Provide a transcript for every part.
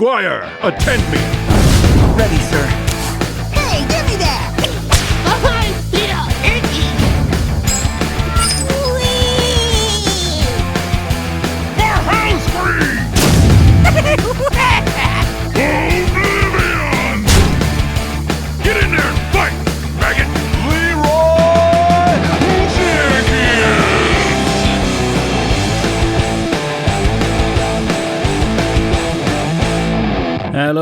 Squire, attend me. Ready, sir. Hey, give me that! I feel itchy! For house free! Oblivion! Get in there and fight, maggot! Leroy Jenkins! Hello.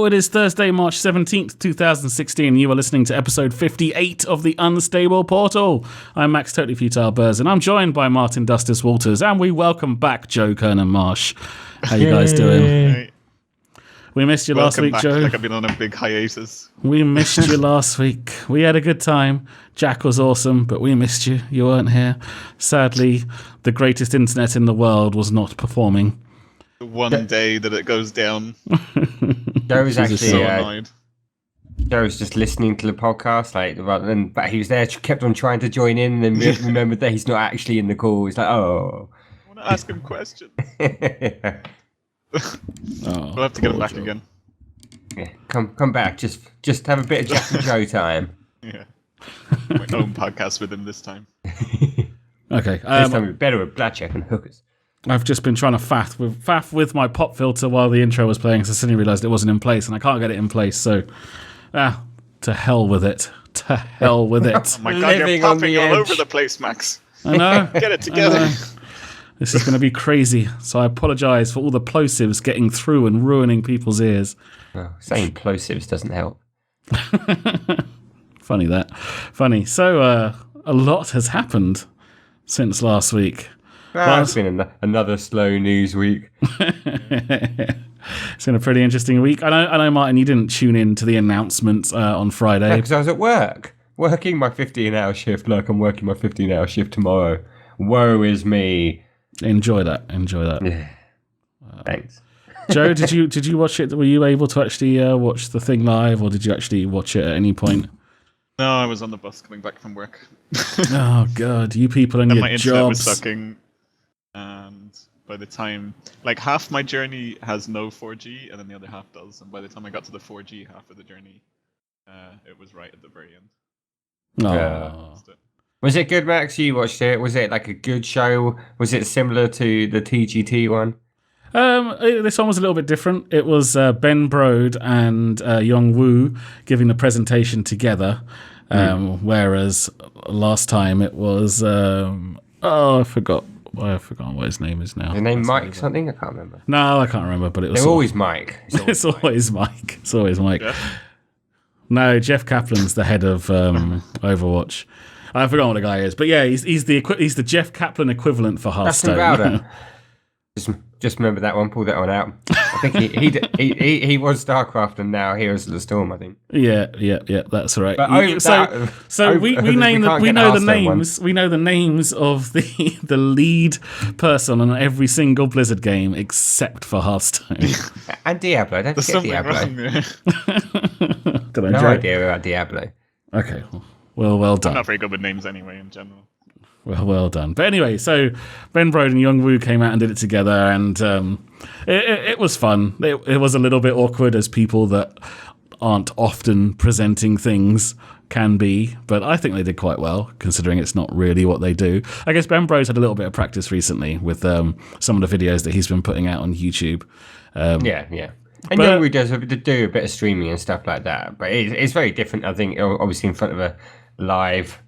It is Thursday, March 17th, 2016. You are listening to episode 58 of The Unstable Portal. I'm Max Totally Futile Burrs, and I'm joined by Martin Dustis Walters, and we welcome back Joe Kernan Marsh. How you guys doing? Hey. We missed you last week, back. Joe. Like I've been on a big hiatus. We missed you last week. We had a good time. Jack was awesome, but we missed you. You weren't here. Sadly, the greatest internet in the world was not performing. The one day that it goes down. Joe was actually So annoyed. Joe was just listening to the podcast, but he was there, kept on trying to join in, and then remembered that he's not actually in the call. He's like, oh. I want to ask him questions. Yeah. We'll have to get him back again. Yeah, come back. Just have a bit of Jack and Joe time. Yeah. My own podcast with him this time. Okay. This time we're better with blackjack and hookers. I've just been trying to faff with my pop filter while the intro was playing, so I suddenly realised it wasn't in place, and I can't get it in place, so to hell with it. To hell with it. Oh my god, Living you're on the popping all edge. over the place, Max. I know. Get it together. This is going to be crazy, so I apologise for all the plosives getting through and ruining people's ears. Oh, saying plosives doesn't help. Funny. So, a lot has happened since last week. It's been another slow news week. It's been a pretty interesting week. I know, Martin, you didn't tune in to the announcement on Friday. Because I was at work, working my 15-hour shift like I'm working my 15-hour shift tomorrow. Woe is me. Enjoy that. Yeah. Thanks. Joe, did you watch it? Were you able to actually watch the thing live, or did you actually watch it at any point? No, I was on the bus coming back from work. Oh God, you people and And your my internet was jobs. sucking. And by the time, like half my journey has no 4G, and then the other half does. And by the time I got to the 4G half of the journey, it was right at the very end. Oh. Was it good, Max? You watched it. Was it like a good show? Was it similar to the TGT one? This one was a little bit different. It was Ben Brode and Young Woo giving the presentation together, whereas last time it was I forgot what his name is now. His name Mike something? I can't remember. No, I can't remember, but it was They're always Mike. It's always Mike. It's always Mike. Yeah. No, Jeff Kaplan's the head of Overwatch. I forgot what the guy is, but yeah, he's the Jeff Kaplan equivalent for Hearthstone. That's Just remember that one. Pull that one out. I think he was StarCraft and now Heroes of the Storm. I think. Yeah, that's right. But We know the names of the lead person on every single Blizzard game except for Hearthstone. And Diablo. Don't There's forget something Diablo. wrong there. No idea about Diablo. Okay, well I'm done. not very good with names anyway, in general. Well done. But anyway, so Ben Brode and Young Woo came out and did it together, and it was fun. It was a little bit awkward, as people that aren't often presenting things can be, but I think they did quite well, considering it's not really what they do. I guess Ben Brode's had a little bit of practice recently with some of the videos that he's been putting out on YouTube. Yeah. And Young Woo does do a bit of streaming and stuff like that, but it's very different, I think, obviously in front of a live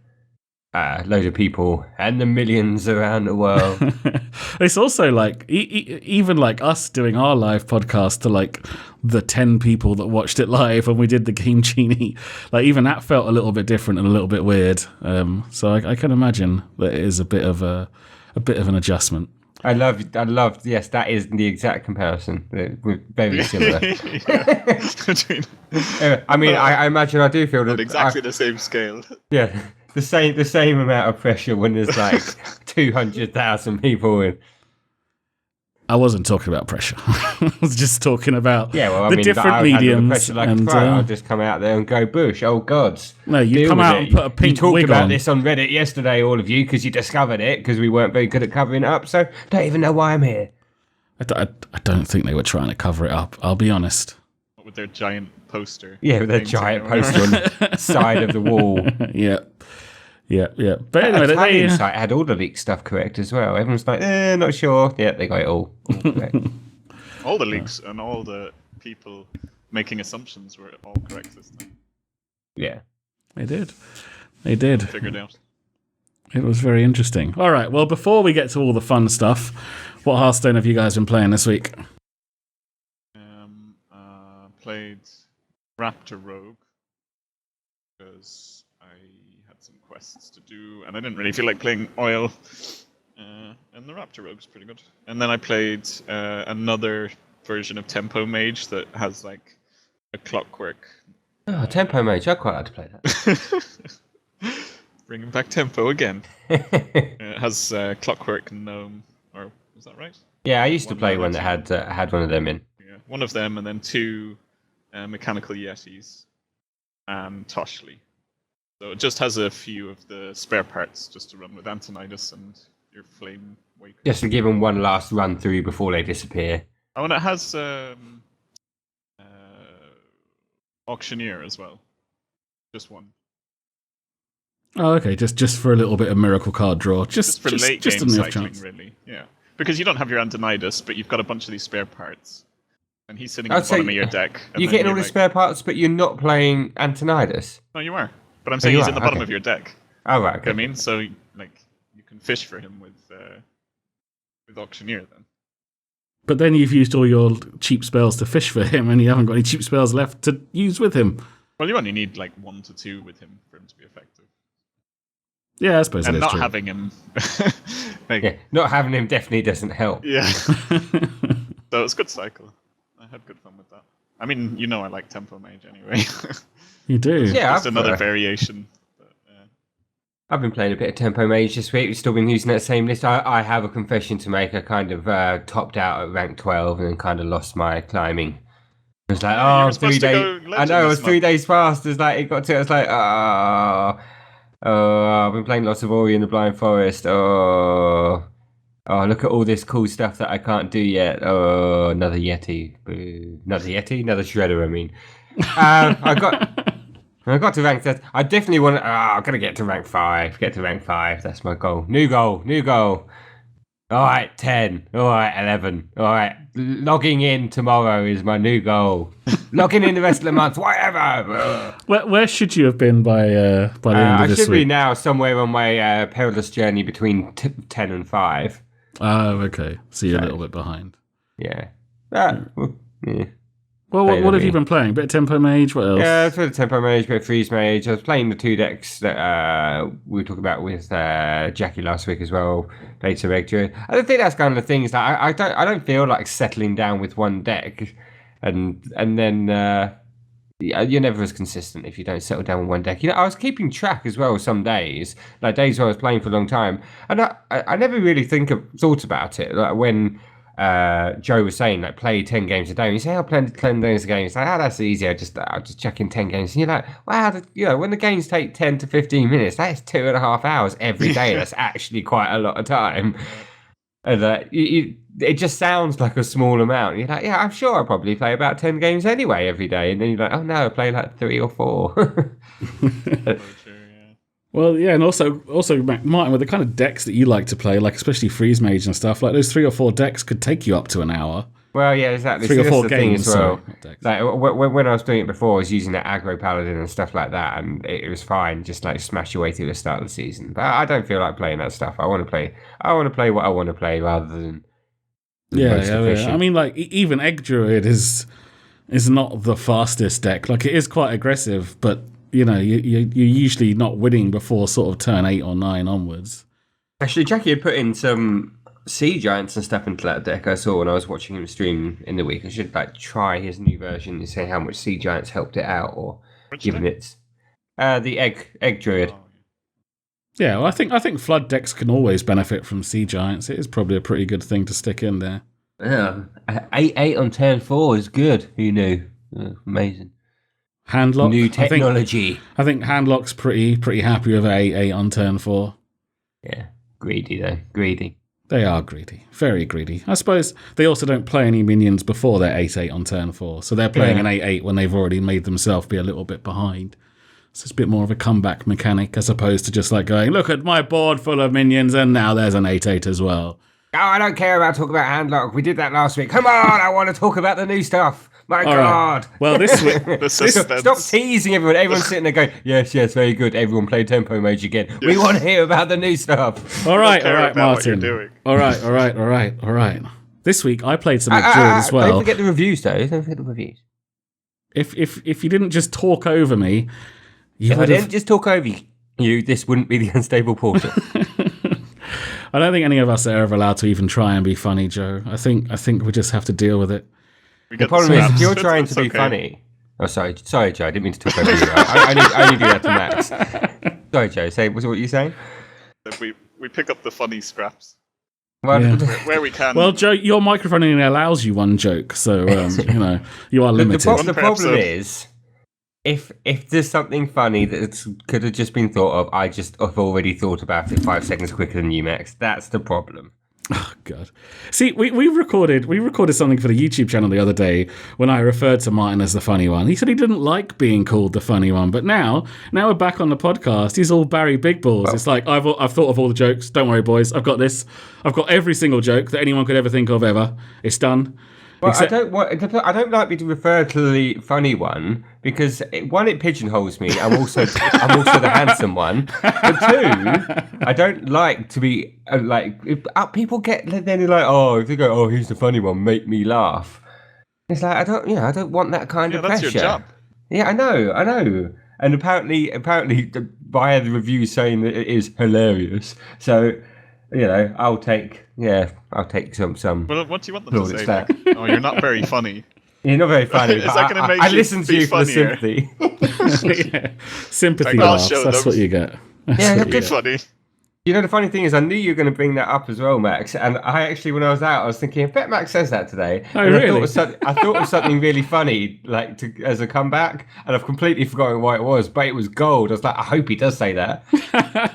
load of people and the millions around the world. It's also like even like us doing our live podcast to like the 10 people that watched it live when we did the Game Genie, like even that felt a little bit different and a little bit weird. So I can imagine that it is a bit of an adjustment. I love. Yes, that is the exact comparison. We're very similar. I mean, I imagine I do feel that exactly the same scale. Yeah, the same amount of pressure when there's like 200,000 people in. I wasn't talking about pressure. I was just talking about the different mediums. I'll just come out there and go, Bush, oh gods. No, you come out and put a pink wig on. You talked about this on Reddit yesterday, all of you, because you discovered it, because we weren't very good at covering it up, so don't even know why I'm here. I don't think they were trying to cover it up. I'll be honest. With their giant poster. Yeah, with a painting giant or whatever. poster on the side of the wall. Yeah. But anyway, Italian site had all the leaked stuff correct as well. Everyone's like, not sure. Yeah, they got it all correct. All the leaks and all the people making assumptions were all correct this time. Yeah. They did. Figured out. It was very interesting. All right, well, before we get to all the fun stuff, what Hearthstone have you guys been playing this week? Played Raptor Rogue because I had some quests to do, and I didn't really feel like playing Oil. And the Raptor Rogue's pretty good. And then I played another version of Tempo Mage that has like a clockwork. Oh, Tempo Mage. I'd quite like to play that. Bringing back Tempo again. It has clockwork gnome, or is that right? Yeah, I used to play one that had one of them in. Yeah, one of them, and then 2 mechanical yetis and Toshli. So it just has a few of the spare parts just to run with Antonidas and your Flame Waker. Just to give them one last run through before they disappear. Oh, and it has Auctioneer as well. Just one. Oh, okay, just for a little bit of miracle card draw. Just for late game on the off cycling, chance. really. Yeah. Because you don't have your Antonidas, but you've got a bunch of these spare parts. And he's sitting at the bottom of your deck. You're getting all the spare parts, but you're not playing Antonidas? No, you are. But I'm saying he's in the bottom of your deck. Oh, right. Okay. I mean, so like you can fish for him with Auctioneer then. But then you've used all your cheap spells to fish for him, and you haven't got any cheap spells left to use with him. Well, you only need like 1 to 2 with him for him to be effective. Yeah, I suppose and that is not true. having him, not having him definitely doesn't help. Yeah. So it's a good cycle. I had good fun with that. I mean, I like Tempo Mage anyway. You do. Yeah, just another variation. But, I've been playing a bit of Tempo Mage this week. We've still been using that same list. I have a confession to make. I kind of topped out at rank 12 and then kind of lost my climbing. It was like, 3 days. I know, it was 3 days fast. It's like, it got to, I was like, I've been playing lots of Ori in the Blind Forest. Oh, look at all this cool stuff that I can't do yet. Oh, another Yeti. Boo. Another Yeti? Another Shredder, I mean. I got to rank that. I definitely want to. I'm going to get to rank 5. Get to rank 5. That's my goal. New goal. All right, 10. All right, 11. All right, logging in tomorrow is my new goal. Logging in the rest of the month, whatever. Where should you have been by the end of this I should be week? now somewhere on my perilous journey between 10 and 5. Oh, okay. So you're a little bit behind. Yeah. Yeah. Well, what have you been playing? Bit of Tempo Mage? What else? Yeah, it's for the Tempo Mage, bit of Freeze Mage. I was playing the 2 decks that we were talking about with Jackie last week as well. Played some Egg Druid. I don't think that's kind of the things that I don't feel like settling down with one deck, and then you're never as consistent if you don't settle down with one deck. I was keeping track as well some days, like days where I was playing for a long time, and I never really thought about it. Like when Joe was saying, like, play 10 games a day. And you say, play 10 games a game. It's like, that's easy. I'll just chuck in 10 games. And you're like, wow, when the games take 10 to 15 minutes, that is 2.5 hours every day. That's actually quite a lot of time. And it just sounds like a small amount. You're like, yeah, I'm sure I'll probably play about 10 games anyway every day. And then you're like, oh no, I play like 3 or 4. Well, yeah, and also, Martin, with the kind of decks that you like to play, like especially Freeze Mage and stuff, like those 3 or 4 decks could take you up to an hour. Well, yeah, exactly. 3 or 4 that's the games, thing as well. sorry, like when I was doing it before, I was using that aggro paladin and stuff like that, and it was fine, just like smash your way through the start of the season. But I don't feel like playing that stuff. I want to play what I want to play rather than Yeah. I mean, like even Egg Druid is not the fastest deck. Like it is quite aggressive, but you're usually not winning before sort of turn 8 or 9 onwards. Actually, Jackie had put in some Sea Giants and stuff into that deck I saw when I was watching him stream in the week. I should try his new version and see how much Sea Giants helped it out, or given it the egg druid. Yeah, well, I think flood decks can always benefit from Sea Giants. It is probably a pretty good thing to stick in there. Yeah, 8 on turn 4 is good. Who knew? Amazing. Handlock, new technology. I think Handlock's pretty happy with 8 on turn 4. Yeah, greedy though. Greedy. They are greedy. Very greedy. I suppose they also don't play any minions before they're 8-8 on turn 4. So they're playing an 8-8 when they've already made themselves be a little bit behind. So it's a bit more of a comeback mechanic as opposed to just like going, look at my board full of minions and now there's an 8-8 as well. Oh, I don't care about talking about handlock. We did that last week. Come on, I want to talk about the new stuff. My All God. Right. Well, this week... The suspense. Stop teasing everyone. Everyone's sitting there going, yes, very good. Everyone play Tempo Mage again. We want to hear about the new stuff. All right, about Martin. what you're doing. All right. This week I played some Druid as well. Don't forget the reviews, though. Don't forget the reviews. If you didn't just talk over me, If I didn't just talk over you, this wouldn't be the Unstable Portal. I don't think any of us are ever allowed to even try and be funny, Joe. I think we just have to deal with it. The problem is, if you're trying to be funny... Oh, sorry, Joe. I didn't mean to talk over you. I only do that to Max. Sorry, Joe. Say, what were you saying? We pick up the funny scraps. Well, Where we can. Well, Joe, your microphone only allows you one joke, so you are limited. The problem is, if there's something funny that could have just been thought of, I just have already thought about it 5 seconds quicker than you, Max. That's the problem. Oh God! See, we recorded something for the YouTube channel the other day when I referred to Martin as the funny one. He said he didn't like being called the funny one, but now we're back on the podcast. He's all Barry Big Balls. Well, it's like I've thought of all the jokes. Don't worry, boys. I've got this. I've got every single joke that anyone could ever think of ever. It's done. Well, I don't like being referred to the funny one because one, it pigeonholes me. I'm also the handsome one. But two, I don't like to be people get then they're like, oh, if they go, oh, he's the funny one, make me laugh. It's like I don't want that kind of pressure. That's your job. Yeah, I know. And apparently, via the reviews saying that it is hilarious. So. I'll take some. Well, what do you want them to say? Like, oh, you're not very funny. You're not very funny. Is that going to make I you listen to you for the sympathy. Sympathy laughs. That's what you get. Yeah, be funny. You know, the funny thing is, I knew you were going to bring that up as well, Max. And I actually, when I was out, I was thinking, I bet Max says that today. Oh, really? I thought of something really funny, as a comeback, and I've completely forgotten what it was, but it was gold. I was like, I hope he does say that.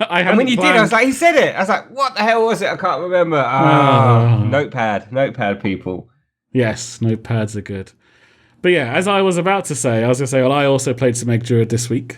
And when you did, I was like, he said it. I was like, what the hell was it? I can't remember. Notepad, people. Yes, notepads are good. But yeah, as I was about to say, well, I also played some Egg Druid this week.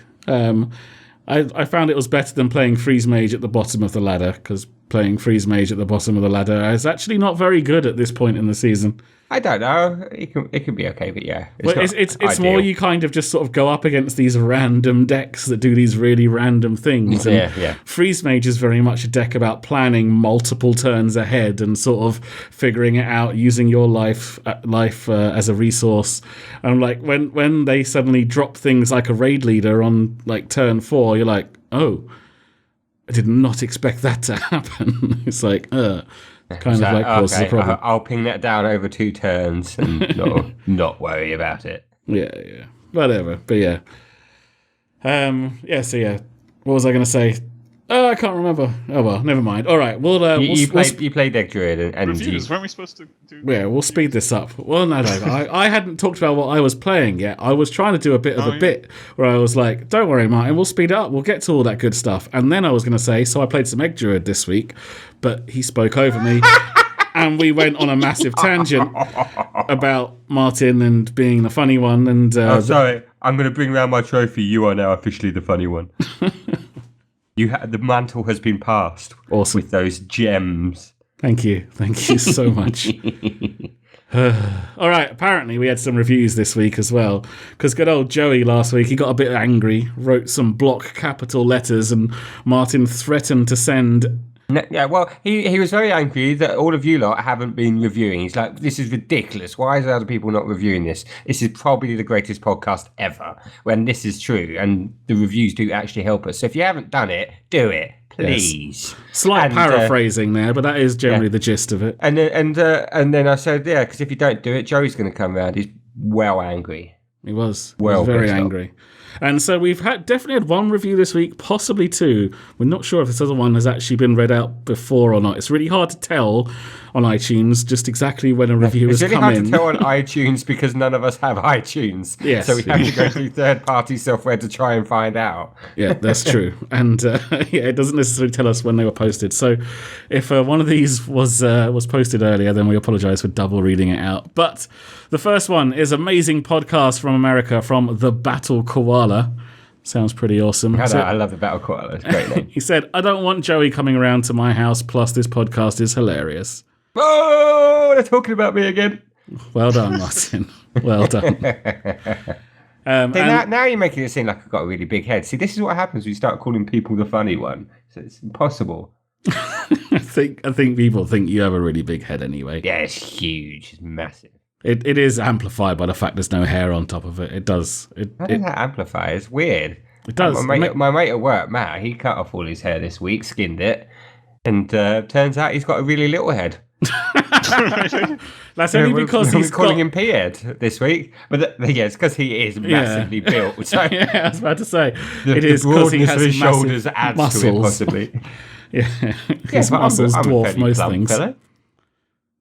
I found it was better than playing Freeze Mage at the bottom of the ladder, because playing Freeze Mage at the bottom of the ladder is actually not very good at this point in the season. I don't know. It can be okay, but yeah. It's more you kind of just sort of go up against these random decks that do these really random things. And yeah. Freeze Mage is very much a deck about planning multiple turns ahead and sort of figuring it out, using your life as a resource. And like when they suddenly drop things like a raid leader on like turn 4, you're like, oh, I did not expect that to happen. It's like, kind of like causes a problem. I'll ping that down over 2 turns and not worry about it. Yeah. Whatever. But yeah. So yeah. What was I going to say? I can't remember. Oh well, never mind. All right. You played Egg Druid and reviews. Weren't we supposed to do? Yeah, we'll speed this up. Well, no. I hadn't talked about what I was playing yet. I was trying to do a bit of a bit where I was like, "Don't worry, Martin. We'll speed it up. We'll get to all that good stuff." And then I was going to say, "So I played some Egg Druid this week," but he spoke over me, and we went on a massive tangent about Martin and being the funny one. And sorry, I'm going to bring around my trophy. You are now officially the funny one. The mantle has been passed. Awesome. With those gems. Thank you so much. All right, apparently we had some reviews this week as well, because good old Joey last week, he got a bit angry, wrote some block capital letters, and Martin threatened to send... Yeah, well, he was very angry that all of you lot haven't been reviewing. He's like, this is ridiculous. Why is other people not reviewing this? This is probably the greatest podcast ever, when this is true, and the reviews do actually help us. So if you haven't done it, do it, please. Yes. Slight paraphrasing there, but that is generally the gist of it. And then I said, yeah, because if you don't do it, Joey's going to come around. He's well angry. He was. Well He was very pissed off. angry. And so we've definitely had one review this week, possibly two. We're not sure if this other one has actually been read out before or not. It's really hard to tell on iTunes just exactly when a review has It's really come hard in. to tell on iTunes because none of us have iTunes. Yes. So we have to go through third-party software to try and find out. Yeah, that's true. And it doesn't necessarily tell us when they were posted. So if one of these was posted earlier, then we apologize for double reading it out. But the first one is Amazing Podcast from America from The Battle Koala. Sounds pretty awesome. I love the Battle Koala. It's a great name. He said, I don't want Joey coming around to my house, plus this podcast is hilarious. Oh, they're talking about me again. Well done, Martin. Well done. Now you're making it seem like I've got a really big head. See, this is what happens when you start calling people the funny one. So it's impossible. I think people think you have a really big head anyway. Yeah, it's huge. It's massive. It is amplified by the fact there's no hair on top of it. It does. How does that amplify? It's weird. It does. My mate at work, Matt, he cut off all his hair this week, skinned it, and turns out he's got a really little head. That's only because he's calling him P-head this week. But yeah, it's because he is massively built. So yeah, I was about to say it is because he has his shoulders adds muscles. to it, possibly. Yeah, his muscles dwarf most plump things. Fella.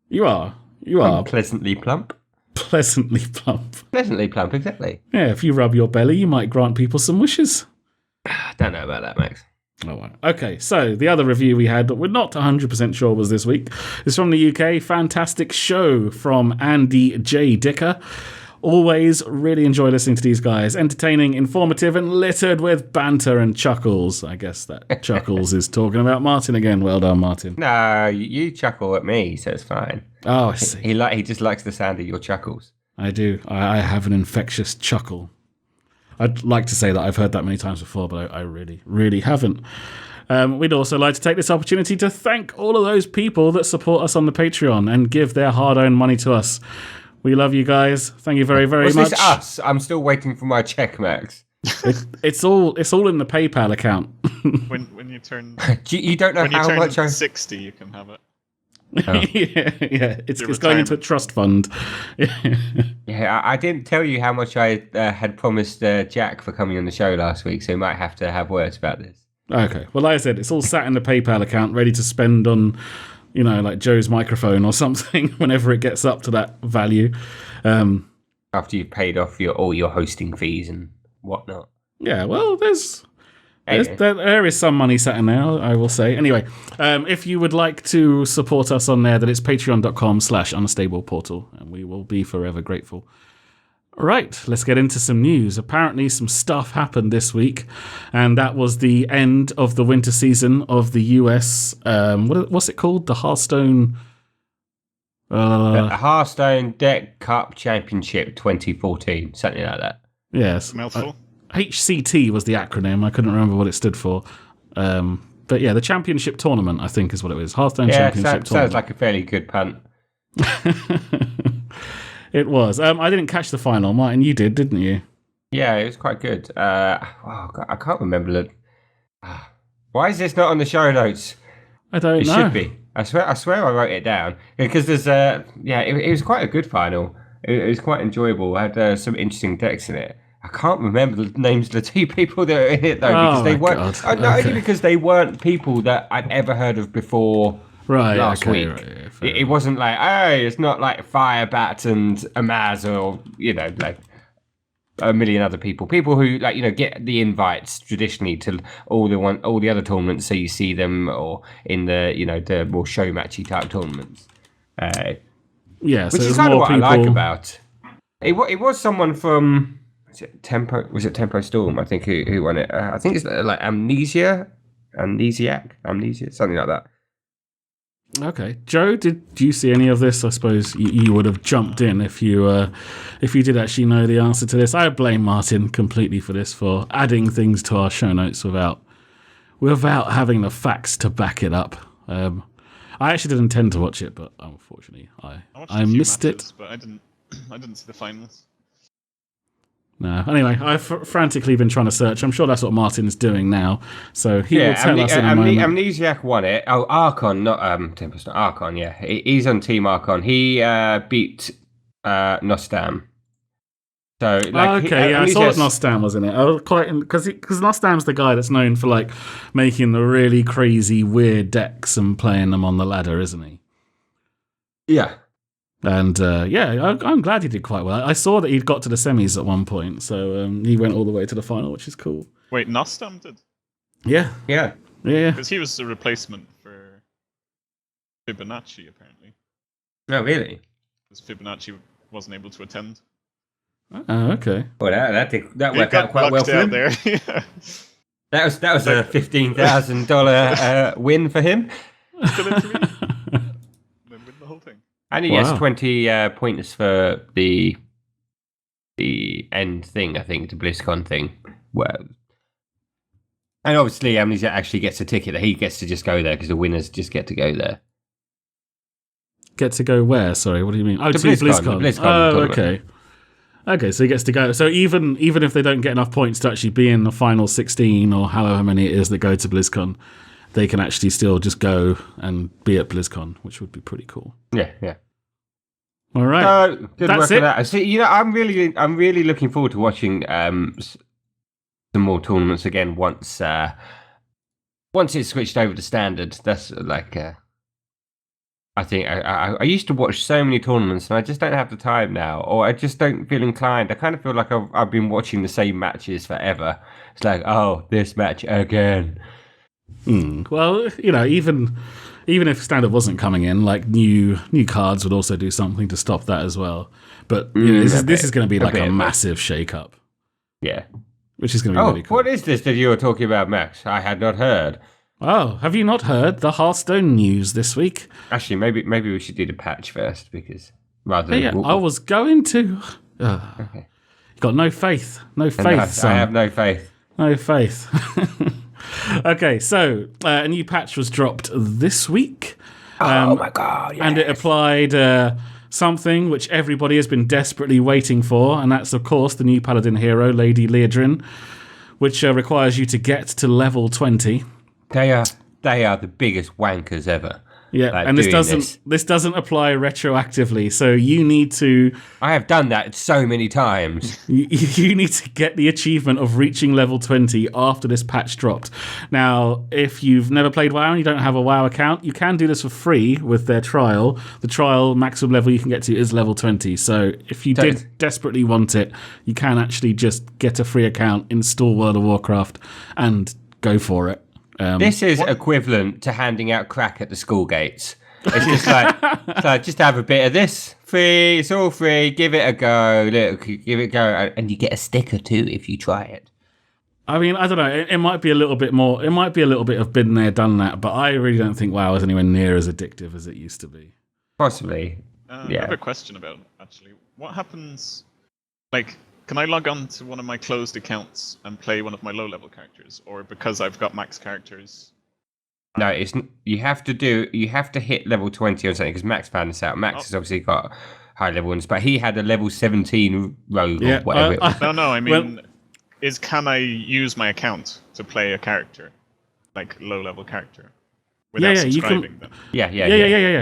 You are I'm pleasantly plump. Pleasantly plump. Pleasantly plump, exactly. Yeah, if you rub your belly, you might grant people some wishes. I don't know about that, Max. Oh, wow. Okay, so the other review we had that we're not 100% sure was this week is from the UK. Fantastic show from Andy J. Dicker. Always really enjoy listening to these guys. Entertaining, informative, and littered with banter and chuckles. I guess that chuckles is talking about Martin again. Well done, Martin. No, you chuckle at me, so it's fine. Oh, I see. He just likes the sound of your chuckles. I do. I have an infectious chuckle. I'd like to say that I've heard that many times before, but I really, really haven't. We'd also like to take this opportunity to thank all of those people that support us on the Patreon and give their hard-earned money to us. We love you guys. Thank you very, very much. Was this us? I'm still waiting for my check, Max. It's all in the PayPal account. when you turn You don't know when you how turn much I... 60, you can have it. Oh. yeah. It's going into a trust fund. Yeah, I didn't tell you how much I had promised Jack for coming on the show last week, so we might have to have words about this. Okay. Well, like I said, it's all sat in the PayPal account, ready to spend on, like Joe's microphone or something whenever it gets up to that value. After you've paid off all your hosting fees and whatnot. Yeah, well, there is some money sat in there, I will say. Anyway, if you would like to support us on there, then it's patreon.com/unstableportal, and we will be forever grateful. Right, let's get into some news. Apparently some stuff happened this week, and that was the end of the winter season of the US, what's it called? The Hearthstone... The Hearthstone Deck Cup Championship 2014, something like that. Yes. Mouthful. HCT was the acronym. I couldn't remember what it stood for. But yeah, the championship tournament, I think is what it was. Hearthstone Championship Tournament. Sounds like a fairly good punt. It was. I didn't catch the final. Martin, you did, didn't you? Yeah, it was quite good. God, I can't remember. Why is this not on the show notes? I don't know. It should be. I swear I wrote it down. Because there's it was quite a good final. It was quite enjoyable. It had some interesting decks in it. I can't remember the names of the two people that were in it though, because they weren't. Not only because they weren't people that I'd ever heard of before. Last week. Right, it wasn't like, it's not like Firebat and Amaz or like a million other people. People who get the invites traditionally to all the other tournaments, so you see them or in the the more show matchy type tournaments. So which is kind of what I like about it. It was someone from Tempo Storm, I think, who won it. I think it's like Amnesia, something like that. Okay, Joe, did you see any of this? I suppose you would have jumped in if you did actually know the answer to this. I blame Martin completely for this, for adding things to our show notes without having the facts to back it up. I actually didn't intend to watch it, but unfortunately, I missed matches, it. But I didn't see the finals. No. Anyway, I've frantically been trying to search. I'm sure that's what Martin's doing now. So he will tell us in a moment. Amnesiac won it. Oh, Archon, not Tempest, not Archon, yeah. He's on Team Archon. He beat Nostam. So like, okay, yeah, I saw Amnesia's- that Nostam was in it. I was quite because Nostam's the guy that's known for like making the really crazy, weird decks and playing them on the ladder, isn't he? Yeah. And I'm glad he did quite well. I saw that he'd got to the semis at one point, so he went all the way to the final, which is cool. Wait, Nostam did? Yeah, Yeah. yeah. Because he was the replacement for Fibonacci, apparently. No, really. Because Fibonacci wasn't able to attend. Oh, okay. Well, that He worked got out quite well locked for out him. there. Yeah. That was a $15,000 win for him, Still in 3. Then win the whole thing. and he Wow. gets 20 points for the end thing. I think the BlizzCon thing. Well, and obviously Amnesia actually gets a ticket that he gets to just go there because the winners just get to go there. Get to go where? Sorry, what do you mean? Oh, The to BlizzCon, BlizzCon. the BlizzCon Oh, tournament. okay. Okay, so he gets to go. So even if they don't get enough points to actually be in the final 16 or however many it is that go to BlizzCon, they can actually still just go and be at BlizzCon, which would be pretty cool. Yeah, yeah. All right. So good That's work it. on that. See, I'm really looking forward to watching some more tournaments again once it's switched over to standard. That's like I think I used to watch so many tournaments and I just don't have the time now, or I just don't feel inclined. I kind of feel like I've been watching the same matches forever. It's like, oh, this match again. Well, even if standard wasn't coming in, like new cards would also do something to stop that as well. But this is going to be like a massive shake-up, Yeah. which is going to be Oh, really cool. what is this that you were talking about, Max? I had not heard. Oh, have you not heard the Hearthstone news this week? Actually, maybe we should do the patch first because rather than Yeah, I was going to. You got no faith, no faith, son. I have no faith. No faith. Okay, so a new patch was dropped this week. Oh my god! Yes. And it applied something which everybody has been desperately waiting for, and that's, of course, the new Paladin hero, Lady Leodrin, which requires you to get to level 20. They are the biggest wankers ever. Yeah, like and this doing doesn't apply retroactively, so you need to I have done that so many times. you need to get the achievement of reaching level 20 after this patch dropped. Now, if you've never played WoW and you don't have a WoW account, you can do this for free with their trial. The trial maximum level you can get to is level 20. So if you did desperately want it, you can actually just get a free account, install World of Warcraft, and go for it. This is equivalent to handing out crack at the school gates. It's just like, just have a bit of this. Free, it's all free. Give it a go. Look, give it a go. And you get a sticker too if you try it. I mean, I don't know. It might be a little bit more. It might be a little bit of been there, done that. But I really don't think WoW is anywhere near as addictive as it used to be. Possibly. I have a question about it, actually. What happens, like, can I log on to one of my closed accounts and play one of my low-level characters? Or because I've got max characters? No, it's you have to hit level 20 or something because Max found this out. Max has obviously got high level ones, but he had a level 17 rogue or whatever it was. No, I mean, can I use my account to play a character, like low-level character, without subscribing them? Yeah.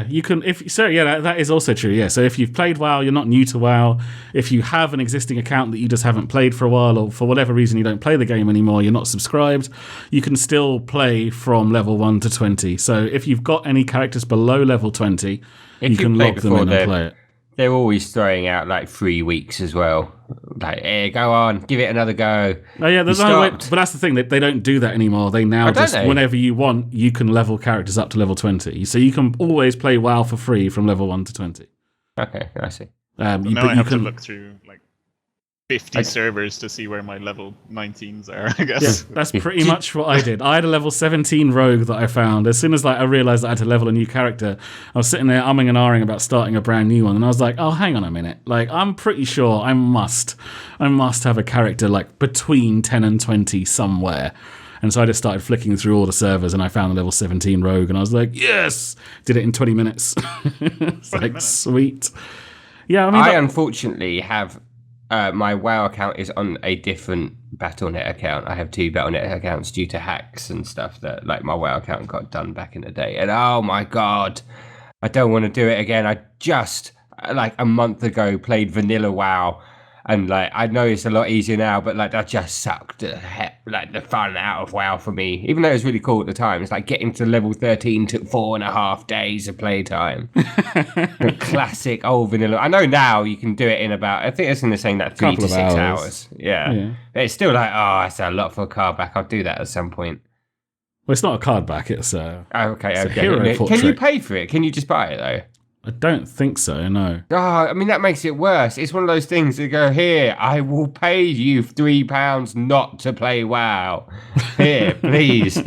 You can that is also true. Yeah. So if you've played WoW, you're not new to WoW. If you have an existing account that you just haven't played for a while, or for whatever reason you don't play the game anymore, you're not subscribed, you can still play from level 1 to 20. So if you've got any characters below level 20, you can log them in and play it. They're always throwing out like 3 weeks as well. Like, hey, go on, give it another go. Oh yeah, but that's the thing. They don't do that anymore. They now whenever you want, you can level characters up to level 20. So you can always play WoW for free from level 1 to 20. Okay, I see. Now I have to look through like 50 servers to see where my level 19s are, I guess. Yeah, that's pretty much what I did. I had a level 17 rogue that I found. As soon as I realised that I had to level a new character, I was sitting there umming and ahhing about starting a brand new one, and I was like, oh, hang on a minute. Like, I'm pretty sure I must have a character like between 10 and 20 somewhere. And so I just started flicking through all the servers, and I found the level 17 rogue, and I was like, yes! Did it in 20 minutes. It's like, sweet. Yeah, I mean... I unfortunately have... my WoW account is on a different Battle.net account. I have 2 Battle.net accounts due to hacks and stuff that, like, my WoW account got done back in the day. And oh my god, I don't want to do it again. I just, like, a month ago played vanilla WoW, And like I know it's a lot easier now, but like that just sucked the fun out of WoW for me. Even though it was really cool at the time, it's like getting to level 13 took 4.5 days of playtime. The classic old vanilla. I know now you can do it in about, I think it's in the saying that 3 to 6 hours. Yeah. But it's still like, oh, that's a lot for a card back. I'll do that at some point. Well, it's not a card back. It's a hero portrait. Can you pay for it? Can you just buy it though? I don't think so, no. Oh, I mean, that makes it worse. It's one of those things that go, here, I will pay you £3 not to play WoW. Here, please.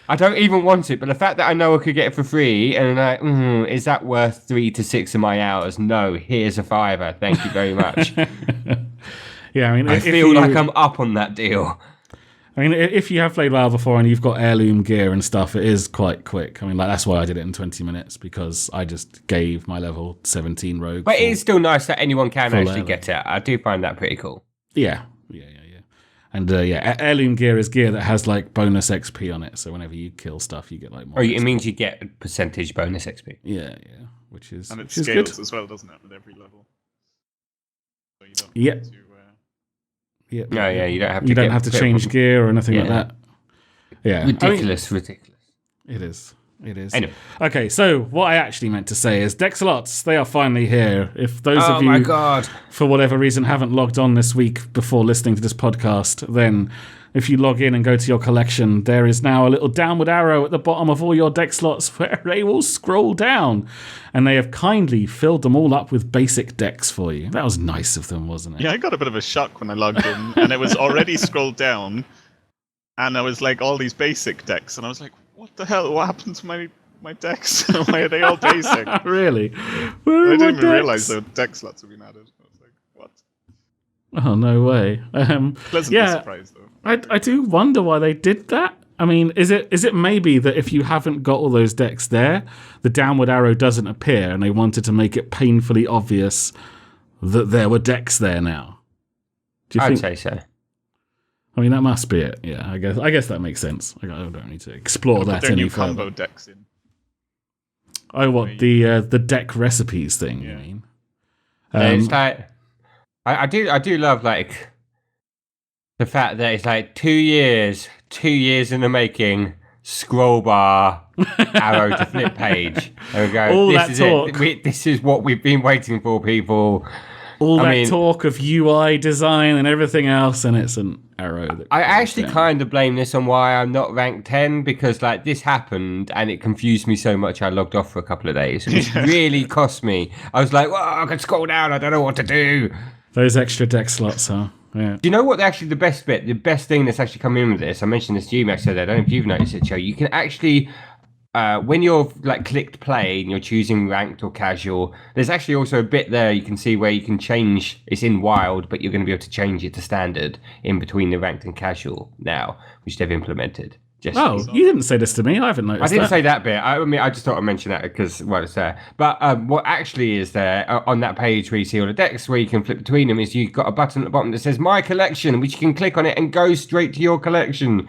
I don't even want it, but the fact that I know I could get it for free, and I'm like, is that worth 3 to 6 of my hours? No, here's a £5. Thank you very much. Yeah, I mean, I feel like I'm up on that deal. I mean, if you have played WoW before and you've got heirloom gear and stuff, it is quite quick. I mean, like that's why I did it in 20 minutes, because I just gave my level 17 rogue. But it is still nice that anyone can actually get it. I do find that pretty cool. Yeah. And heirloom gear is gear that has like bonus XP on it. So whenever you kill stuff, you get like more. Oh, it means you get a percentage bonus XP. Yeah, which is and it which is scales good. as well, doesn't it, with every level? So you don't Yeah. have to, You don't have to change gear or anything like that. Yeah, ridiculous. It is. Anyway. Okay, so what I actually meant to say is Dex-a-Lots, they are finally here. If those of you, my God, for whatever reason, haven't logged on this week before listening to this podcast, then if you log in and go to your collection, there is now a little downward arrow at the bottom of all your Dex-Lots where they will scroll down. And they have kindly filled them all up with basic decks for you. That was nice of them, wasn't it? Yeah, I got a bit of a shock when I logged in, and it was already scrolled down, and I was like, all these basic decks, and I was like, what the hell? What happened to my decks? Why are they all basic? Really? I didn't even realize the deck slots had been added. I was like, what? Oh, no way. Pleasantly surprised, though. I do wonder why they did that. I mean, is it maybe that if you haven't got all those decks there, the downward arrow doesn't appear, and they wanted to make it painfully obvious that there were decks there now? Do you I'd think? say so. I mean, that must be it. Yeah, I guess that makes sense. I don't need to explore that any further. Combo decks in. Oh, what the deck recipes thing? Yeah. You mean? It's like I do love like the fact that it's like 2 years in the making. Scroll bar, arrow to flip page. There we go. All this that is talk. it. This is what we've been waiting for, people. All that talk of UI design and everything else, and it's an arrow. That I actually kind of blame this on why I'm not ranked 10, because like this happened and it confused me so much I logged off for a couple of days. It really cost me. I was like, well, I can scroll down. I don't know what to do. Those extra deck slots, huh? Yeah. Do you know what actually the best thing that's actually come in with this? I mentioned this to you, Max, the other day. I don't know if you've noticed it, Joe. You can actually, when you're like clicked play and you're choosing ranked or casual, there's actually also a bit there you can see where you can change. It's in wild, but you're going to be able to change it to standard in between the ranked and casual now, which they've implemented. You didn't say this to me. I haven't noticed. I didn't say that bit. I mean, I just thought I'd mention that because it's there. But what actually is there on that page where you see all the decks where you can flip between them is you've got a button at the bottom that says My Collection, which you can click on it and go straight to your collection.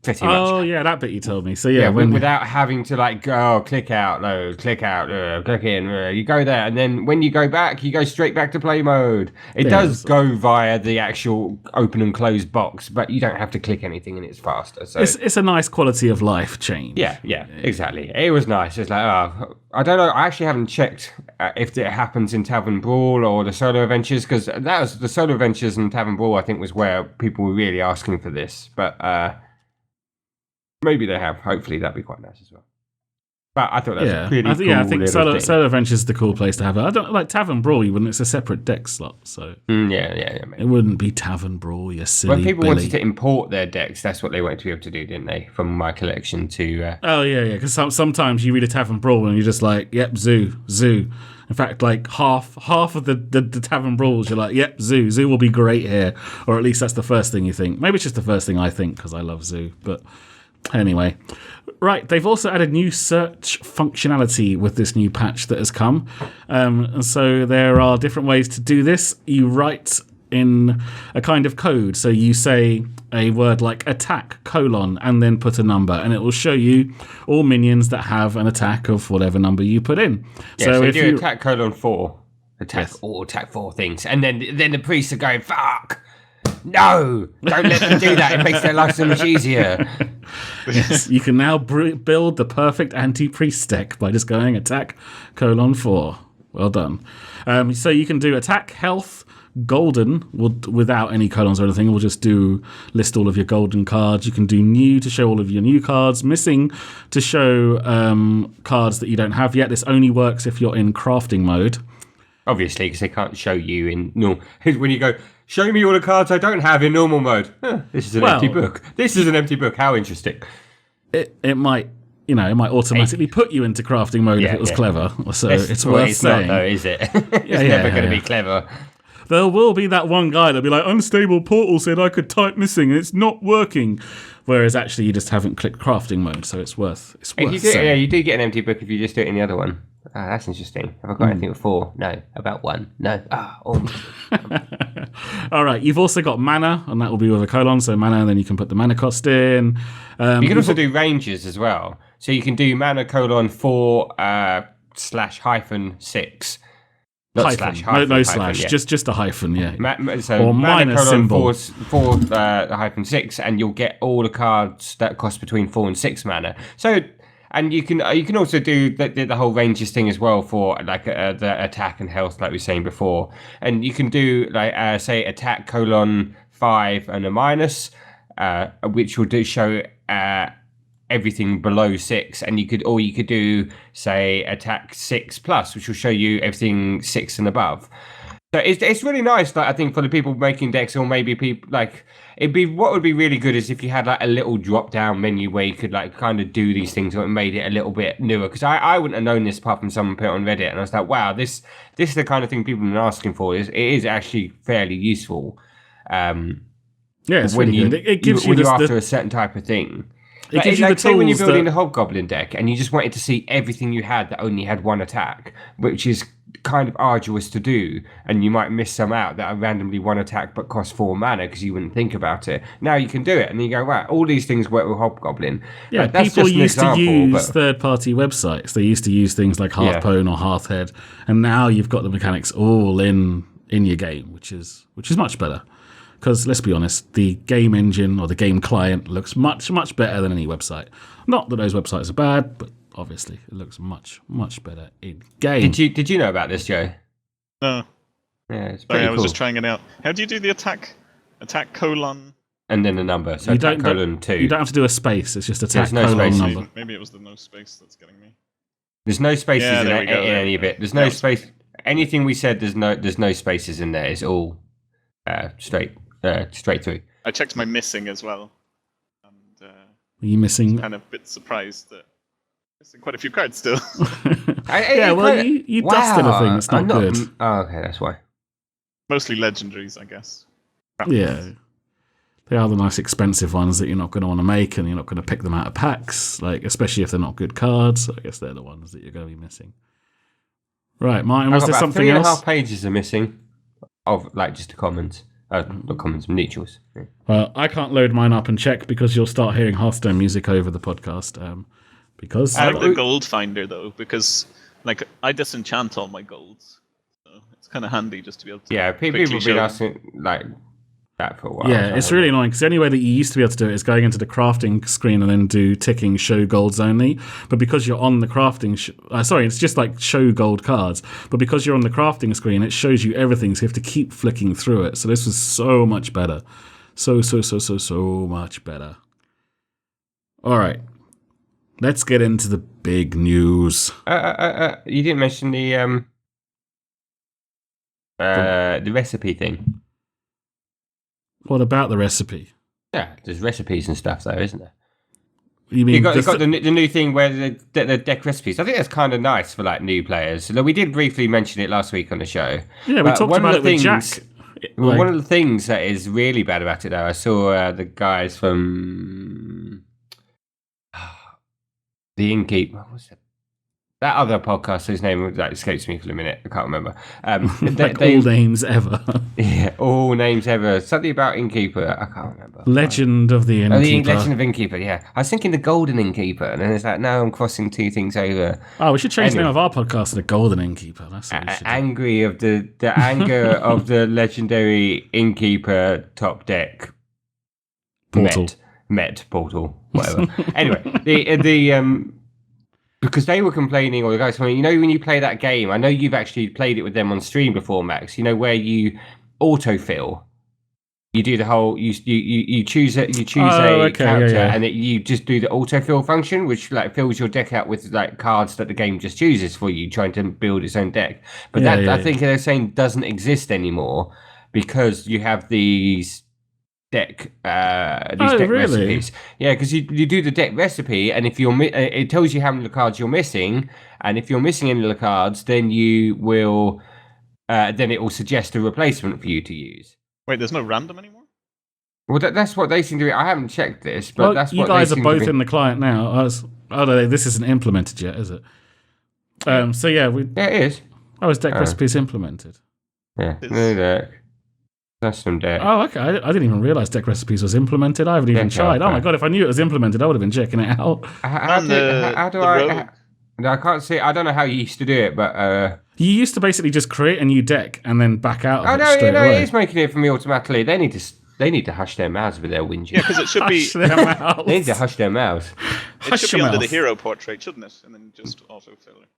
Pretty much. Oh, yeah, that bit you told me. So, without having to like go, click out, click in. You go there, and then when you go back, you go straight back to play mode. It does go via the actual open and close box, but you don't have to click anything, and it's faster. So it's a nice quality of life change. Yeah, exactly. It was nice. It's like, I don't know. I actually haven't checked if it happens in Tavern Brawl or the solo adventures, because that was the solo adventures and Tavern Brawl. I think was where people were really asking for this, but. Maybe they have. Hopefully, that'd be quite nice as well. But I thought that was a pretty cool. Yeah, I think Solo Adventures is the cool place to have it. I don't like Tavern Brawl. You wouldn't. It's a separate deck slot, so yeah. It wouldn't be Tavern Brawl. You silly. When people Billy. wanted to import their decks, that's what they wanted to be able to do, didn't they? From My Collection to. Oh yeah. Because sometimes you read a Tavern Brawl and you're just like, yep, zoo. In fact, like half of the Tavern Brawls, you're like, yep, zoo will be great here, or at least that's the first thing you think. Maybe it's just the first thing I think because I love zoo, but. Anyway, right, they've also added new search functionality with this new patch that has come. And so there are different ways to do this. You write in a kind of code. So you say a word like attack, and then put a number. And it will show you all minions that have an attack of whatever number you put in. Yeah, so if you attack 4, Attack or attack 4 things. And then the priests are going, fuck! No! Don't let them do that. It makes their life so much easier. Yes, you can now build the perfect anti-priest deck by just going attack :4. Well done. So you can do attack, health, golden without any colons or anything. We'll just list all of your golden cards. You can do new to show all of your new cards, missing to show cards that you don't have yet. This only works if you're in crafting mode. Obviously, because they can't show you in normal. When you go, show me all the cards I don't have in normal mode. This is an empty book. This is an empty book. How interesting. It might, it might automatically put you into crafting mode if it was clever. So it's worth saying. Not, though, is it? It's never going to be clever. There will be that one guy that'll be like, unstable portal said I could type missing and it's not working. Whereas actually you just haven't clicked crafting mode, so it's worth saying. You do get an empty book if you just do it in the other one. Ah, that's interesting. Have I got anything with 4? No. About 1? No. All right. You've also got mana, and that will be with a colon. So mana, and then you can put the mana cost in. You can also do ranges as well. So you can do mana :4 /6. Not hyphen. slash. Hyphen, no hyphen, slash. yeah. Just a hyphen. Yeah. So or minus symbol. 4 -6, and you'll get all the cards that cost between 4 and 6 mana. So. And you can also do the whole ranges thing as well for like the attack and health, like we were saying before. And you can do like say attack :5 and a minus, which will show everything below 6. And you could do say attack 6+, which will show you everything 6 and above. So it's really nice, like, I think, for the people making decks, or maybe people like what would be really good is if you had like a little drop down menu where you could like kind of do these things, or it made it a little bit newer. Because I wouldn't have known this apart from someone put it on Reddit, and I was like, wow, this is the kind of thing people have been asking for. It is actually fairly useful. It's when really good. It gives you after a certain type of thing. It gives you the say when you're tools building the Hobgoblin deck and you just wanted to see everything you had that only had 1 attack, which is kind of arduous to do, and you might miss some out that are randomly 1 attack but cost 4 mana because you wouldn't think about it. Now you can do it, and you go, right, all these things work with Hobgoblin. Yeah, that's people just used to use but... third-party websites. They used to use things like Hearthstone or Hearthhead, and now you've got the mechanics all in your game, which is much better. Because let's be honest, the game engine or the game client looks much, much better than any website. Not that those websites are bad, but obviously it looks much, much better in game. Did you know about this, Joe? No. Yeah, it's pretty I cool. was just trying it out. How do you do the attack :? And then the number. So you attack don't, :2. You don't have to do a space. It's just attack no space. number. Maybe it was the no space that's getting me. There's no spaces in any of it. There's no space. Anything we said, there's no spaces in there. It's all straight through. I checked my missing as well, and Are you missing? kind of a bit surprised that missing quite a few cards still. You dusted a thing that's not good. Oh, okay, that's why. Mostly legendaries, I guess. Yeah. They are the nice expensive ones that you're not going to want to make, and you're not going to pick them out of packs, like especially if they're not good cards. So I guess they're the ones that you're going to be missing. Right, Martin, was there something else? 3.5 pages are missing of like just the commons. Not commons, neutrals. Yeah. Well, I can't load mine up and check because you'll start hearing Hearthstone music over the podcast. Because I like the gold finder though, because like I disenchant all my golds, so it's kind of handy just to be able to. Yeah, people have been asking like that for a while. Yeah, it's really annoying because the only way that you used to be able to do it is going into the crafting screen and then do ticking show golds only. But because you're on the crafting, it's just like show gold cards. But because you're on the crafting screen, it shows you everything, so you have to keep flicking through it. So this was so much better, so much better. All right, let's get into the big news. You didn't mention the recipe thing. What about the recipe? Yeah, there's recipes and stuff though, isn't there? You mean you got the new thing where the deck recipes. I think that's kind of nice for like new players. We did briefly mention it last week on the show. Yeah, we talked about it with Jack. One of the things that is really bad about it though, I saw the guys from the Innkeep. What was it? that other podcast whose name that escapes me for a minute. I can't remember. All names ever. Yeah, all names ever. Something about Innkeeper. I can't remember. Legend of the Oh, the Innkeeper. Legend of Innkeeper. Yeah, I was thinking the Golden Innkeeper, and then it's like, no, I'm crossing two things over. Oh, we should change the name of our podcast to the Golden Innkeeper. That's what we should do. Angry of the anger of the legendary Innkeeper top deck Portal. Met portal, whatever. Anyway, the because they were complaining, or the guys saying, when you play that game, I know you've actually played it with them on stream before, Max. Where you autofill. You do the whole. You choose a character, and you just do the autofill function, which like fills your deck out with like cards that the game just chooses for you, trying to build its own deck. But I think they're saying doesn't exist anymore because you have these deck recipes. Yeah, because you do the deck recipe, and if it tells you how many cards you're missing, and if you're missing any of the cards, then you will then it will suggest a replacement for you to use. Wait, there's no random anymore? Well, that's what they seem to be. I haven't checked this, but that's what you guys they are seem both to be. in the client now. This isn't implemented yet, is it? So yeah, Yeah, it is. is deck recipes implemented? Yeah, no deck. Custom deck. Oh, okay. I didn't even realize deck recipes was implemented. I haven't even tried. Oh my god, if I knew it was implemented, I would have been checking it out. How do I? I can't see. I don't know how you used to do it, but you used to basically just create a new deck and then back out of it no, straight away. It is making it for me automatically. They need to hush their mouths with their whinging. Yeah, because it should be. They need to hush their mouths. It should be under the hero portrait, shouldn't it? And then just autofill it.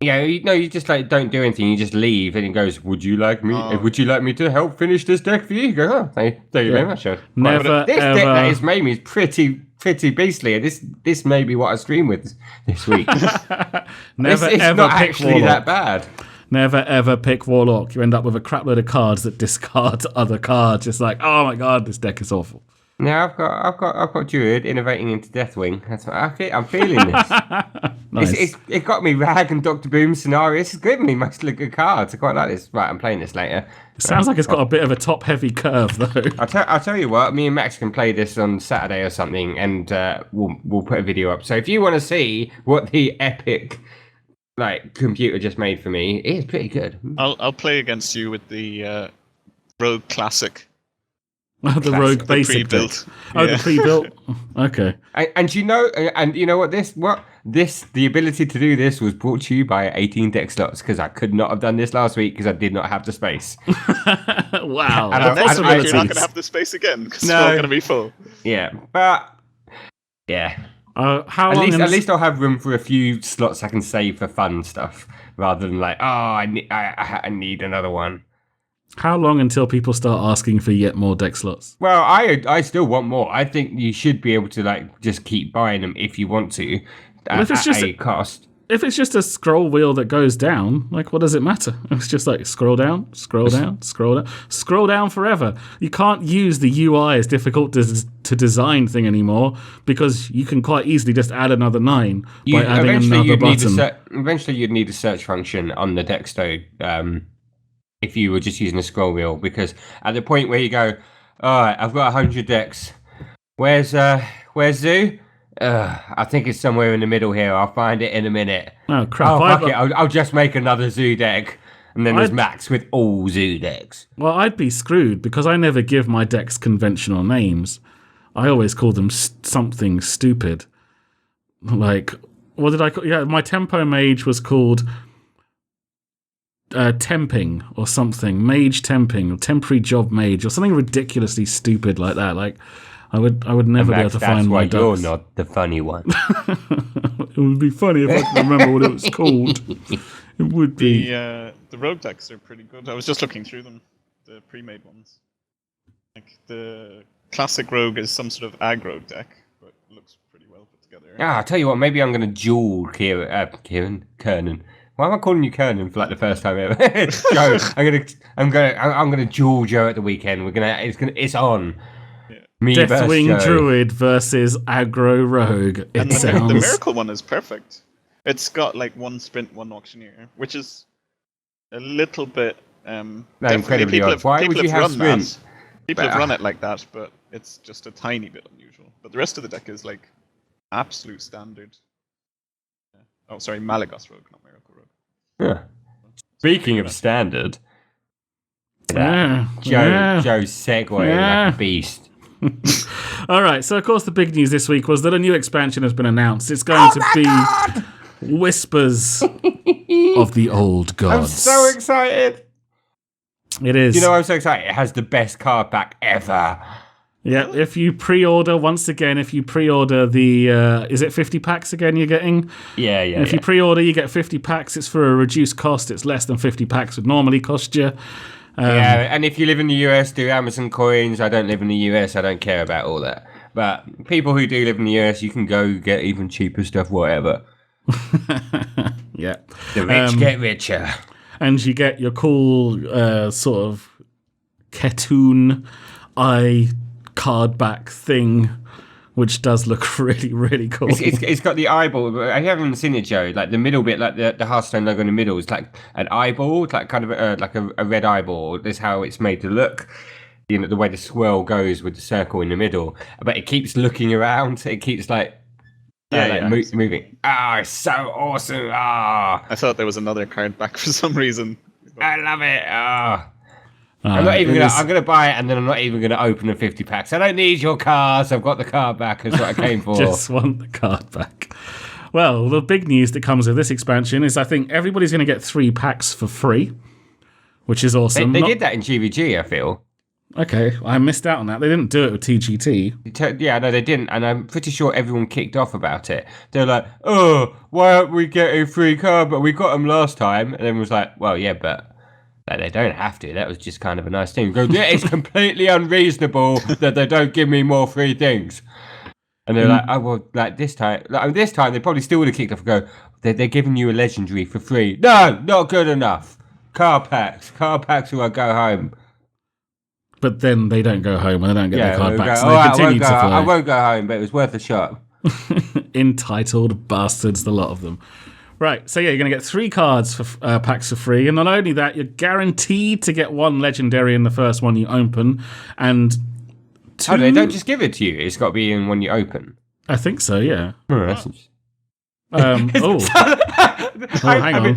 Yeah, you just like don't do anything. You just leave, and it goes. Would you like me? Would you like me to help finish this deck for you? You go. Oh, thank you very much. Never this ever. deck that is made me is pretty beastly. This may be what I stream with this week. Never it's ever not pick actually Warlock. that bad. Never ever pick Warlock. You end up with a crap load of cards that discard other cards. It's like, oh my god, this deck is awful. Now I've got Druid innovating into Deathwing. That's what I'm feeling this. Nice. It got me Rag and Doctor Boom scenarios. It's giving me mostly good cards. I quite like this. Right, I'm playing this later. It sounds like it's got a bit of a top-heavy curve, though. I'll tell you what. Me and Max can play this on Saturday or something, and we'll put a video up. So if you want to see what the epic computer just made for me, it is pretty good. I'll play against you with the Rogue Classic. The Rogue Basic pre-built. The pre-built. Okay. And you know what the ability to do this was brought to you by 18 deck slots, because I could not have done this last week because I did not have the space. Wow. And next week you're not going to have the space again because it's all going to be full. Yeah, but yeah. How at long? Least I'll have room for a few slots I can save for fun stuff, rather than I need another one. How long until people start asking for yet more deck slots? Well, I still want more. I think you should be able to just keep buying them if you want to, if it's just a cost. If it's just a scroll wheel that goes down, what does it matter? It's just scroll down, scroll down, scroll down, scroll down forever. You can't use the UI as difficult to design thing anymore, because you can quite easily just add another 9 by adding another button. Eventually, you'd need a search function on the deck if you were just using a scroll wheel, because at the point where you go, all right, I've got 100 decks. Where's Zoo? I think it's somewhere in the middle here. I'll find it in a minute. Oh crap! Fuck it. I'll just make another Zoo deck, and then there's Max with all Zoo decks. Well, I'd be screwed because I never give my decks conventional names. I always call them something stupid. What did I call? Yeah, my Tempo Mage was called Temping or something. Mage Temping or Temporary Job Mage or something ridiculously stupid like that. I would never be able to find my ducks. You're not the funny one. It would be funny if I could remember what it was called. It would be. The rogue decks are pretty good. I was just looking through them, the pre-made ones. The classic rogue is some sort of aggro deck, but it looks pretty well put together. I'll tell you what. Maybe I'm going to duel Kernan. Why am I calling you Kernan for the first time ever? Joe, I'm gonna duel Joe at the weekend. It's on. Deathwing Druid versus aggro rogue. The miracle one is perfect. It's got 1 sprint, 1 auctioneer, which is a little bit incredibly odd. Why would you have sprint? People have run it like that, but it's just a tiny bit unusual. But the rest of the deck is absolute standard. Oh, sorry, Malagos Rogue, not Miracle Rogue. Yeah. Speaking of standard, Yeah, Joe's segue Yeah. like a beast. All right, so of course the big news this week was that a new expansion has been announced. It's going to be Whispers of the Old Gods. I'm so excited. It is. You know, I'm so excited. It has the best card back ever. Yeah, if you pre-order, once again, if you pre-order the, is it 50 packs again you're getting? Yeah. If you pre-order, you get 50 packs. It's for a reduced cost. It's less than 50 packs would normally cost you. Yeah, and if you live in the US, do Amazon coins. I don't live in the US. I don't care about all that. But people who do live in the US, you can go get even cheaper stuff, whatever. Yeah. The rich get richer. And you get your cool sort of cartoon eye card back thing, which does look really, really cool. It's got the eyeball. But I haven't seen it, Joe. Like the middle bit, like the Hearthstone logo in the middle, is like an eyeball. It's like kind of like a red eyeball. That's how it's made to look. You know, the way the swirl goes with the circle in the middle. But it keeps looking around. It keeps moving. It's so awesome. I thought there was another card back for some reason. I love it. I'm gonna buy it, and then I'm not even gonna open the 50 packs. I don't need your cards. I've got the card back. That's what I came for. Just want the card back. Well, the big news that comes with this expansion is I think everybody's going to get 3 packs for free, which is awesome. They did that in GVG, I feel. Okay, I missed out on that. They didn't do it with TGT. Yeah, no, they didn't, and I'm pretty sure everyone kicked off about it. They're like, "Oh, why aren't we getting free card? But we got them last time." And then was like, "Well, yeah, but." Like, they don't have to. That was just kind of a nice thing. Go, yeah, it's completely unreasonable that they don't give me more free things. And they're like, oh, well, like this time they probably still would have kicked off and go, they're giving you a legendary for free. No, not good enough. Car packs or I go home. But then they don't go home and they don't get their card back. So they continue to play. I won't go home, but it was worth a shot. Entitled bastards, the lot of them. Right, so yeah, you're going to get 3 cards for packs for free, and not only that, you're guaranteed to get 1 legendary in the first one you open, and 2... Oh, they don't just give it to you. It's got to be in when you open. I think so, yeah. Hang on.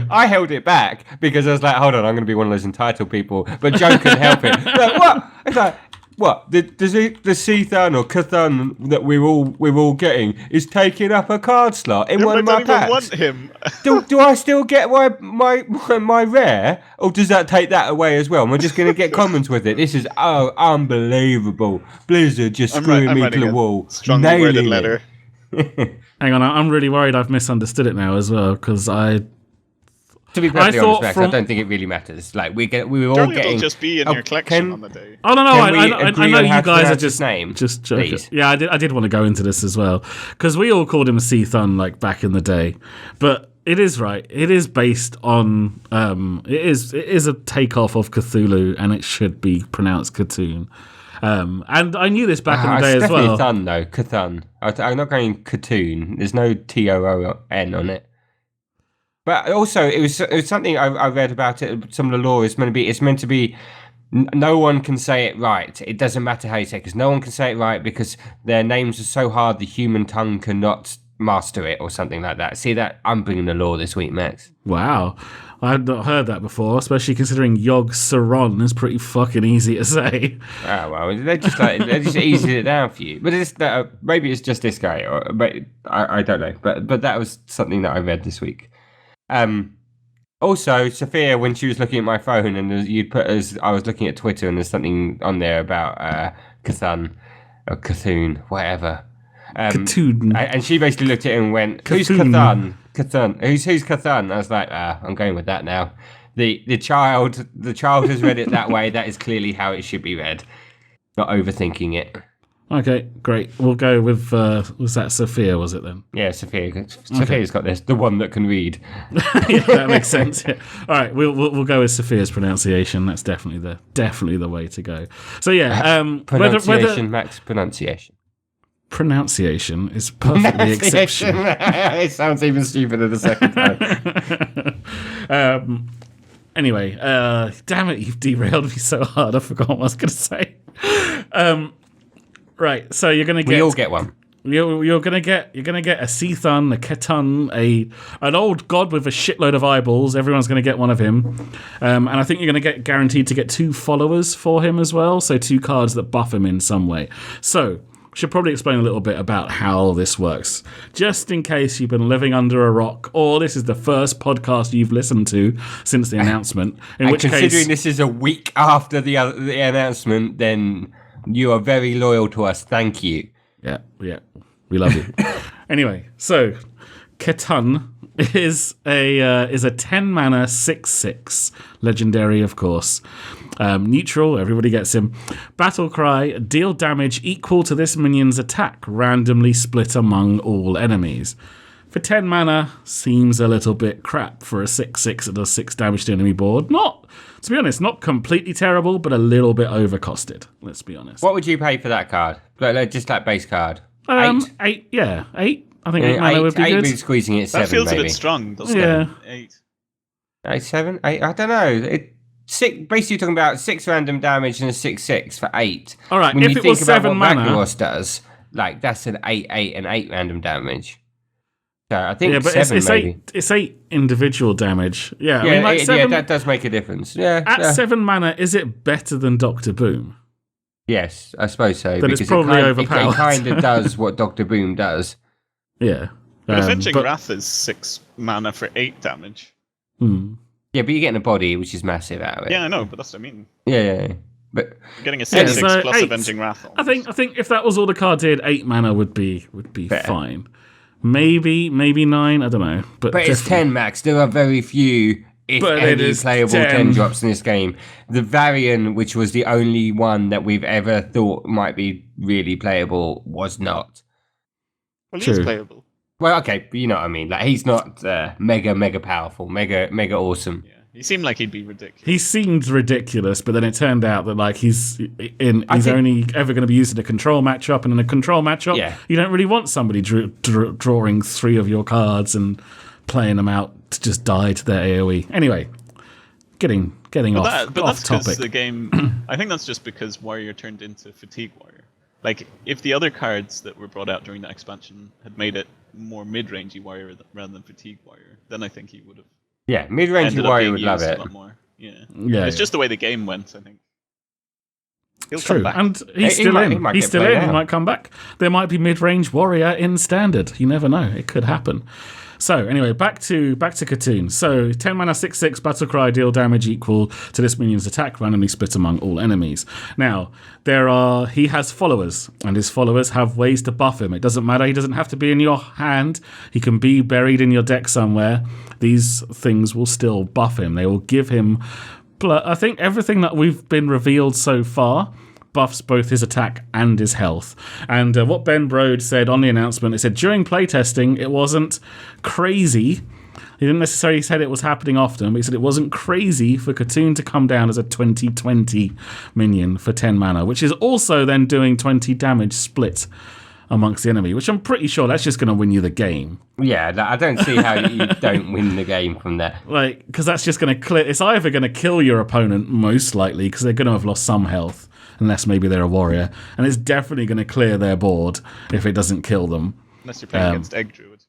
I held it back because I was like, hold on, I'm going to be one of those entitled people, but Joe couldn't help it. Like, what? It's like, what? The Cthulhu or Cthulhu that we're all getting is taking up a card slot in one of my packs. Want him. do I still get my rare, or does that take that away as well? Am I just going to get commons with it? This is unbelievable. Blizzard just screwing me to the wall. Strongly worded letter. Hang on, I'm really worried I've misunderstood it now as well, because to be perfectly honest, Max, I don't think it really matters. Like we were all getting. It'll just be in your collection on the day. Oh no, I know you guys are just name, just joking. Please. Yeah, I did want to go into this as well because we all called him Cthulhu like back in the day, but it is right. It is based on it is a takeoff of Cthulhu, and it should be pronounced Cthulhu. And I knew this back in the day as well. It's definitely Thun though, Cthulhu. I'm not going Cthulhu. There's no Toon on it. But also, it was something I read about it. Some of the lore is meant to be. No one can say it right. It doesn't matter how you say it, because no one can say it right because their names are so hard the human tongue cannot master it, or something like that. See that? I'm bringing the lore this week, Max. Wow, I've not heard that before, especially considering Yogg Saron is pretty fucking easy to say. Oh well, they just eased it down for you. But it's maybe it's just this guy, but I don't know. But that was something that I read this week. Also, Sophia, when she was looking at my phone, and you'd put I was looking at Twitter, and there's something on there about Cthulhu or Cthulhu, whatever. Cthulhu. And she basically looked at it and went, "Who's Cthulhu? Cthulhu? Who's Cthulhu?" I was like, "I'm going with that now." The child has read it that way. That is clearly how it should be read. Not overthinking it. Okay, great. We'll go with, was that Sophia, was it then? Yeah, Sophia. Sophia's got this, the one that can read. Yeah, that makes sense. Yeah. All right, we'll go with Sophia's pronunciation. That's definitely the way to go. So yeah, pronunciation, Max, pronunciation. Pronunciation is perfectly exceptional. It sounds even stupider the second time. Anyway, damn it, you've derailed me so hard. I forgot what I was going to say. Right, so you're going to get... We all get one. You're gonna get a Seathun, a Ketun, an old god with a shitload of eyeballs. Everyone's gonna get one of him, and I think you're gonna get guaranteed to get 2 followers for him as well. So 2 cards that buff him in some way. So should probably explain a little bit about how this works, just in case you've been living under a rock, or this is the first podcast you've listened to since the announcement. In which considering case, this is a week after the announcement, then you are very loyal to us. Thank you. Yeah, we love you. Anyway, so Ketun is a 10 mana 6/6 legendary, of course. Neutral, everybody gets him. Battle cry, deal damage equal to this minion's attack, randomly split among all enemies. For 10 mana, seems a little bit crap for a 6/6 that does 6 damage to enemy board. Not, to be honest, not completely terrible, but a little bit overcosted. Let's be honest. What would you pay for that card? Just that base card? 8? 8, yeah. 8? I think 8 mana would be 8 good. would be squeezing it 7, That feels maybe. a bit strong, doesn't Yeah. it? 8, 7, 8. I don't know. Basically talking about 6 random damage and a 6/6 for 8. All right, When if you it think was about 7 what mana, Ragnaros does, like that's an 8/8 and 8 random damage. So I think yeah, but 7 it's maybe. 8. It's 8 individual damage. Yeah, Yeah, I mean, like 7 that does make a difference. Yeah, at yeah. 7 mana. Is it better than Doctor Boom? Yes, I suppose so. Then it's because probably it overpowered. kind of does what Doctor Boom does. Yeah, But Avenging Wrath is 6 mana for 8 damage. Yeah, but you're getting a body, which is massive out of it. Yeah, I know, but that's what I mean. Yeah. But You're getting a 6/6 so plus 8. Avenging Wrath. I think if that was all the card did, 8 mana would be Fair. fine. Maybe 9. I don't know, but it's 10 max. There are very few, if But it any, is playable 10. 10 drops in this game. The Varian, which was the only one that we've ever thought might be really playable, was not. Well, True. he's playable. Well, okay, but you know what I mean. Like he's not mega powerful, mega awesome. Yeah, he seemed like he'd be ridiculous. he seemed ridiculous. But then it turned out that like he's think- only ever going to be used in a control matchup, and in a control matchup, Yeah. you don't really want somebody drawing 3 of your cards and playing them out to just die to their AOE. Anyway, getting off That's topic. because the game. I think that's just because Warrior turned into Fatigue Warrior. Like, if the other cards that were brought out during that expansion had made it more mid-rangey Warrior rather than Fatigue Warrior, then I think he would have. Yeah, mid-range ended up warrior being would love used it. a lot more. Yeah, Yeah, it's yeah. just the way the game went. I think he'll It's come true, back. and He he's still might- he in. might He's get still played in. He out. might come back. There might be mid-range warrior in standard. You never know. It could happen. So anyway, back to Katoon. So 10 mana 6/6 battle cry, deal damage equal to this minion's attack, randomly split among all enemies. Now he has followers, and his followers have ways to buff him. It doesn't matter. He doesn't have to be in your hand. He can be buried in your deck somewhere. These things will still buff him. They will give him. I think everything that we've been revealed so far buffs both his attack and his health. And what Ben Brode said on the announcement, he said during playtesting, it wasn't crazy. He didn't necessarily say it was happening often, but he said it wasn't crazy for Katoon to come down as a 20/20 minion for 10 mana, which is also then doing 20 damage split amongst the enemy, which I'm pretty sure that's just going to win you the game. Yeah, I don't see how you don't win the game from there. Like, because that's just going to clear. It's either going to kill your opponent, most likely, because they're going to have lost some health, unless maybe they're a warrior, and it's definitely going to clear their board if it doesn't kill them. Unless you're playing against Egg Druid.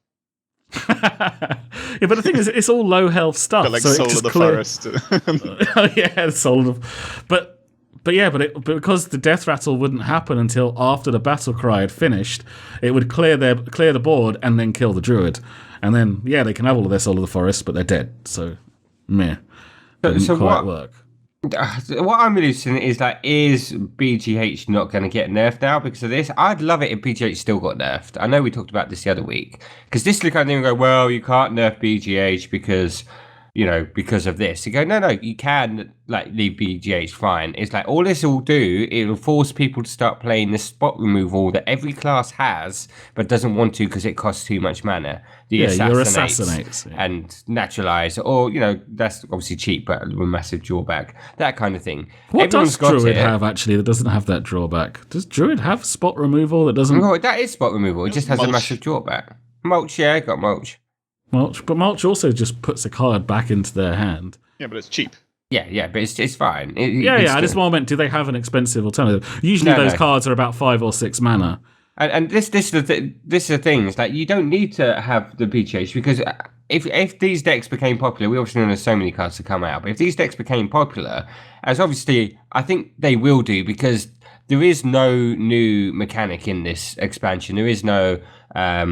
Yeah, but the thing is, it's all low health stuff. Got like so Soul it of just the clears. Forest. Oh yeah, the soul of. But because the death rattle wouldn't happen until after the battle cry had finished, it would clear the board and then kill the druid, and then they can have all of their soul of the forest, but they're dead. So, meh. Didn't So quite what? work. What I'm hallucinating is is BGH not going to get nerfed now because of this? I'd love it if BGH still got nerfed. I know we talked about this the other week because this is the kind of thing we go, well, you can't nerf BGH because of this. You go, no, you can leave BGH fine. It's like all this will do, it will force people to start playing the spot removal that every class has but doesn't want to because it costs too much mana. Your assassinates and naturalize, or that's obviously cheap but a massive drawback. That kind of thing. What Everyone's does Druid got it. have actually that doesn't have that drawback? Does Druid have spot removal that doesn't? Oh, that is spot removal. It just has a Mulch. massive drawback. Mulch, yeah, got mulch. Mulch, but Mulch also just puts a card back into their hand. Yeah, but it's cheap. Yeah, but it's fine. I just more meant, do they have an expensive alternative? Usually No, those no. cards are about 5 or 6 mana. And this is the thing. It's like you don't need to have the PGH because if these decks became popular, we obviously know there's so many cards to come out. But if these decks became popular, as obviously I think they will do, because there is no new mechanic in this expansion. There is no that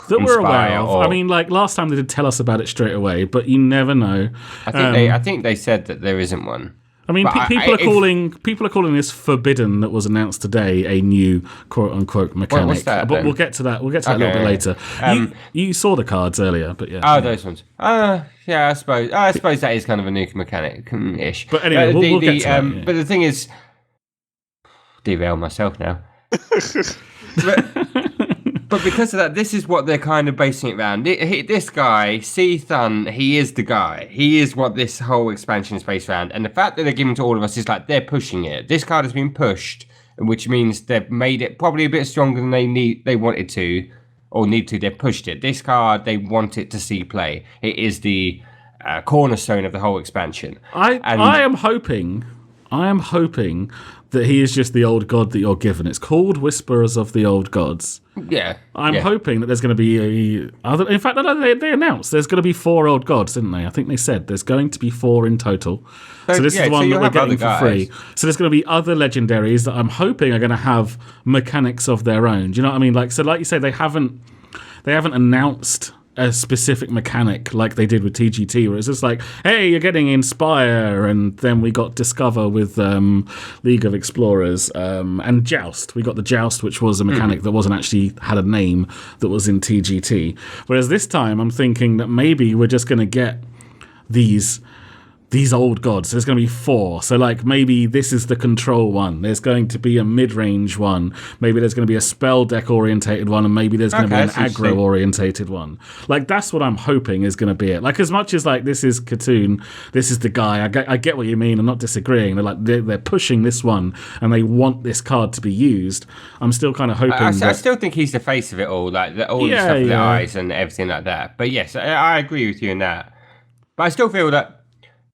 we're aware of. I mean, like last time they did tell us about it straight away, but you never know. I think they said that there isn't one. I mean, people are calling this forbidden that was announced today a new quote unquote mechanic. What's that, but then? we'll get to that. We'll get to that a little bit later. You saw the cards earlier, but yeah. Oh, those ones. Yeah, I suppose that is kind of a new mechanic ish. But anyway, we'll get to that. Yeah. But the thing is, derail myself now. But because of that, this is what they're kind of basing it around. This guy, C Thun, he is the guy. He is what this whole expansion is based around. And the fact that they're giving to all of us is like they're pushing it. This card has been pushed, which means they've made it probably a bit stronger than they wanted to or need to. They've pushed it. This card, they want it to see play. It is the cornerstone of the whole expansion. I am hoping that he is just the old god that you're given. It's called Whisperers of the Old Gods. Yeah. I'm hoping that there's going to be other. In fact, they announced there's going to be 4 old gods, didn't they? I think they said there's going to be 4 in total. So this is one that we're getting for free. So there's going to be other legendaries that I'm hoping are going to have mechanics of their own. Do you know what I mean? Like you say, they haven't announced a specific mechanic like they did with TGT, where it's just like, hey, you're getting Inspire, and then we got Discover with League of Explorers, and Joust. We got the Joust, which was a mechanic that wasn't actually had a name that was in TGT. Whereas this time, I'm thinking that maybe we're just going to get these old gods. There's going to be 4. So, like, maybe this is the control one. There's going to be a mid-range one. Maybe there's going to be a spell deck-orientated one, and maybe there's going to be an aggro-orientated one. Like, that's what I'm hoping is going to be it. Like, as much as, like, this is Katoon, this is the guy, I get what you mean. I'm not disagreeing. They're pushing this one, and they want this card to be used. I'm still kind of hoping I still think he's the face of it all, like, all the stuff with the eyes and everything like that. But, yes, I agree with you in that. But I still feel that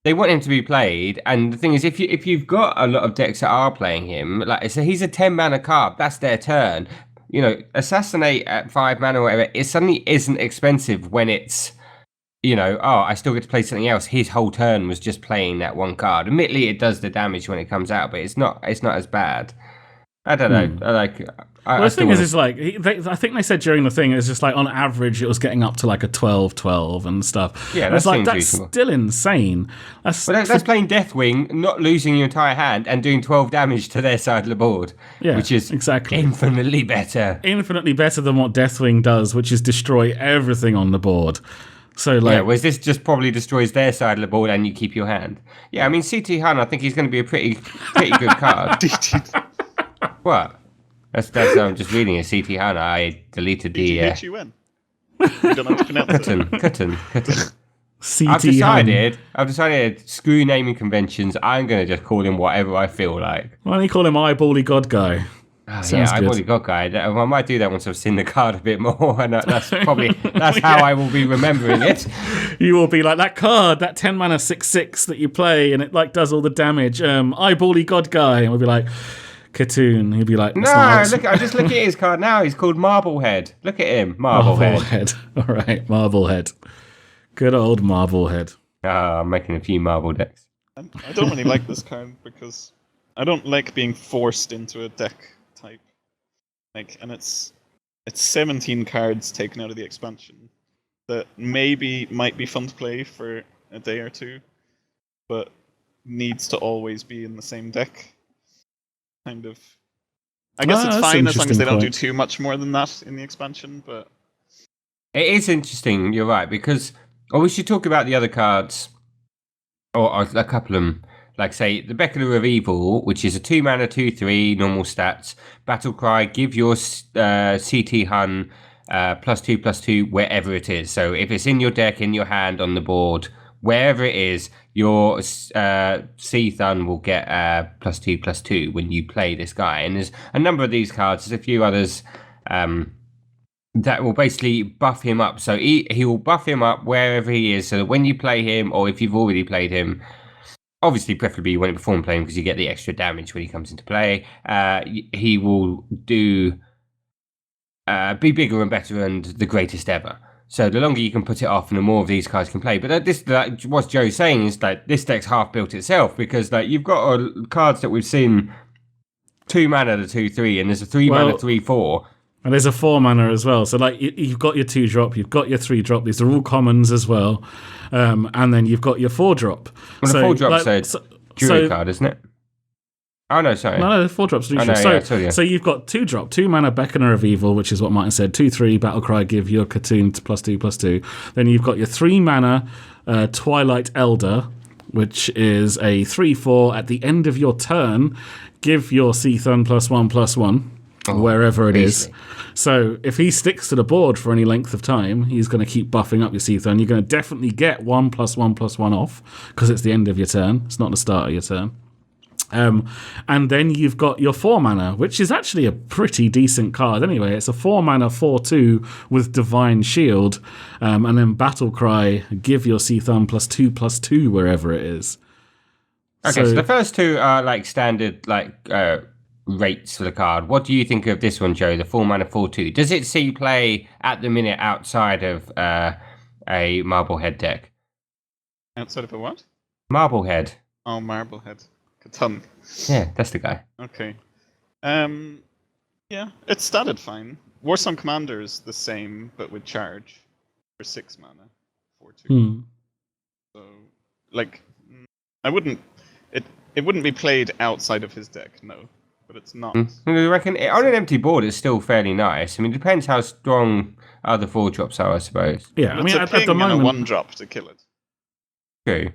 they want him to be played, and the thing is, if you've got a lot of decks that are playing him, like so he's a 10 mana card, that's their turn. You know, Assassinate at 5 mana or whatever, it suddenly isn't expensive when it's, you know, I still get to play something else. His whole turn was just playing that one card. Admittedly, it does the damage when it comes out, but it's not as bad. I don't know. The thing is, like, I think they said during the thing, it's just like on average, it was getting up to like a 12-12 and stuff. Yeah, that's reasonable. Still insane. That's playing Deathwing, not losing your entire hand, and doing 12 damage to their side of the board. Yeah, which is exactly infinitely better. Infinitely better than what Deathwing does, which is destroy everything on the board. So, like, whereas this just probably destroys their side of the board and you keep your hand. Yeah, I mean, CT Hun, I think he's going to be a pretty good card. What? That's I'm just reading a CT Hun. I deleted the. H-U-N. You don't know how to pronounce it. Cutten. I've decided. Screw naming conventions. I'm going to just call him whatever I feel like. Why don't you call him Eyebally God Guy? Eyebally God Guy. I might do that once I've seen the card a bit more, and that's probably how I will be remembering it. You will be like that card, that 10 mana 6/6 that you play, and it like does all the damage. Eyebally God Guy, and we'll be like. Katoon, he'd be like, no, I just look at his card now. He's called Marblehead. Look at him, Marblehead. All right, Marblehead. Good old Marblehead. I'm making a few Marble decks. I don't really like this card because I don't like being forced into a deck type. Like, and it's 17 cards taken out of the expansion that maybe might be fun to play for a day or two, but needs to always be in the same deck. Kind of. I guess it's fine as long as they don't do too much more than that in the expansion, but it is interesting. You're right, because we should talk about the other cards, or a couple of them. Like, say, the Beckoner of Evil, which is a 2 mana 2/3 normal stats. Battle Cry, give your CT Hun +2/+2 wherever it is. So if it's in your deck, in your hand, on the board, wherever it is, your C Thun will get +2/+2 when you play this guy. And there's a number of these cards. There's a few others that will basically buff him up. So he will buff him up wherever he is, so that when you play him, or if you've already played him, obviously preferably you want it before playing because you get the extra damage when he comes into play, he will do be bigger and better and the greatest ever. So the longer you can put it off, and the more of these cards can play. But this, like, what Joe's saying is that this deck's half built itself, because like you've got cards that we've seen 2 mana, the 2/3, and there's a 3 mana 3/4. And there's a 4 mana as well. So like you've got your 2-drop, you've got your 3-drop. These are all commons as well. And then you've got your 4-drop. Well, the 4-drop's a Druid card, isn't it? Oh, no, sorry. No, 4-drop's neutral. So you've got 2-drop, 2 mana Beckoner of Evil, which is what Martin said. 2/3 Battlecry, give your Katoon +2/+2. Then you've got your 3 mana Twilight Elder, which is a 3/4 at the end of your turn. Give your Seathun +1/+1, wherever it is. So if he sticks to the board for any length of time, he's going to keep buffing up your Seathun. You're going to definitely get 1/1/1 off, because it's the end of your turn. It's not the start of your turn. And then you've got your 4 mana, which is actually a pretty decent card anyway. It's a 4 mana 4/2 with Divine Shield, and then Battle Cry, give your Seathun +2/+2 wherever it is. Okay, so the first two are like standard rates for the card. What do you think of this one, Joe? The 4 mana 4/2. Does it see play at the minute outside of a Marblehead deck? Outside of a what? Marblehead. Oh, Marblehead. Catan. Yeah, that's the guy. Okay. Yeah, it's started fine. Warsong Commander is the same, but with charge for 6 mana, 4/2. So, like, I wouldn't. It wouldn't be played outside of his deck, no. But it's not. I reckon on an empty board it's still fairly nice. I mean, it depends how strong other 4-drops are, I suppose. Yeah, I mean, at the moment, a 1-drop to kill it. True.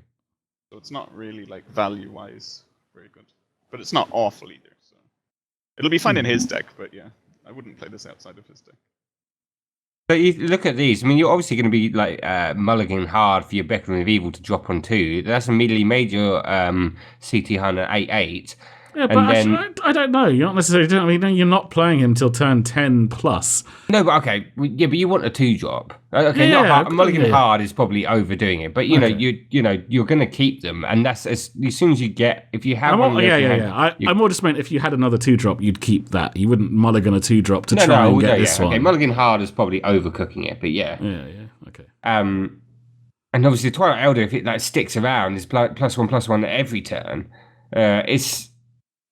So it's not really like value-wise very good, but it's not awful either. So it'll be fine in his deck, but yeah, I wouldn't play this outside of his deck. But you look at these. I mean, you're obviously going to be like mulliganing hard for your Beckoning of Evil to drop on 2. That's immediately made your CT Hunter 8/8. Yeah, but I don't know. You're not necessarily. I mean, you're not playing him till turn 10 plus. No, but okay, yeah, but you want a 2-drop. Okay, not hard. Mulligan hard is probably overdoing it, but you know, you're going to keep them, and that's as soon as you get if you have one. I more just meant if you had another 2-drop, you'd keep that. You wouldn't mulligan a 2-drop to try and get this one. Okay, mulligan hard is probably overcooking it, but yeah. Okay. And obviously, the Twilight Elder, if it like sticks around, is +1/+1 every turn.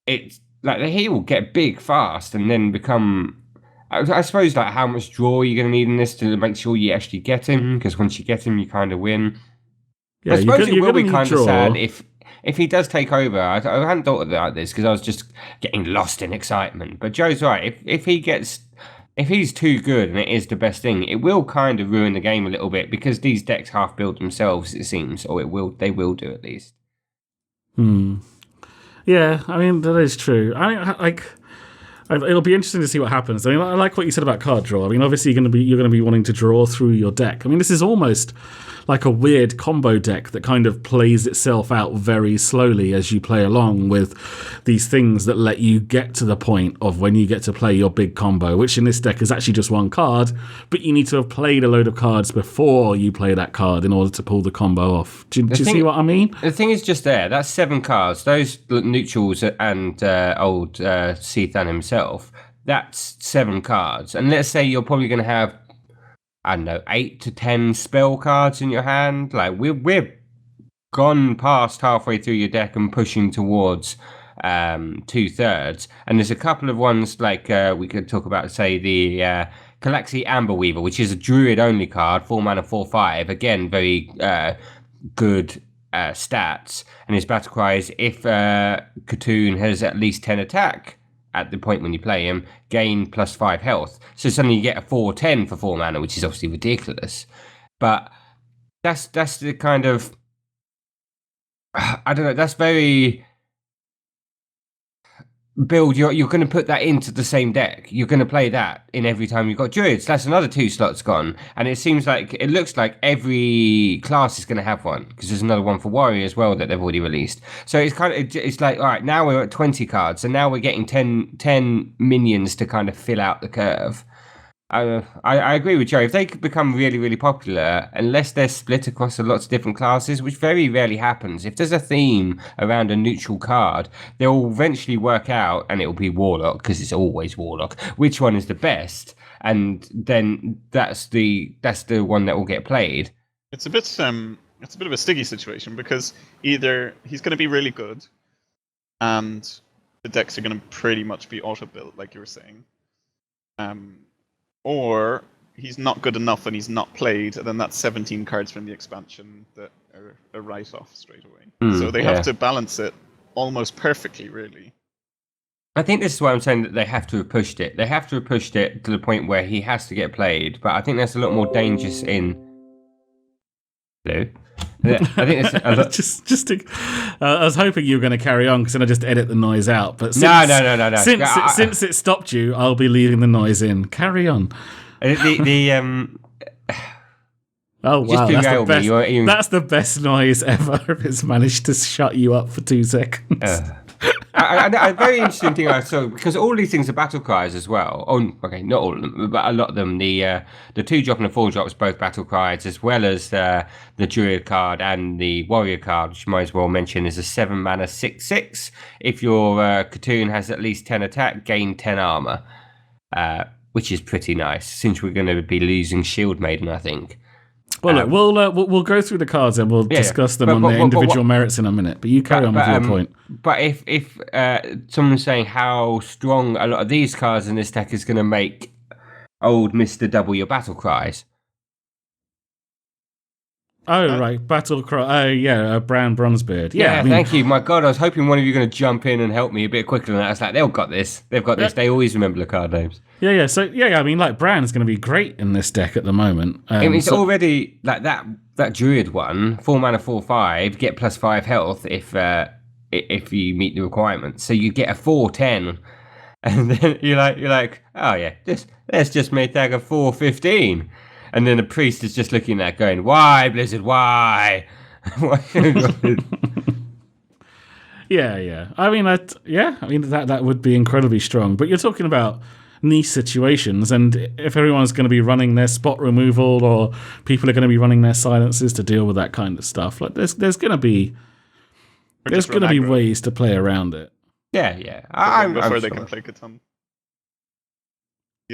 It's like he will get big fast and then become. I suppose like how much draw you're going to need in this to make sure you actually get him, because once you get him, you kind of win. Yeah, I suppose it will be kind of sad if he does take over. I hadn't thought about this because I was just getting lost in excitement. But Joe's right. If he's too good and it is the best thing, it will kind of ruin the game a little bit, because these decks half build themselves, it seems, or they will do at least. Yeah, I mean, that is true. It'll be interesting to see what happens. I mean, I like what you said about card draw. I mean, obviously you're going to be wanting to draw through your deck. I mean, this is almost like a weird combo deck that kind of plays itself out very slowly as you play along with these things that let you get to the point of when you get to play your big combo, which in this deck is actually just one card, but you need to have played a load of cards before you play that card in order to pull the combo off. Do you see what I mean? The thing is just there. That's 7 cards. Those neutrals and old Seathan himself, that's 7 cards. And let's say you're probably going to have, I don't know, 8 to 10 spell cards in your hand. Like we're gone past halfway through your deck and pushing towards 2/3. And there's a couple of ones like we could talk about, say the Calaxy Amber Weaver, which is a druid only card, 4 mana 4/5. Again, very good stats. And his battle cry is if Katoon has at least 10 attack at the point when you play him, gain +5 health. So suddenly you get a 4/10 for 4 mana, which is obviously ridiculous. But that's the kind of, I don't know, that's very build. You're going to put that into the same deck. You're going to play that in every time you've got druids. That's another 2 slots gone. And it looks like every class is going to have one, because there's another one for warrior as well that they've already released. So it's like, all right, now we're at 20 cards, and now we're getting 10 minions to kind of fill out the curve. I agree with Joe. If they could become really, really popular, unless they're split across lots of different classes, which very rarely happens, if there's a theme around a neutral card, they'll eventually work out, and it'll be Warlock, because it's always Warlock, which one is the best. and then that's the one that will get played. It's a bit of a sticky situation because either he's going to be really good, and the decks are going to pretty much be auto-built, like you were saying, or he's not good enough and he's not played, and then that's 17 cards from the expansion that are a write-off straight away. So they have to balance it almost perfectly, really. I think this is why I'm saying that they have to have pushed it. They have to have pushed it to the point where he has to get played, but I think that's a lot more dangerous in... Hello? I think it's a lot... I was hoping you were going to carry on because then I just edit the noise out. But No. Since it stopped you, I'll be leaving the noise in. Carry on. Oh wow, that's the best noise ever. It's managed to shut you up for 2 seconds. A very interesting thing I saw, because all these things are battle cries as well. Oh, okay, not all of them, but a lot of them. The 2-drop and the 4-drops both battle cries, as well as the Druid card and the Warrior card, which you might as well mention is a 7-mana 6/6. If your Khatoon has at least 10 attack, gain 10 armor, which is pretty nice. Since we're going to be losing Shield Maiden, I think. Well, look, we'll go through the cards and we'll discuss them on their individual merits in a minute. But you carry on with your point. But if someone's saying how strong a lot of these cards in this deck is going to make old Mr. Double your battle cries. Oh, right. Battle cry. Oh, yeah. Brand Bronzebeard. Yeah, I mean, thank you. My God, I was hoping one of you were going to jump in and help me a bit quicker than that. I was like, they've got this. They've got this. They always remember the card names. Yeah. So, I mean, like, Brand's going to be great in this deck at the moment. It's already, like, that Druid one, 4 mana, 4/5, get +5 health if you meet the requirements. So you get a 4/10. And then you're like, oh, yeah, let's just make that a 4/15. And then the priest is just looking at that going, why, Blizzard, why? Yeah. I mean, that would be incredibly strong. But you're talking about niche situations, and if everyone's going to be running their spot removal or people are going to be running their silences to deal with that kind of stuff, like there's going to be ways to play around it. Yeah. Before they can play Catan.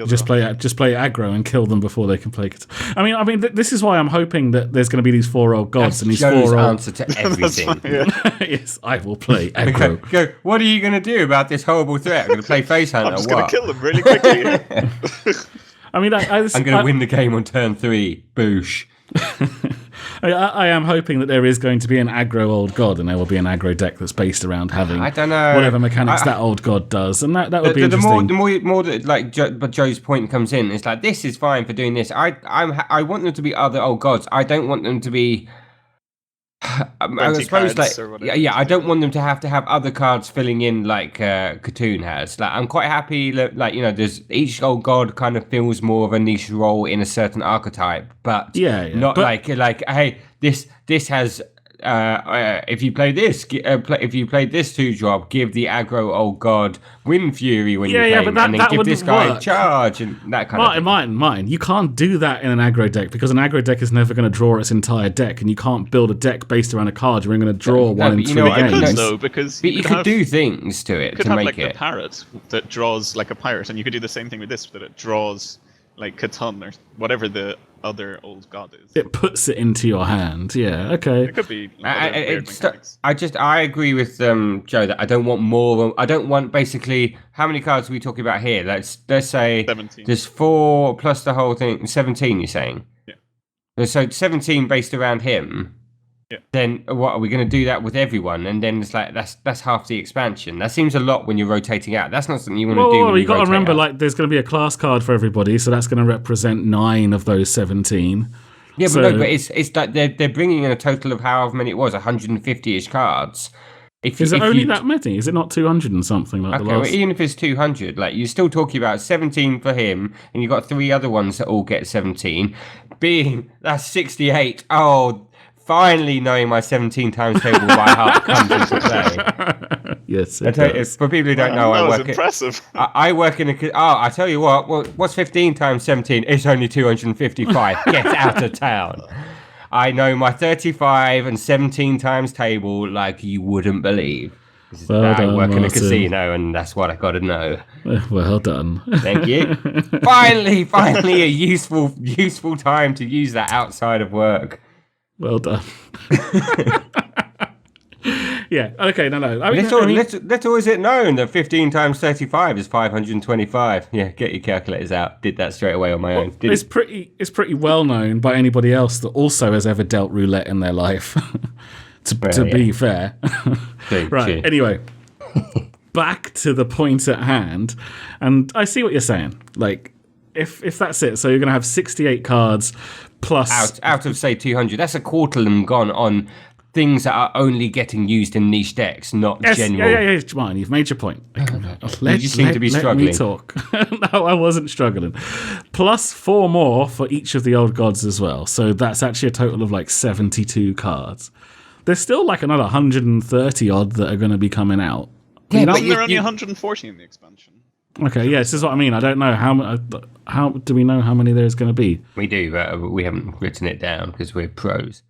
Just play aggro and kill them before they can play it. I mean, this is why I'm hoping that there's going to be these 4 old gods and these Joe's 4 old answer to everything. Yes, I will play aggro. Go. What are you going to do about this horrible threat? I'm going to play Face Hunter. I'm just going to kill them really quickly. I mean, I'm going to win the game on turn 3. Boosh. I am hoping that there is going to be an aggro old god, and there will be an aggro deck that's based around having I don't know whatever mechanics that old god does, and that would be interesting. The more that like Joe's point comes in, it's like this is fine for doing this. I want them to be other old gods. I don't want them to be. I suppose I don't want them to have other cards filling in like Khatoon has. Like I'm quite happy like there's each old god kind of fills more of a niche role in a certain archetype, but like hey this has if you play this if you play this 2-drop, give the aggro old god Wind Fury when you play him, and then give this guy work. Charge and that kind of thing. Mine. You can't do that in an aggro deck because an aggro deck is never going to draw its entire deck, and you can't build a deck based around a card. You're going to draw one in 3 games. Though, because you could do things to it to make it. The parrot that draws like a pirate, and you could do the same thing with this, that it draws like Catan or whatever the other old god is. It puts it into your hand. Yeah, okay. It could be weird mechanics. I agree with Joe that I don't want more. I don't want basically how many cards are we talking about here? Let's say 17. There's 4 plus the whole thing. 17, you're saying? Yeah. So 17 based around him. Yeah. Then what are we going to do that with everyone? And then it's like that's half the expansion. That seems a lot when you're rotating out. That's not something you want to do. Well, you got to remember, like, there's going to be a class card for everybody, so that's going to represent 9 of those 17. Yeah, but it's like they're bringing in a total of however many it was, 150ish cards. Is it only that many? Is it not 200 and something like the last? Well, even if it's 200, like you're still talking about 17 for him, and you've got 3 other ones that all get 17. That's 68. Oh. Finally, knowing my 17 times table by heart comes into play. Yes, for people who don't know, impressive. I work in I tell you what. What's 15 times 17? It's only 255. Get out of town. I know my 35 and 17 times table like you wouldn't believe. I work in a Martin. casino, and that's what I got to know. Well done. Thank you. Finally, a useful time to use that outside of work. Well done. Yeah. Okay. No. I mean, Little is it known that 15 times 35 is 525. Yeah, get your calculators out. Did that straight away on my own. it's pretty well known by anybody else that also has ever dealt roulette in their life. to be fair. True, Right. true. Anyway, back to the point at hand, and I see what you're saying. Like, if that's it, so you're going to have 68 cards plus Out of say 200. That's a quarter of them gone on things that are only getting used in niche decks, not general. Yeah, Martin, you've made your point. You just seem to be struggling. Let me talk. No, I wasn't struggling. Plus 4 more for each of the old gods as well. So that's actually a total of like 72 cards. There's still like another 130 odd that are going to be coming out. Yeah, but There are only 140 in the expansion. Okay, yeah, this is what I mean. I don't know how do we know how many there's going to be? We do, but we haven't written it down because we're pros.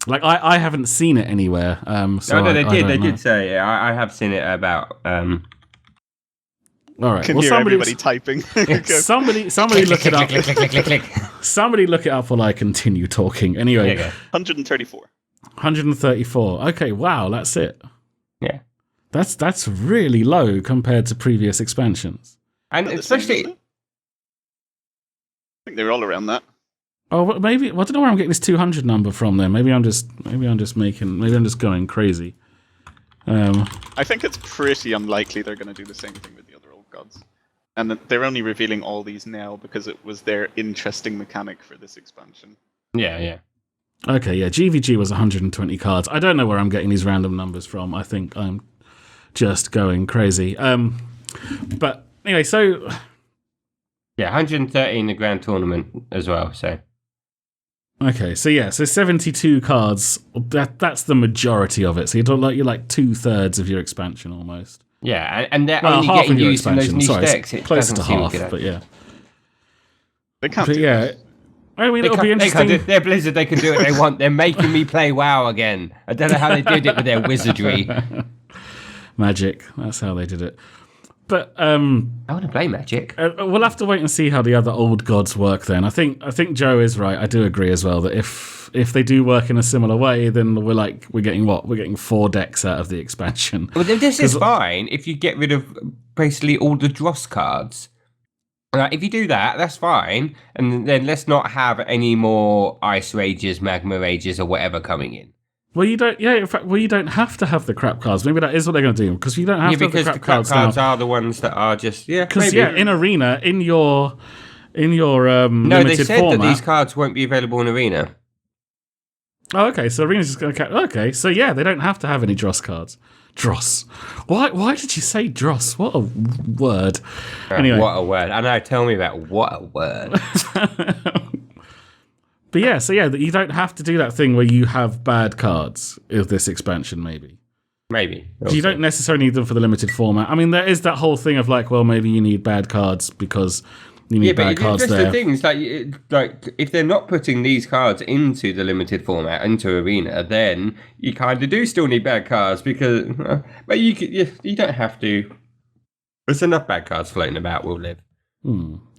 Like I haven't seen it anywhere. So No, they did. They don't know. did say. I have seen it about. All right. Can Well, hear everybody typing. somebody look it up. Click, click, click, click, click. Somebody look it up while I continue talking. Anyway, There you go. 134. 134. Okay, wow, that's it. Yeah, That's really low compared to previous expansions. and About the same, especially. isn't it? I think they were all around that. Oh, well, maybe I don't know where I'm getting this 200 number from. Then maybe I'm just going crazy. I think it's pretty unlikely they're going to do the same thing with the other old gods. And that they're only revealing all these now because it was their interesting mechanic for this expansion. Yeah. Okay, yeah, GVG was 120 cards. I don't know where I'm getting these random numbers from. I think I'm just going crazy. But anyway, so Yeah, 130 in the grand tournament as well. So okay, so 72 cards. That's the majority of it. So you're like 2/3 of your expansion almost. yeah, and they're Well, only half getting of your used in those expansion. niche Sorry, decks. it's It close doesn't to seem half, good. but yeah. They can't But do yeah, that. I mean, it'll be They interesting. can't do, they're Blizzard. They can do what they want. They're making me play WoW again. I don't know how they did it with their wizardry. Magic. That's how they did it. But I want to play Magic. we'll have to wait and see how the other old gods work. Then I think Joe is right. I do agree as well that if they do work in a similar way, then we're getting 4 decks out of the expansion. Well, this is fine if you get rid of basically all the Dross cards. If you do that, that's fine. And then let's not have any more Ice Rages, Magma Rages, or whatever coming in. Well, you don't. Yeah, in fact, you don't have to have the crap cards. Maybe that is what they're going to do because you don't have to have Because the crap cards now. are the ones that are just Because maybe. in Arena, in your No, limited they said format. that these cards won't be available in Arena. Oh, okay. So Arena's just going to. Okay, so yeah, they don't have to have any Dross cards. Dross. Why did you say Dross? What a word. Anyway. What a word. I know, tell me about what a word. But yeah, so yeah, you don't have to do that thing where you have bad cards of this expansion, maybe. Maybe. You don't necessarily need them for the limited format. I mean, there is that whole thing of like, well, maybe you need bad cards because you need bad cards just there. the thing is, like if they're not putting these cards into the limited format, into Arena, then you kind of do still need bad cards because, but you don't have to. There's enough bad cards floating about. We'll live.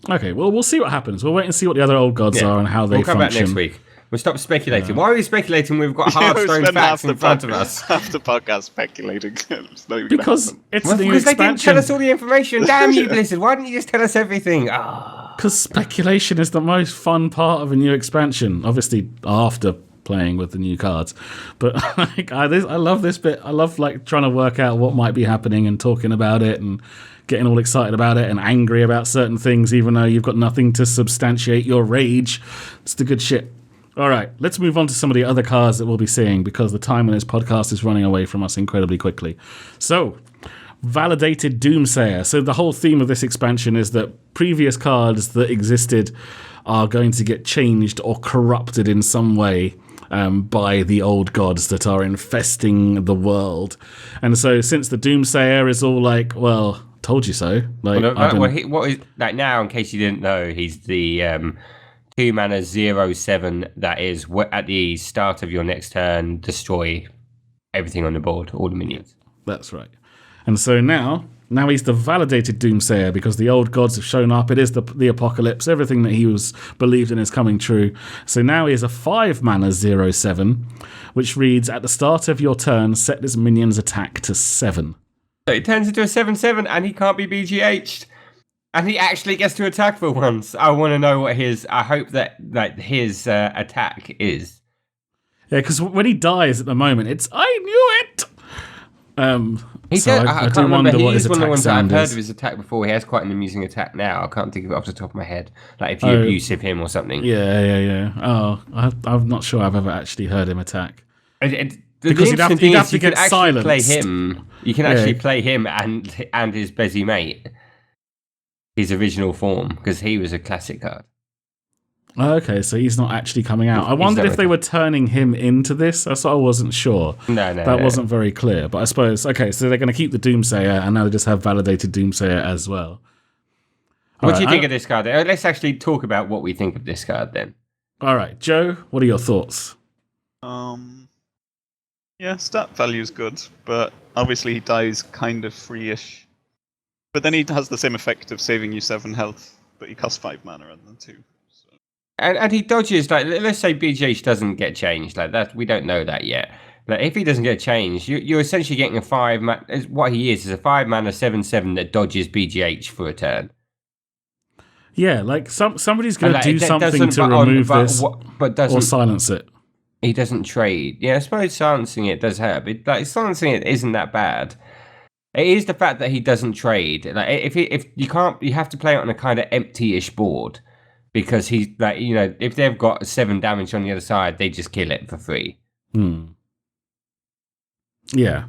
Okay, well, we'll see what happens. We'll wait and see what the other old gods are and how they We'll come function. back next week. We'll stop speculating. Why are we speculating? We've got Hearthstone facts in front of us. Half the podcast speculating. It's not even gonna Because happen. it's Well, the new because they didn't tell expansion. us all the information. Damn you, Blizzard! Why didn't you just tell us everything? Because speculation is the most fun part of a new expansion. Obviously, after playing with the new cards. But like, I love this bit. I love like trying to work out what might be happening and talking about it and getting all excited about it and angry about certain things, even though you've got nothing to substantiate your rage. It's the good shit. All right, let's move on to some of the other cards that we'll be seeing because the time in this podcast is running away from us incredibly quickly. So, Validated Doomsayer. So the whole theme of this expansion is that previous cards that existed are going to get changed or corrupted in some way by the old gods that are infesting the world. And so since the Doomsayer is all like, well, told you so. Like, What is like now? In case you didn't know, he's the 2-mana 0/7. That is at the start of your next turn, destroy everything on the board, all the minions. That's right. And so now he's the validated Doomsayer because the old gods have shown up. It is the apocalypse. Everything that he was believed in is coming true. So now he is a 5-mana 0/7, which reads, at the start of your turn, set this minion's attack to 7. So it turns into a 7/7 and he can't be BGH'd. And he actually gets to attack for once. I want to know what I hope that his attack is. Yeah, because when he dies at the moment, it's, I knew it! I do can't wonder remember. what He his is one of the attack ones that I've sound heard is. of his attack before. He has quite an amusing attack now. I can't think of it off the top of my head. Like if you abusive him or something. Yeah. Oh, I'm not sure I've ever actually heard him attack. The Because you'd have interesting to thing is you get can actually play silenced. him. You can actually play him and his Bezzy mate. His original form, because he was a classic card. Okay, so he's not actually coming out. I wondered if they were turning him into this. That's what I wasn't sure. No. That wasn't very clear. But I suppose, okay, so they're going to keep the Doomsayer, and now they just have validated Doomsayer as well. What do you think of this card? Let's actually talk about what we think of this card then. All right, Joe, what are your thoughts? Yeah, stat value's good, but obviously he dies kind of free-ish. But then he has the same effect of saving you 7 health, but he costs 5 mana rather than 2. So. And he dodges, like, let's say BGH doesn't get changed, like that. We don't know that yet. But if he doesn't get changed, you're essentially getting a 5-mana. What he is a 5-mana 7/7 that dodges BGH for a turn. Yeah, like somebody's going to do something to but remove this doesn't or silence it. He doesn't trade. Yeah, I suppose silencing it does hurt, but like silencing it isn't that bad. It is the fact that he doesn't trade. Like if you can't, you have to play it on a kind of empty-ish board because he's like, you know, if they've got 7 damage on the other side, they just kill it for free. Yeah,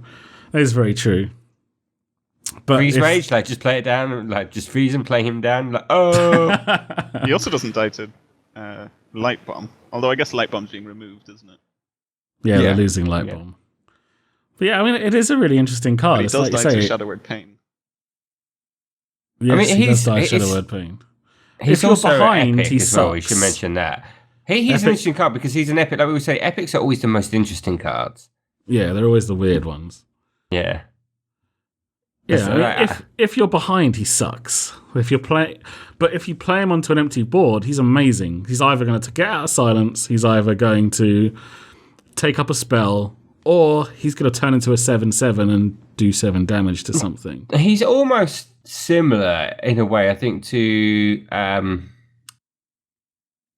that is very true. But Freeze rage, like just play it down, like just freeze and play him down. Like oh, He also doesn't die to Light Bomb, although I guess Light Bomb's being removed, isn't it? yeah, they're losing Light Bomb. But yeah, I mean, it is a really interesting card. But he It's does like you die say, to Shadow Word Pain. yes, I mean, he does die he's- Shadow Word Pain. he's If you're also behind, epic he as well. We sucks. should mention that. He's an Epic- interesting card because he's an epic. Like we would say, epics are always the most interesting cards. Yeah, they're always the weird ones. Yeah. Yeah, So, I mean, like, if you're behind, he sucks. But if you play him onto an empty board, he's amazing. He's either going to get out of silence, he's either going to take up a spell, or he's going to turn into a 7/7 and do 7 damage to something. He's almost similar in a way, I think, to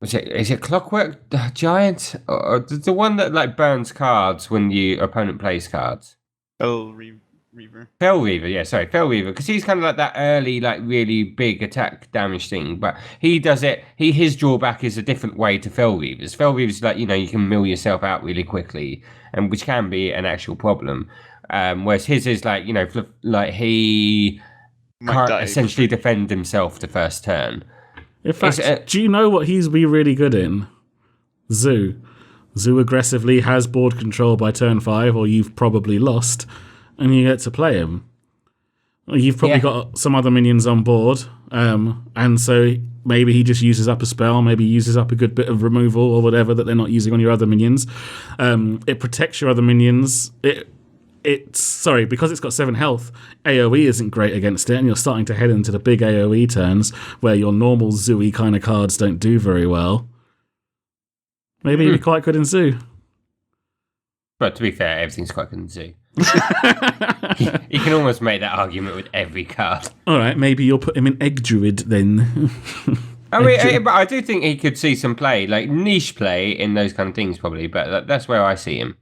is it Clockwork Giant or the one that like burns cards when your opponent plays cards? Reaver. Fell Weaver, yeah, sorry, Fell Weaver, because he's kind of like that early, like really big attack damage thing, but he does it. His drawback is a different way to Fell Weaver's. Fell Weaver's like, you know, you can mill yourself out really quickly, and which can be an actual problem. Whereas his is like, you know, like he can't essentially defend himself the first turn. In fact, do you know what he's be really good in? Zoo. Zoo aggressively has board control by turn 5, or you've probably lost, and you get to play him. You've probably got some other minions on board, and so maybe he just uses up a spell, maybe uses up a good bit of removal or whatever that they're not using on your other minions. It protects your other minions. Because it's got 7 health, AoE isn't great against it, and you're starting to head into the big AoE turns where your normal Zoo-y kind of cards don't do very well. Maybe he'd be quite good in Zoo. But to be fair, everything's quite good in Zoo. You can almost make that argument with every card. All right, maybe you'll put him in Egg Druid then. I mean, but I do think he could see some play, like niche play in those kind of things, probably. But that's where I see him.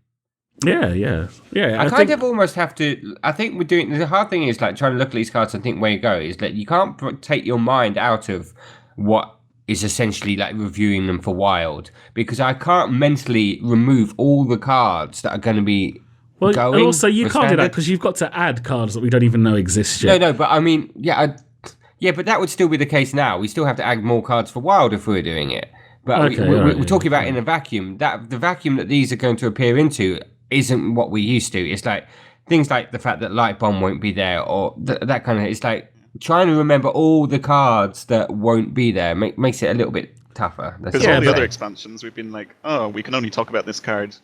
Yeah. I kind of almost have to. I think we're doing. The hard thing is like trying to look at these cards and think where you go is that you can't take your mind out of what is essentially like reviewing them for Wild, because I can't mentally remove all the cards that are going to be. Well, going and also you for can't do that standard. because you've got to add cards that we don't even know exist yet. No, but I mean, but that would still be the case now. We still have to add more cards for Wild if we were doing it. But Okay, we're talking about in a vacuum. That the vacuum that these are going to appear into isn't what we're used to. It's like things like the fact that Light Bomb won't be there, or that kind of. It's like trying to remember all the cards that won't be there makes it a little bit tougher. Because all the other expansions, we've been like, oh, we can only talk about this card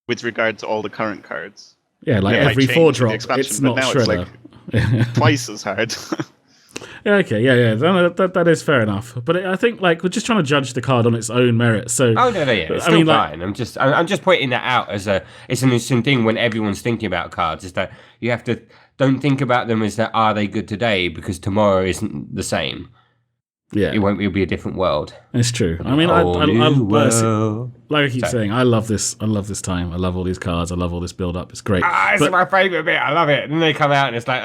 with regard to all the current cards. Yeah, like It might every change 4 with the drop, expansion, it's but not now Shredder. it's like twice as hard. Yeah, okay, yeah. That is fair enough. But I think like we're just trying to judge the card on its own merit. So Oh no, yeah, it's still fine. I'm just pointing that out as it's an interesting thing when everyone's thinking about cards. Is that you have to don't think about them as that are they good today because tomorrow isn't the same. yeah, It'll be a different world. it's true. I mean, I world. like I keep saying, I love this. I love this time. I love all these cards. I love all this build up. It's great. It's my favourite bit. I love it. And then they come out and it's like,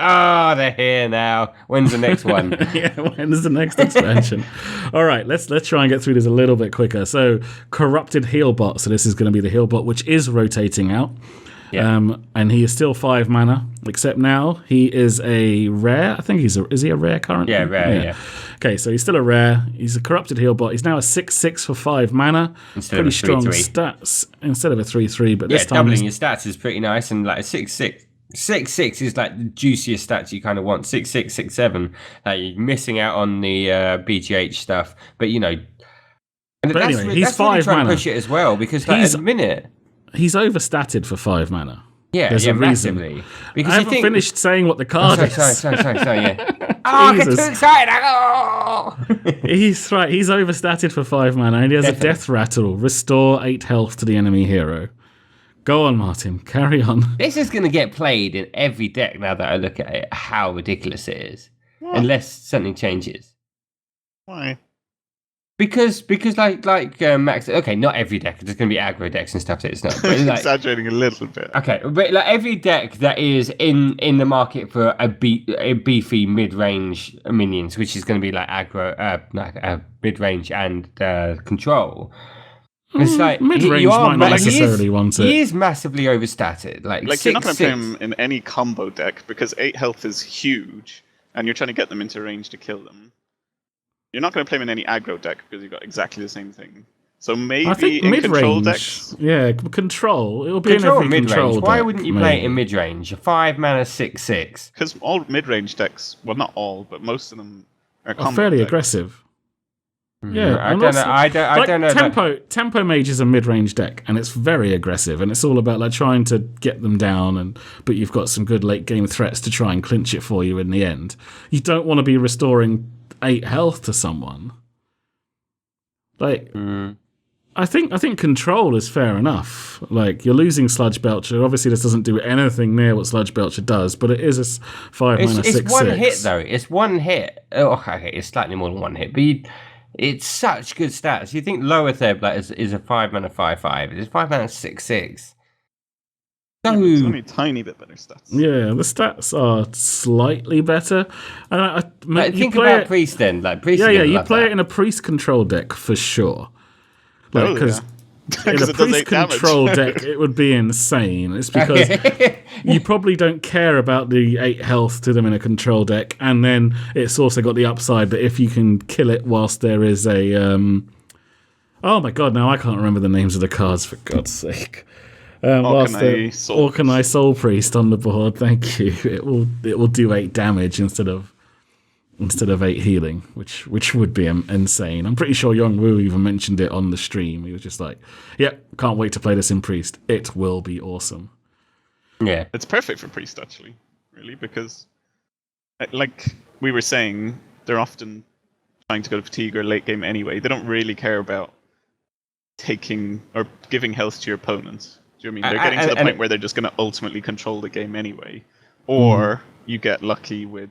they're here now. When's the next one? Yeah, when's the next expansion? All right, let's try and get through this a little bit quicker. So, corrupted heal bot. So this is going to be the heal bot, which is rotating out. Yeah. And he is still 5 mana, except now he is a rare. I think is he a rare currently? Yeah, rare, yeah. Okay, so he's still a rare. He's a corrupted heal bot. He's now a 6/6 for 5 mana. Instead Pretty of a strong 3/3. stats instead of a 3/3. But Yeah, this time doubling your stats is pretty nice. And like a 6/6. 6/6 is like the juiciest stats you kind of want. 6/6, 6/7. Like you're missing out on the BGH stuff. But you know. But anyway, he's that's really 5 trying mana. to push it as well because like, at the minute. He's overstated for 5 mana. Yeah, There's a reason. massively. Because I haven't finished saying what the card is. Sorry, yeah. I get too Jesus. excited. He's right. He's overstated for 5 mana, and he has Definitely. a death rattle. Restore 8 health to the enemy hero. Go on, Martin. Carry on. This is going to get played in every deck now that I look at it, how ridiculous it is. Unless something changes. Why? Because like Max, okay, not every deck. There's going to be aggro decks and stuff that it's not. But like, Exaggerating a little bit. okay, but like every deck that is in the market for a beefy mid-range minions, which is going to be like aggro, mid-range and control. It's like Mid-range might not necessarily want it. He is massively overstated. Like You're not going to play 6/6. him in any combo deck because 8 health is huge, and you're trying to get them into range to kill them. You're not going to play him in any aggro deck because you've got exactly the same thing. So maybe I think in mid-range. control decks. Yeah, control. It will be Control in every control mid-range. Why deck, wouldn't you play it maybe. in mid-range? 5 mana 6/6. Because all mid-range decks, well, not all, but most of them are combo Fairly decks. aggressive. Yeah, I and don't know. also- I don't know. Tempo Mage is a mid-range deck, and it's very aggressive, and it's all about like trying to get them down, but you've got some good late game threats to try and clinch it for you in the end. You don't want to be restoring 8 health to someone. Like, I think control is fair enough. Like, you're losing Sludge Belcher. Obviously, this doesn't do anything near what Sludge Belcher does, but it is a 5 mana 6/6. It's one hit though. It's one hit. Oh, okay, it's slightly more than one hit, but it's such good stats. You think lower third is a 5 mana 5/5. It's 5 mana 6/6. So It's only a tiny bit better stats. Yeah, the stats are slightly better. And like, you think play about it- Priest then. Like Priest. Yeah, you're gonna you love play that. it in a priest control deck for sure. Like, Oh, because in 'Cause a it does priest 8 damage. control deck, it would be insane. It's because you probably don't care about the 8 health to them in a control deck, and then it's also got the upside that if you can kill it whilst there is a oh my god, now I can't remember the names of the cards for God's sake. Whilst Orkanai Soul Priest on the board, thank you. It will do 8 damage instead of 8 healing, which would be insane. I'm pretty sure Young Woo even mentioned it on the stream. He was just like, "Yeah, can't wait to play this in Priest. It will be awesome." Yeah. It's perfect for Priest, actually, really, because, like we were saying, they're often trying to go to fatigue or late game anyway. They don't really care about taking or giving health to your opponent. Do you know what I mean? They're getting to the point where they're just going to ultimately control the game anyway. Or you get lucky with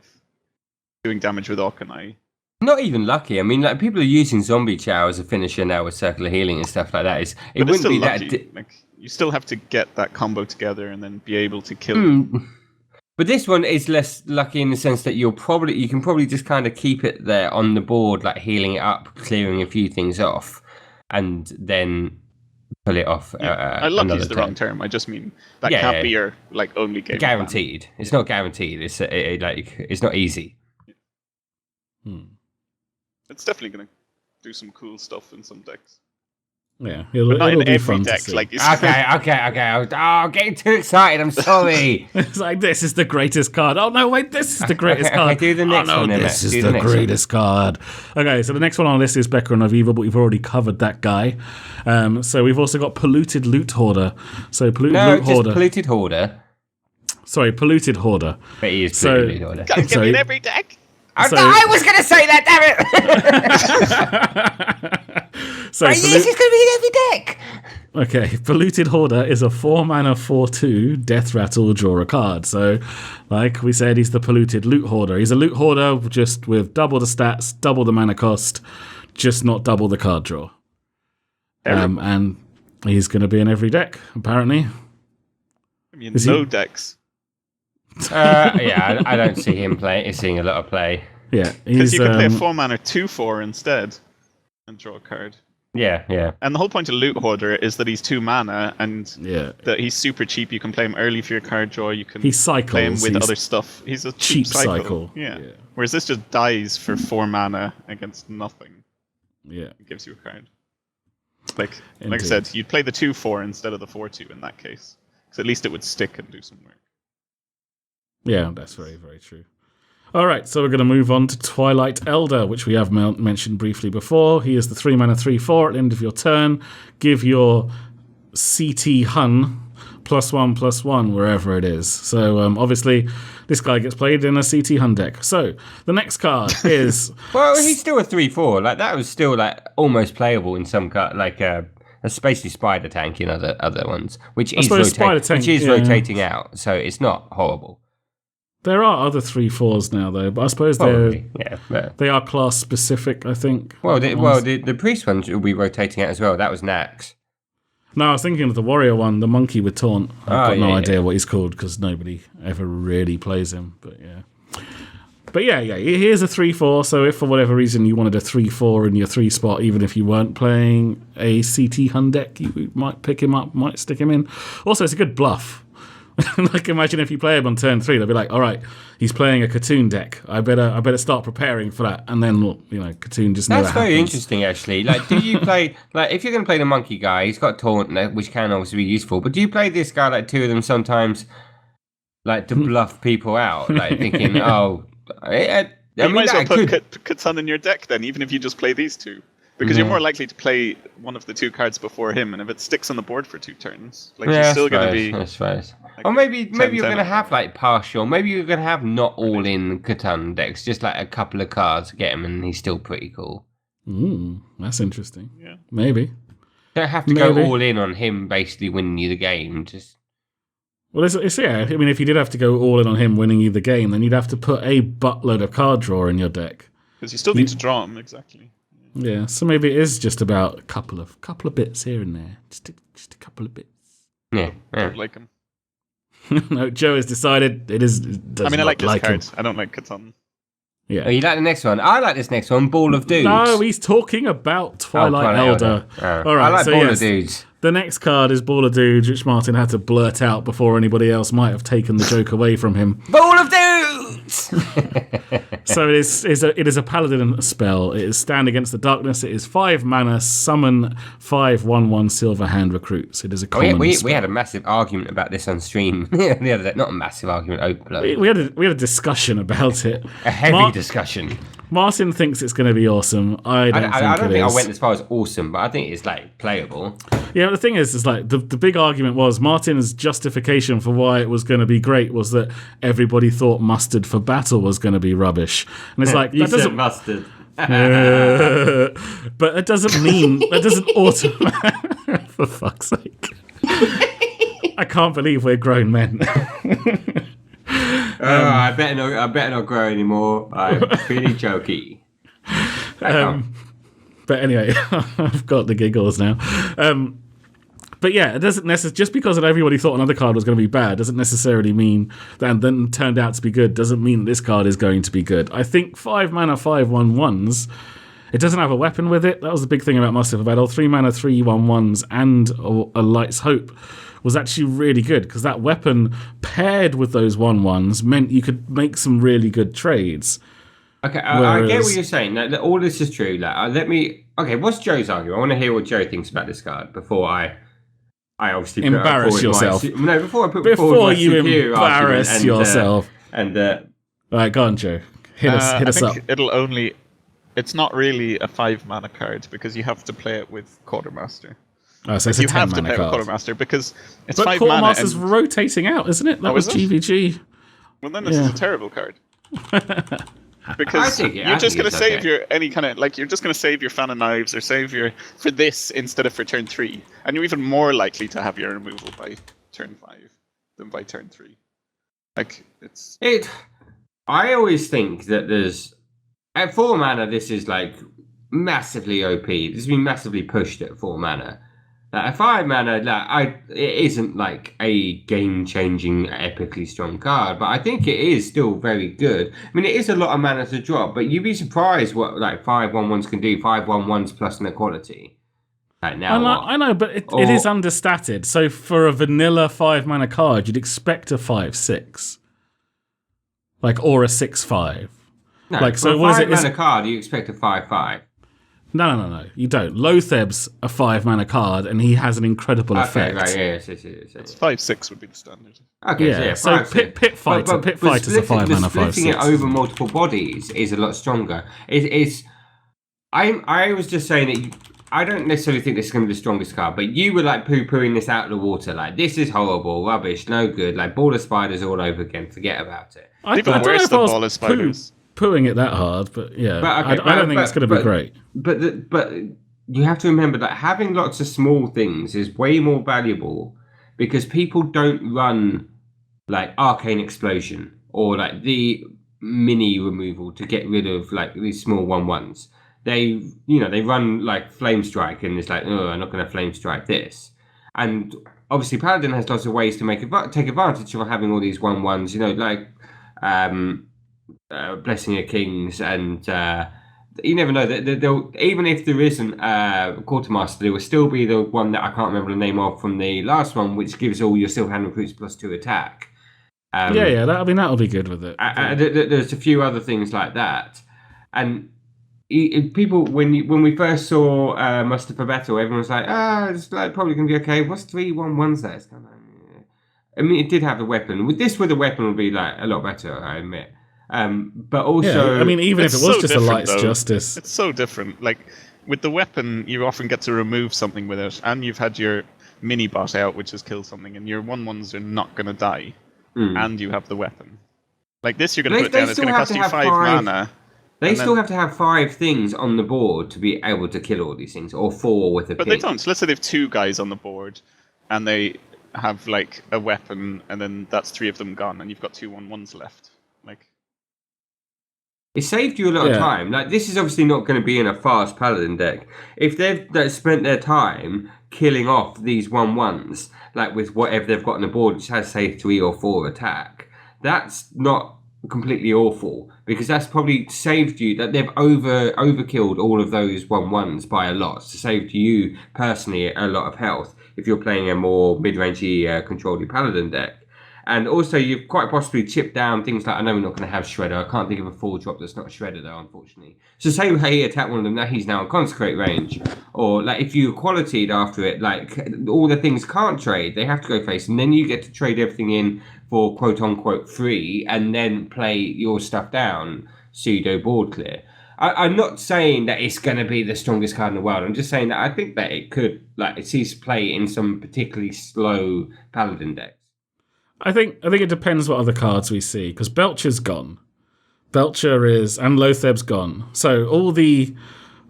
doing damage with Orkanai. Not even lucky. I mean, like people are using Zombie Chow as a finisher now with circular healing and stuff like that. It But it's wouldn't still be lucky. that. Like, you still have to get that combo together and then be able to kill Hmm. them. But this one is less lucky in the sense that you can probably just kind of keep it there on the board, like healing it up, clearing a few things off, and then pull it off. Lucky is the wrong term. I just mean that can't be your only game. Guaranteed. It's not guaranteed. It's not easy. It's definitely going to do some cool stuff in some decks. Yeah, But it'll not in be every fun to Ah, deck. see. Like, Okay. Oh, I'm getting too excited. I'm sorry. It's like, this is the greatest card. Oh no, wait, this is the greatest Okay, card. do the next oh, no, one then, this Matt. is Do the the next one. greatest card. Okay, so the next one on the list is Becker and Aviva, but we've already covered that guy. So we've also got Polluted Loot Hoarder. So Polluted Loot Hoarder. Polluted Hoarder. Sorry, Polluted Hoarder. But he is So- pretty order. Gotta get So- me in every deck. So- I was going to say that, damn it! So Yes, he's going to be in every deck! Okay, Polluted Hoarder is a 4-mana 4/2 Death Rattle, draw a card. So, like we said, he's the Polluted Loot Hoarder. He's a Loot Hoarder just with double the stats, double the mana cost, just not double the card draw. And he's going to be in every deck, apparently. I mean, Is no he- decks. I don't see him seeing a lot of play. Yeah, Because he's you could play a 4-mana 2/4 instead and draw a card. Yeah. And the whole point of Loot Hoarder is that he's 2 mana and yeah. that he's super cheap. You can play him early for your card draw. You can He cycles. play him with He's other stuff. He's a cheap cheap cycle. cycle. Yeah. Yeah. Whereas this just dies for 4 mana against nothing. Yeah. It gives you a card. Like I Indeed. said, you'd play the 2/4 instead of the 4/2 in that case. Because at least it would stick and do some work. Yeah, that's very, very true. All right, so we're going to move on to Twilight Elder, which we have mentioned briefly before. He is the 3-mana 3/4 at the end of your turn. Give your CT Hun +1/+1 wherever it is. So obviously, this guy gets played in a CT Hun deck. So the next card is Well, he's still a 3/4. Like, that was still, like, almost playable in some card. Like, that's basically Spider Tank in other ones, which is, suppose Spider Tank, which is yeah. rotating out. So it's not horrible. there are other 3/4s now though, but I suppose Probably, yeah. But, they are class specific. I think. the priest ones will be rotating out as well. That was Nax. No, I was thinking of the warrior one, the monkey with taunt. I've got no yeah, idea what he's called because nobody ever really plays him. But yeah, he is a 3/4. So if for whatever reason you wanted a 3/4 in your 3 spot, even if you weren't playing a CT Hun deck, you might pick him up, might stick him in. Also, it's a good bluff. Like, imagine if you play him on turn 3, they'll be like, all right, he's playing a Katoon deck. I better start preparing for that. And then, Katoon just never That's very happens. interesting, actually. Like, do you play, like, if you're going to play the monkey guy, he's got taunt, which can obviously be useful, but do you play this guy, like, 2 of them sometimes, like, to bluff people out? Like, thinking, You might as well put Katan in your deck then, even if you just play these 2. Because you're more likely to play one of the 2 cards before him, and if it sticks on the board for 2 turns, like you're still going to be. I suppose. like Or maybe 10, you're 10 going to have like partial. Maybe you're going to have not all in Catan decks, just like a couple of cards to get him, and he's still pretty cool. That's interesting. Yeah. Maybe. Don't have to Maybe. go all in on him basically winning you the game. Just Well, it's yeah. I mean, if you did have to go all in on him winning you the game, then you'd have to put a buttload of card draw in your deck. Because you still need to draw him, exactly. Yeah, so maybe it is just about a couple of bits here and there, just a couple of bits. yeah. Don't like him. No, Joe has decided it is. Does I mean, I not like his him. cards. I don't like Katan. Yeah. Oh, you like the next one? I like this next one, Ball of Dudes. No, he's talking about Twilight Elder. Oh. All right, I like so Ball yes, of Dudes. the next card is Ball of Dudes, which Martin had to blurt out before anybody else might have taken the joke away from him. Ball of Dudes! So it is a paladin spell. It is stand against the darkness. It is 5 mana, summon 5/1/1 silver hand recruits. It is a Oh, yeah, common we spell. had a massive argument about this on stream the other day. Not a massive argument, open. We had a discussion about it. A heavy discussion. Martin thinks it's going to be awesome. I don't think I went as far as awesome, but I think it's like playable. Yeah, the thing is like the big argument was Martin's justification for why it was going to be great was that everybody thought mustard for battle was going to be rubbish, and it's like You that said doesn't. mustard. But it doesn't mean that doesn't automatically. For fuck's sake! I can't believe we're grown men. I better not grow anymore. I'm pretty jokey. But anyway, I've got the giggles now. But yeah, it doesn't necessarily just because everybody thought another card was going to be bad doesn't necessarily mean that and then turned out to be good doesn't mean this card is going to be good. I think 5 mana 5/1/1s. It doesn't have a weapon with it. That was the big thing about Master of Battle. 3 mana 3/1/1s and a Light's Hope was actually really good because that weapon paired with those 1/1s meant you could make some really good trades. Okay, I get what you're saying. That all this is true. Okay, what's Joe's argument? I want to hear what Joe thinks about this card before I obviously Embarrass yourself. Before I put Before forward my you superior embarrass argument yourself. All Right, go on, Joe. Hit us I up. think it's not really a 5 mana card because you have to play it with Quartermaster. Oh, so it's a You 10 have to mana play with card. Quartermaster because it's But 5 mana. Quartermaster's And, rotating out, isn't it? That Oh, was is it? GVG. well, then this Yeah. is a terrible card. I Because think you're just going to it's save okay. your any kind of like you're just going to save your Fan of Knives or save your for this instead of for turn 3, and you're even more likely to have your removal by turn 5 than by turn 3. Like it's I always think that there's at 4 mana. This is like massively OP. This has been massively pushed at 4 mana. At 5 mana, it isn't like a game-changing, epically strong card, but I think it is still very good. I mean, it is a lot of mana to drop, but you'd be surprised what like 5/1/1s can do. 5/1/1s plus an equality. Like now, I know, but it is understated. So for a vanilla 5 mana card, you'd expect a 5/6, like or a 6/5. No, like for so. a What is 5 it? Is mana card, you expect a 5/5. No. You don't. Lotheb's a 5 mana card, and he has an incredible Okay, effect. right, yes. 5/6 would be the standard. Okay, Yeah, so, so Pit Fighter's a 5 mana 5/6. Splitting it over multiple bodies is a lot stronger. I was just saying that I don't necessarily think this is going to be the strongest card, but you were like poo-pooing this out of the water, like this is horrible, rubbish, no good, like ball of spiders all over again. Forget about it. Even don't worse know if than I was Ball of Spiders. pooing it that hard, but yeah, But, okay, I don't think it's going to be great. But you have to remember that having lots of small things is way more valuable because people don't run like Arcane Explosion or like the mini removal to get rid of like these small 1/1s. They run like Flame Strike and it's like, oh, I'm not going to Flame Strike this. And obviously Paladin has lots of ways to take advantage of having all these 1/1s, like Blessing of Kings, and you never know that they'll, even if there isn't Quartermaster, there will still be the one that I can't remember the name of from the last one, which gives all your Silverhand recruits +2 attack. That'll be good with it. There's a few other things like that, and people when we first saw Muster for Battle, everyone was like, it's like probably gonna be okay. What's 3/1/1s there? It's kind of, I mean, it did have the weapon. With the weapon would be like a lot better, I admit. But also, I mean, even if it was so just a different, Light's though. Justice, It's so different. Like with the weapon, you often get to remove something with it, and you've had your mini bot out, which has killed something, and your 1/1s are not going to die, and you have the weapon. Like this, you're going to put it down. It's going to cost you 5 mana. They still have to have 5 things on the board to be able to kill all these things, or 4 with a But pig. they don't. So let's say they have 2 guys on the board, and they have like a weapon, and then that's 3 of them gone, and you've got 2 1/1s left. Like it saved you a lot of time. Like this is obviously not going to be in a fast Paladin deck. If they've spent their time killing off these 1/1s, like with whatever they've got on the board, which has say 3 or 4 attack, that's not completely awful because that's probably saved you that they've overkilled all of those 1/1s by a lot. So saved you personally a lot of health if you're playing a more mid-rangey controlled Paladin deck. And also, you've quite possibly chipped down things like, I know we're not going to have Shredder. I can't think of a 4-drop that's not a Shredder, though, unfortunately. So say, hey, attack one of them, now he's now in Consecrate range. Or, like, if you qualitied after it, like, all the things can't trade. They have to go face. And then you get to trade everything in for quote-unquote free and then play your stuff down, pseudo board clear. I'm not saying that it's going to be the strongest card in the world. I'm just saying that I think that it could, like, it sees play in some particularly slow Paladin decks. I think it depends what other cards we see, because Belcher's gone. Belcher is, and Lotheb's gone. So all the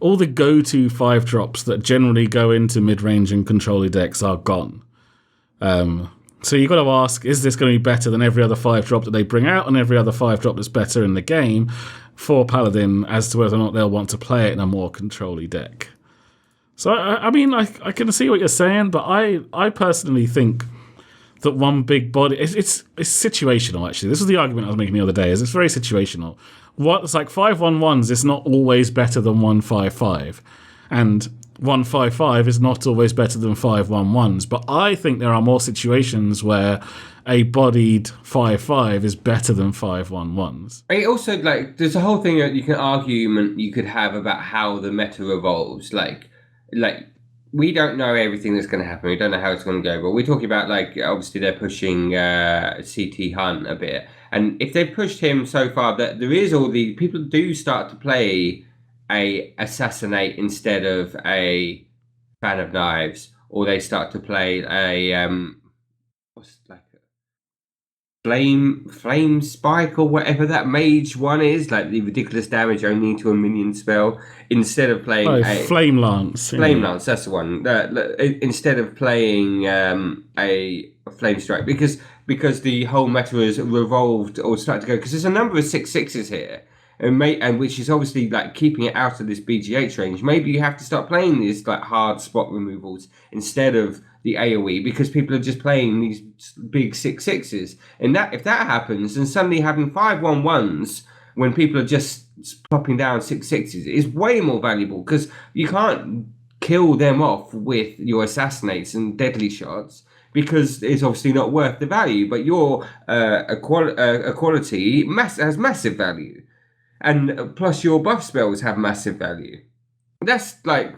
go-to 5-drops that generally go into mid-range and controller decks are gone. So you've got to ask, is this going to be better than every other 5-drop that they bring out and every other 5-drop that's better in the game for Paladin as to whether or not they'll want to play it in a more controller deck? So, I mean, I can see what you're saying, but I personally think that one big body, it's situational, actually. This was the argument I was making the other day, is it's very situational. It's like 5/1/1s is not always better than 1/5/5. And 1/5/5 is not always better than 5/1/1s. But I think there are more situations where a bodied 5/5 is better than 5/1/1s. It also, like, there's a whole thing that you could have about how the meta evolves. Like we don't know everything that's going to happen. We don't know how it's going to go. But we're talking about, like, obviously they're pushing CT Hunt a bit. And if they've pushed him so far that there is all the people do start to play a Assassinate instead of a Fan of Knives, or they start to play a what's like flame spike or whatever that mage one is, like the ridiculous damage only to a minion spell, instead of playing a Flame Lance. Flame Lance, that's the one. Instead of playing a Flame Strike, because the whole meta has revolved or started to go, because there's a number of 6/6s here, and which is obviously like keeping it out of this BGH range. Maybe you have to start playing these like hard spot removals instead of the AoE, because people are just playing these big 6/6s, and that if that happens, then suddenly having 5/1/1s when people are just popping down 6/6s is way more valuable, because you can't kill them off with your assassinates and deadly shots, because it's obviously not worth the value. But your equality has massive value, and plus your buff spells have massive value. That's like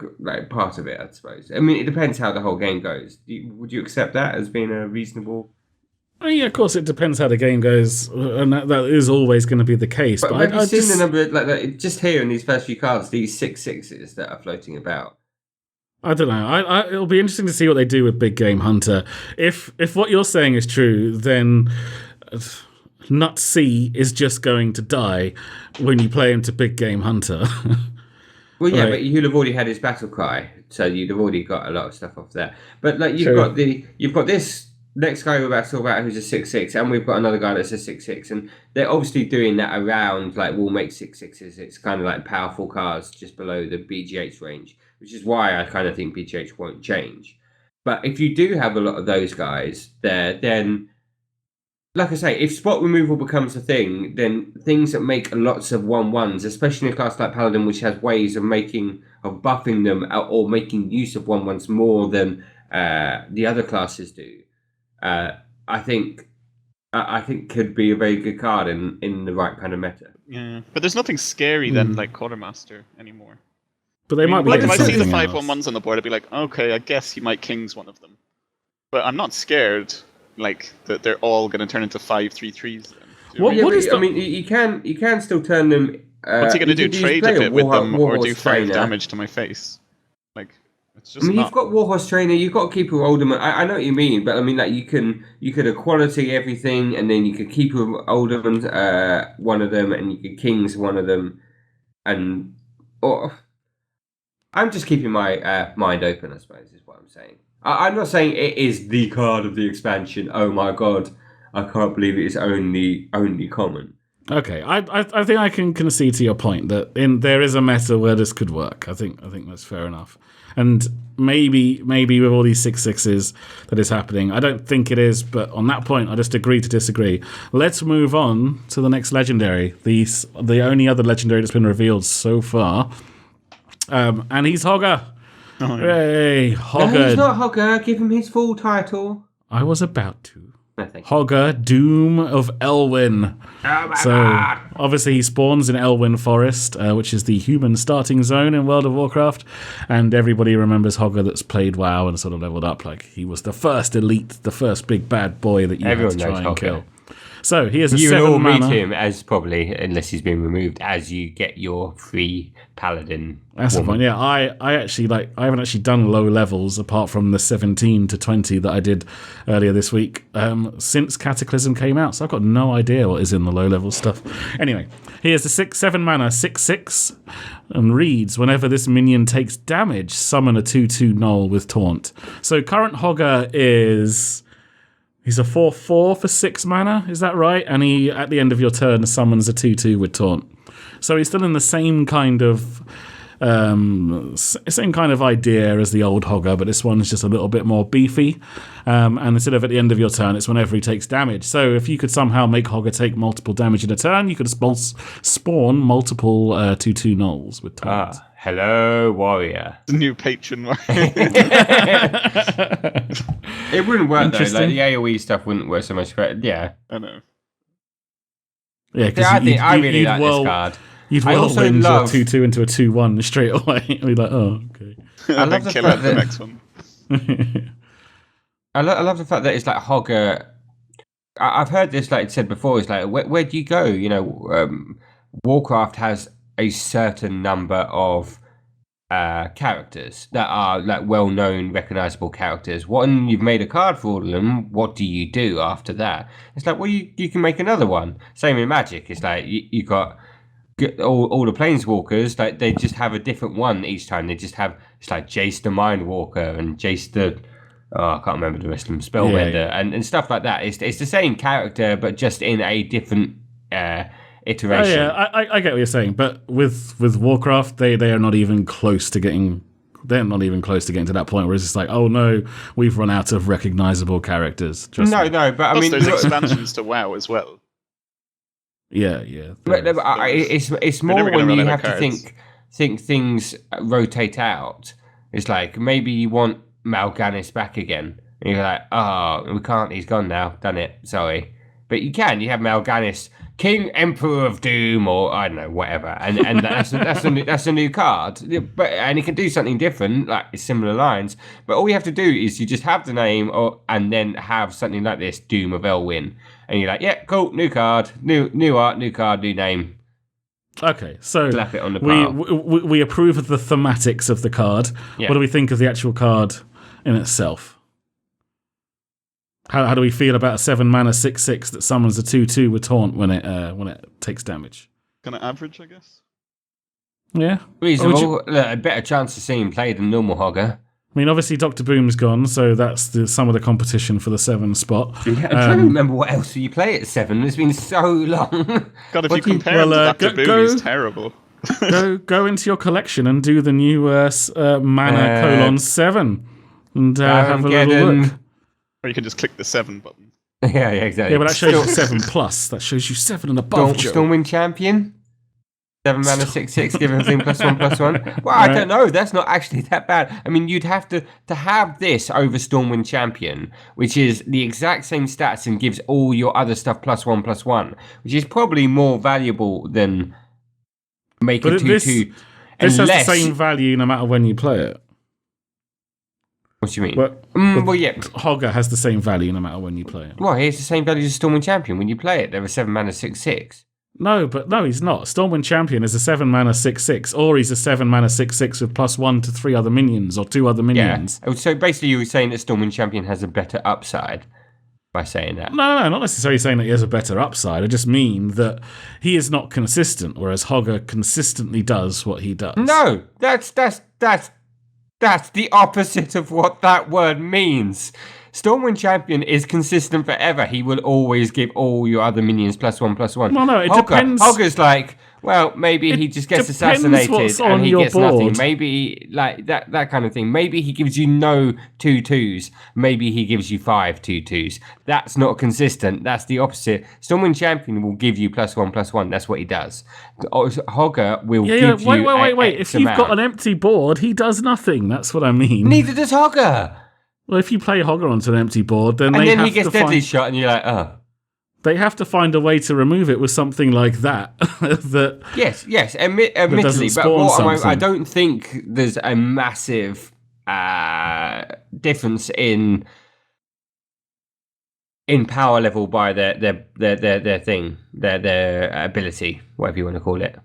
part of it, I suppose. I mean, it depends how the whole game goes. Would you accept that as being a reasonable? Oh, yeah, of course, it depends how the game goes, and that is always going to be the case. But have you seen the number, like just here in these first few cards, these 6/6s that are floating about? I don't know. It'll be interesting to see what they do with Big Game Hunter. If what you're saying is true, then Nut C is just going to die when you play him to Big Game Hunter. Well, yeah, right. But you'll have already had his battle cry, so you'd have already got a lot of stuff off there. But like you've got this next guy we're about to talk about who's a 6/6, and we've got another guy that's a 6/6, and they're obviously doing that around like we'll make 6/6s. It's kind of like powerful cards just below the BGH range, which is why I kind of think BGH won't change. But if you do have a lot of those guys there, then like I say, if spot removal becomes a thing, then things that make lots of 1/1s, especially in a class like Paladin, which has ways of buffing them or making use of 1/1s more than the other classes do, I think could be a very good card in the right kind of meta. Yeah, but there's nothing scary than like Quartermaster anymore. But they might be like if I see the something 5/1/1s on the board, I'd be like, okay, I guess he might Kings one of them. But I'm not scared like that they're all going to turn into 5/3/3s. I mean, you can still turn them. What's he going to do? Trade a bit with them, or do 5 damage to my face? Like, it's just. I mean, you've got Warhorse Trainer, you've got Keeper Alderman. I know what you mean, but I mean, like you could equality everything, and then you could Keeper Alderman one of them, and you could Kings one of them, I'm just keeping my mind open, I suppose, is what I'm saying. I'm not saying it is the card of the expansion. Oh my god, I can't believe it is only common. Okay, I think I can concede to your point that there is a meta where this could work. I think that's fair enough. And maybe with all these 6/6s that is happening, I don't think it is, but on that point, I just agree to disagree. Let's move on to the next legendary. The only other legendary that's been revealed so far, and he's Hogger. Oh, yeah. Hooray, Hogger. No, he's not Hogger. Give him his full title. I was about to. No, thank you. Hogger, Doom of Elwyn. Oh my god. Obviously he spawns in Elwyn Forest, which is the human starting zone in World of Warcraft, and everybody remembers Hogger that's played WoW and sort of leveled up. Like he was the first elite, the first big bad boy that you had to try and kill. So he is a 7 You will mana. meet him as probably, unless he's been removed, as you get your free paladin. That's the point. Yeah, I haven't actually done low levels apart from the 17 to 20 that I did earlier this week since Cataclysm came out. So I've got no idea what is in the low level stuff. Anyway, he is a 7 mana 6/6 and reads, whenever this minion takes damage, summon a 2/2 null with taunt. So current Hogger is. He's a 4/4 for 6 mana, is that right? And he, at the end of your turn, summons a 2/2 with taunt. So he's still in the same kind of idea as the old Hogger, but this one's just a little bit more beefy. And instead of at the end of your turn, it's whenever he takes damage. So if you could somehow make Hogger take multiple damage in a turn, you could spawn multiple 2/2 nulls with taunt. Hello, warrior. The new patron. It wouldn't work though. Like the AoE stuff wouldn't work so much, but yeah. I know. Yeah, because I really like this card. You'd whirlwind your 2/2 into a 2/1 straight away. You'd be like, oh, okay. I love the fact that the next one. I love the fact that it's like Hogger. I've heard this like said before. It's like where do you go? You know, Warcraft has a certain number of characters that are like well-known, recognizable characters. When you've made a card for all of them, what do you do after that? It's like, well, you can make another one. Same in Magic. It's like you got all the planeswalkers. Like they just have a different one each time. They just have it's like Jace the Mindwalker and Jace the I can't remember the rest of them, Spellbender and stuff like that. It's the same character but just in a different iteration. Oh, yeah, I get what you're saying, but with Warcraft, they are not even close to getting. They're not even close to getting to that point where it's just like, oh no, we've run out of recognizable characters. No, but I Plus, mean, there's expansions to WoW as well. Yeah. But it's more never gonna when run you out have of to cards. think things rotate out. It's like maybe you want Mal'Ganis back again, and you're like, oh, we can't. He's gone now. Done it. Sorry, but you can. You have Mal'Ganis, King Emperor of Doom, or I don't know, whatever, and that's a new card. But and he can do something different, like similar lines. But all you have to do is you just have the name, and then have something like this, Doom of Elwyn, and you're like, yeah, cool, new card, new art, new card, new name. Okay, so Slap it on the pile. we approve of the thematics of the card. Yeah. What do we think of the actual card in itself? How do we feel about a 7-mana 6/6 that summons a 2/2 with taunt when it takes damage? Kind of average, I guess. Yeah, Reasonable. A better chance of seeing played than normal Hogger. I mean, obviously Dr. Boom's gone, so that's some of the competition for the 7 spot. I'm trying to remember what else you play at 7. It's been so long. God, if What you do you- compare him to well, Dr. Boom, go- he's terrible. go into your collection and do the new mana 7 and have a little look. Or you can just click the 7 button. Yeah, exactly. Yeah, but that shows you 7 plus. That shows you 7 and above. Joe. Stormwind Champion. 7 mana 6/6, give everything +1/+1. Well, I don't know. That's not actually that bad. I mean, you'd have to have this over Stormwind Champion, which is the exact same stats and gives all your other stuff +1/+1, which is probably more valuable than making But 2/2. This has unless- the same value no matter when you play it. What do you mean? But Well, yeah. Hogger has the same value no matter when you play it. Well, here's the same value as Stormwind Champion. When you play it, they're a 7 mana 6/6. No, he's not. Stormwind Champion is a 7 mana 6/6, or he's a 7 mana 6/6 with +1 to 3 other minions or 2 other minions. Yeah. So basically, you were saying that Stormwind Champion has a better upside by saying that. No, not necessarily saying that he has a better upside. I just mean that he is not consistent, whereas Hogger consistently does what he does. No, that's the opposite of what that word means. Stormwind Champion is consistent forever. He will always give all your other minions +1/+1. Well, no, it depends. Hogger's like, well, maybe he just gets depends assassinated what's on and he your gets nothing. board. Maybe like that kind of thing. Maybe he gives you no 2/2s. Maybe he gives you 5 2/2s. That's not consistent. That's the opposite. Stormwind Champion will give you +1/+1. That's what he does. Hogger will give you Wait. If you've got an empty board, he does nothing. That's what I mean. Neither does Hogger. Well, if you play Hogger onto an empty board, then And they then have he gets to deadly find, shot, and you're like, oh. they have to find a way to remove it with something like that. that Yes, admittedly, but spawn I something. don't think there's a massive difference in power level by their thing, their ability, whatever you want to call it.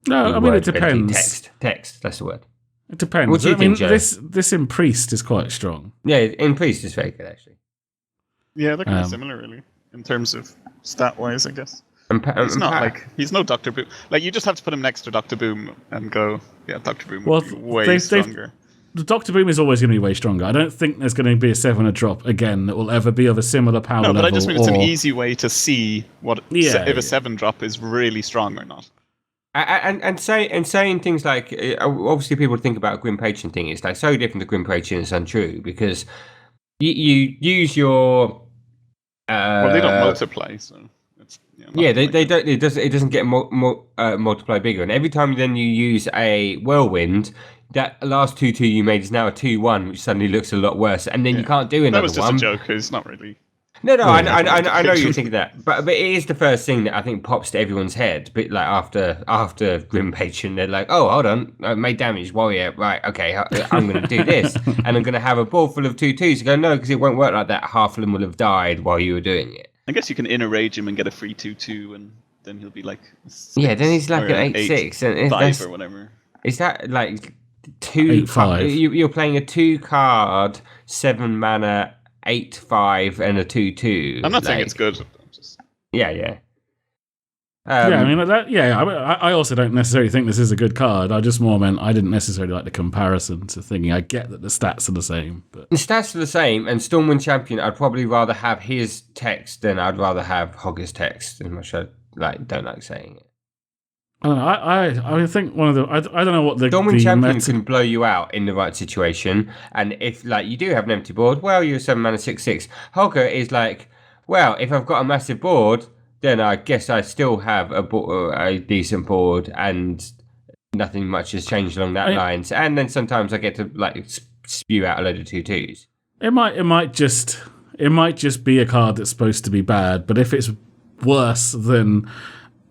no, I mean Word it depends. ability, text. That's the word. It depends. What do you I mean, think, Joe? this in Priest is quite strong. Yeah, in Priest is very good actually. Yeah, they're kind Um, of similar, really, in terms of stat-wise, I guess. And He's not like he's no Dr. Boom. Like you just have to put him next to Dr. Boom and go, yeah, Dr. Boom Well, would be way they've- stronger. The Doctor Boom is always going to be way stronger. I don't think there's going to be a 7 drop again that will ever be of a similar power No, level. but I just mean it's an or- easy way to see what Yeah, if yeah. a 7 drop is really strong or not. And saying things like obviously people think about a Grim Patron thing. It's like so different to Grim Patron. It's untrue because you use your Well, they don't multiply, so it's yeah, they don't. It doesn't get multiply bigger. And every time then you use a whirlwind, that last 2/2 you made is now a 2/1, which suddenly looks a lot worse. And then you can't do another That was just one. a joke. It's not really. No, I know you think that, but it is the first thing that I think pops to everyone's head. But like after Grim Patron, they're like, oh, hold on, I made damage, warrior, right? Okay, I'm going to do this, and I'm going to have a ball full of 2/2s. You go, no, because it won't work like that. Half of them will have died while you were doing it. I guess you can inner rage him and get a free 2/2, and then he'll be like. Yeah, then he's like or an 8/6, and 5 that's, or whatever. is that like You're playing a 2-card, 7 mana, 8/5, and a 2/2. I'm not saying it's good. I'm just... Yeah. Yeah, I mean, I also don't necessarily think this is a good card. I just more meant I didn't necessarily like the comparison to thinking. I get that the stats are the same. But the stats are the same, and Stormwind Champion, I'd probably rather have his text than I'd rather have Hogger's text, as much as I don't like saying it. I don't know. I think one of the... I don't know what the... Stormwind Champion can blow you out in the right situation, and if you do have an empty board, well, you're 7 mana 6/6. Hogger is well, if I've got a massive board, then I guess I still have a decent board, and nothing much has changed along that lines. And then sometimes I get to spew out a load of 2/2s. It might just be a card that's supposed to be bad, but if it's worse than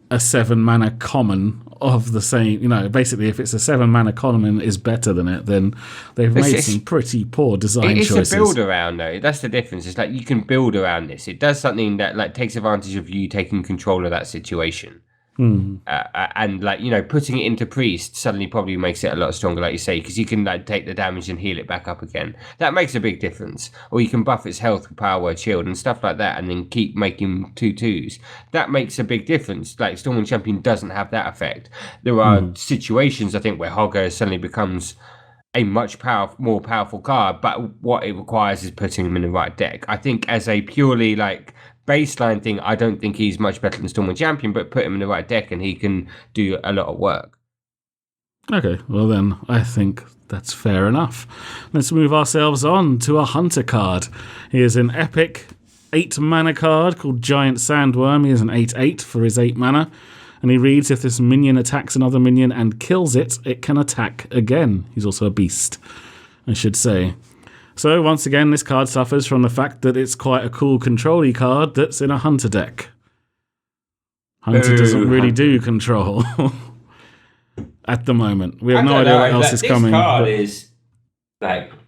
a 7 mana common of the same, basically if it's a 7 mana common is better than it, then they've made some pretty poor design choices. It's a build around though. That's the difference. It's you can build around this. It does something that takes advantage of you taking control of that situation. And putting it into priest suddenly probably makes it a lot stronger, like you say, because you can take the damage and heal it back up again. That makes a big difference. Or you can buff its health with power word shield and stuff like that, and then keep making 2/2s. That makes a big difference. Stormwind Champion doesn't have that effect. There are situations I think where Hogger suddenly becomes a much more powerful card, but what it requires is putting him in the right deck. I think as a purely baseline thing, I don't think he's much better than Stormwind Champion, but put him in the right deck and he can do a lot of work. Okay, well then, I think that's fair enough. Let's move ourselves on to a Hunter card. He is an epic 8 mana card called Giant Sandworm. He is an 8/8 for his 8 mana. And he reads, if this minion attacks another minion and kills it, it can attack again. He's also a beast, I should say. So, once again, this card suffers from the fact that it's quite a cool control-y card that's in a Hunter deck. Hunter doesn't really do control at the moment. We have no idea what else is coming. This card is,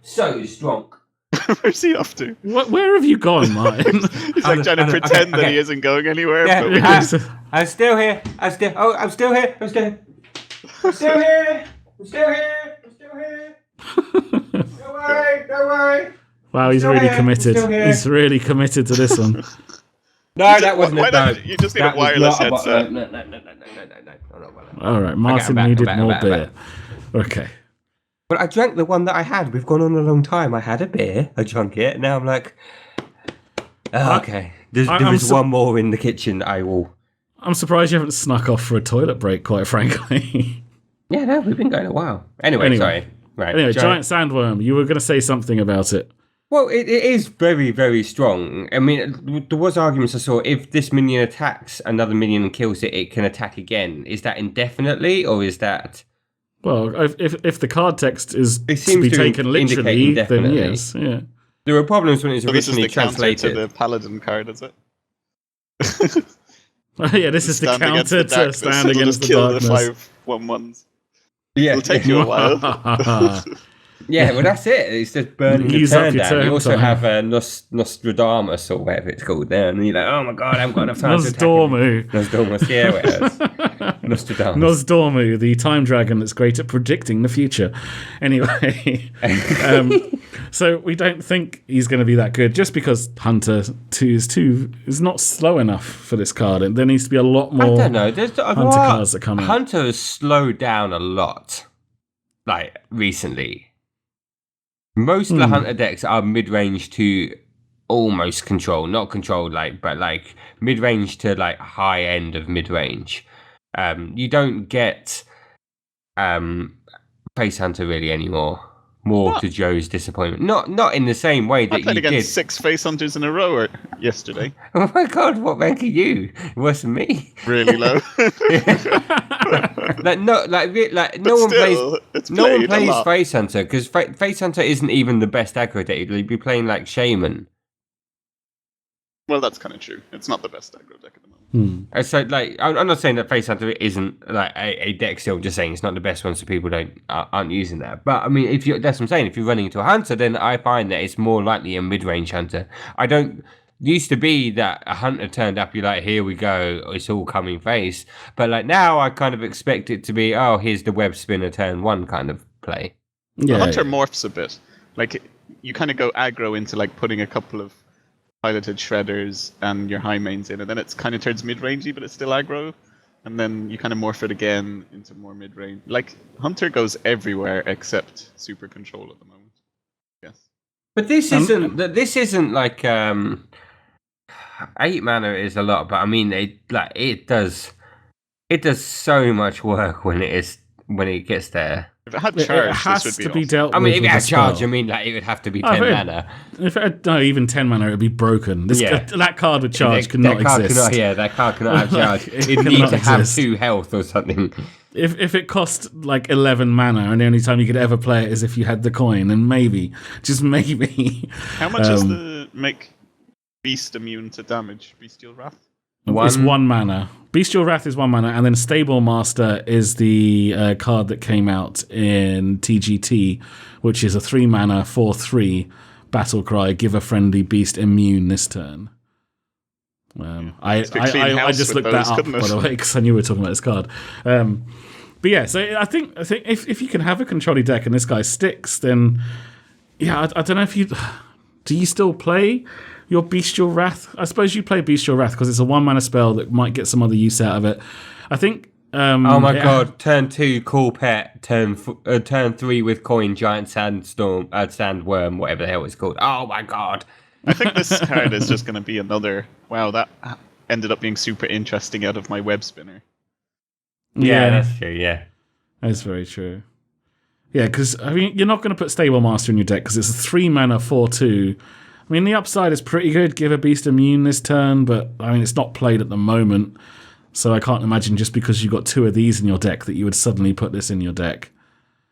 so strong. Where's he off to? Where have you gone, Martin? He's trying to pretend that he isn't going anywhere. Yeah, but I'm still here. I'm still here. I'm still here. I'm still here. Don't worry. Wow, he's really committed. He's really committed to this one. No, that wasn't a no. You just need a wireless headset. No. All right, Martin needed more beer. Okay. But I drank the one that I had. We've gone on a long time. I had a beer. I drank it. Now I'm okay. There is one more in the kitchen. I'm surprised you haven't snuck off for a toilet break, quite frankly. Yeah, no, we've been going a while. Anyway. Sorry. Right. Anyway, Giant Sandworm, you were going to say something about it. Well, it is very, very strong. I mean, there was arguments I saw. If this minion attacks another minion and kills it, it can attack again. Is that indefinitely, or is that... Well, if the card text is to be taken literally, then yes. Yeah. There were problems when it was originally translated. translated. This is the Paladin card, is it? Yeah, this is the counter to stand against the kill darkness. The 5/1/1s. Yeah, it'll take you a while. Yeah, well, that's it. It's just burning Use the up turn your down. turn You also time. have Nostradamus or whatever it's called there, and you're like, oh my god, I haven't got enough time to attack him. Nostradamus, yeah, whatever. Nostradamus. Nosdormu, the time dragon that's great at predicting the future. Anyway, so we don't think he's going to be that good just because Hunter 2 is not slow enough for this card, and there needs to be a lot more. I don't know. Hunter cards that come out. Hunter has slowed down a lot, recently. Most of the Hunter decks are mid-range to almost control, not control, but mid-range to high end of mid-range. You don't get Face Hunter really anymore. More to Joe's disappointment. Not in the same way that I played you against did. 6 Face Hunters in a row yesterday. Oh my god, what rank are you? Worse than me. Really low. No one plays Face Hunter because Face Hunter isn't even the best aggro deck. You'd be playing Shaman. Well, that's kind of true. It's not the best aggro deck at the moment. So I'm not saying that Face Hunter isn't a deck still. I'm just saying it's not the best one, so people aren't using that. But I mean, that's what I'm saying. If you're running into a Hunter, then I find that it's more likely a mid-range Hunter. I don't. Used to be that a Hunter turned up, you're like, here we go, it's all coming face. But now I kind of expect it to be, oh, here's the web spinner turn 1 kind of play. The Yeah, Hunter morphs a bit. Like, you kind of go aggro into like putting a couple of piloted shredders and your high mains in, and then it's kind of turns mid-rangey, but it's still aggro. And then you kind of morph it again into more mid-range. Like, Hunter goes everywhere except super control at the moment. Yes. But this isn't like 8 mana is a lot, but I mean it does so much work when it gets there. If it had it charge, has this would be to be awesome. dealt I with. mean, if with it a had charge, spell. I mean, like it would have to be Oh, 10 if it- mana. If it had, no, even 10 mana, it would be broken. That card with charge could not card exist. that card cannot have charge. It It needs cannot to have exist. 2 health or something. If it cost like 11 mana and the only time you could ever play it is if you had the coin, then maybe, just maybe. How much is the make Beast immune to damage? Bestial Wrath? It's 1 mana. Bestial Wrath is 1 mana, and then Stable Master is the card that came out in TGT, which is a 3 mana 4/3 battle cry. Give a friendly beast immune this turn. I just looked that up, by the way, because I knew we were talking about this card. But yeah, so I think if you can have a controlly deck and this guy sticks, then yeah, I don't know if you do you still play your Bestial Wrath? I suppose you play Bestial Wrath because it's a 1 mana spell that might get some other use out of it. I think. Oh my god! Turn 2, cool pet. Turn 3 with coin, giant sandstorm, sandworm, whatever the hell it's called. Oh my god! I think this card is just going to be another. Wow, that ended up being super interesting out of my web spinner. Yeah, that's true. Yeah, that's very true. Yeah, because I mean, you're not going to put Stable Master in your deck because it's a 3 mana 4/2. I mean, the upside is pretty good. Give a beast immune this turn, but I mean, it's not played at the moment. So I can't imagine just because you got 2 of these in your deck that you would suddenly put this in your deck.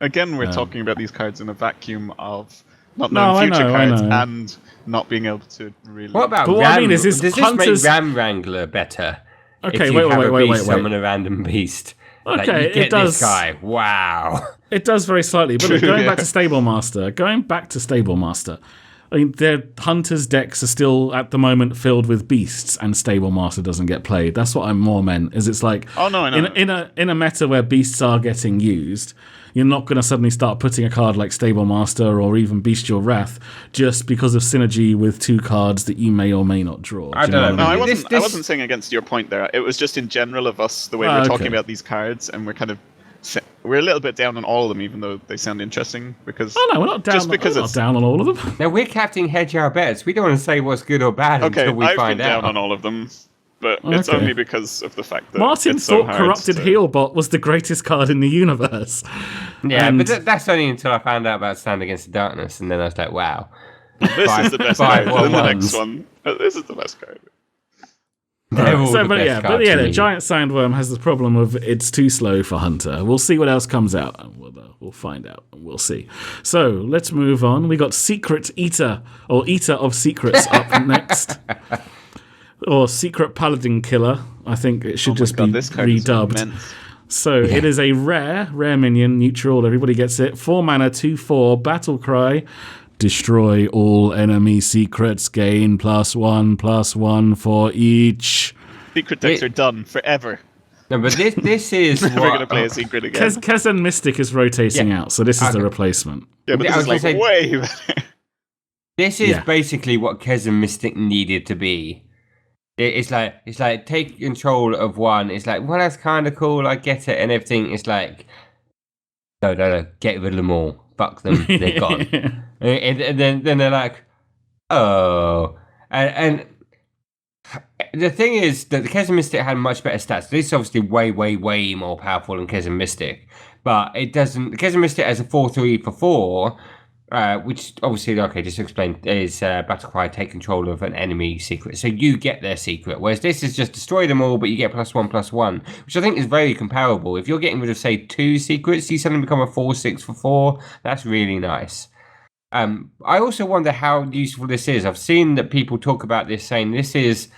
Again, we're talking about these cards in a vacuum of not knowing future cards and not being able to really. What about but what I mean is does this Hunter's... make Ram Wrangler better? Okay, if you wait. Summon a random beast. Okay, like, you get it does. This guy. Wow. It does very slightly, but going back to Stable Master, I mean, their Hunter's decks are still, at the moment, filled with beasts, and Stable Master doesn't get played. That's what I more meant, is it's like... Oh, no, I know. In a meta where beasts are getting used, you're not going to suddenly start putting a card like Stable Master or even Bestial Wrath just because of synergy with 2 cards that you may or may not draw. I don't know. No, I wasn't saying against your point there. It was just in general of us, the way we're talking about these cards, and we're a little bit down on all of them, even though they sound interesting. Because no, we're not down. We're not down on all of them. Now we're captain hedge our bets. We don't want to say what's good or bad until we find out. I've been down on all of them, but it's only because of the fact that Martin it's so thought hard Corrupted Healbot was the greatest card in the universe. Yeah, but that's only until I found out about Stand Against the Darkness, and then I was like, wow. This is the best card. And then the next one. This is the best card. The giant sandworm has the problem of it's too slow for Hunter. We'll see what else comes out, and we'll find out, and we'll see. So let's move on. We got Secret Eater, or Eater of Secrets, up next, or Secret Paladin Killer. I think it should be redubbed. So it is a rare minion, neutral. Everybody gets it. 4 mana, 2/4, battle cry. Destroy all enemy secrets, gain +1/+1 for each. Secret decks are done forever. No, but this is We're going to play a secret again. Kez Mystic is rotating out, so this is the replacement. Yeah, but this is like way better. This is basically what Kez Mystic needed to be. It's like take control of one. It's like, well, that's kind of cool. I get it and everything. It's like, no, get rid of them all. Fuck them, they're gone. and then they're like, oh. And the thing is that the Kez Mystic had much better stats. This is obviously way more powerful than Kez Mystic. But it doesn't... The Kez Mystic has a 4/3 for 4, which obviously, just to explain, is Battle Cry, take control of an enemy secret. So you get their secret. Whereas this is just destroy them all, but you get +1/+1, which I think is very comparable. If you're getting rid of, say, 2 secrets, you suddenly become a 4/6 for 4. That's really nice. I also wonder how useful this is. I've seen that people talk about this, saying this is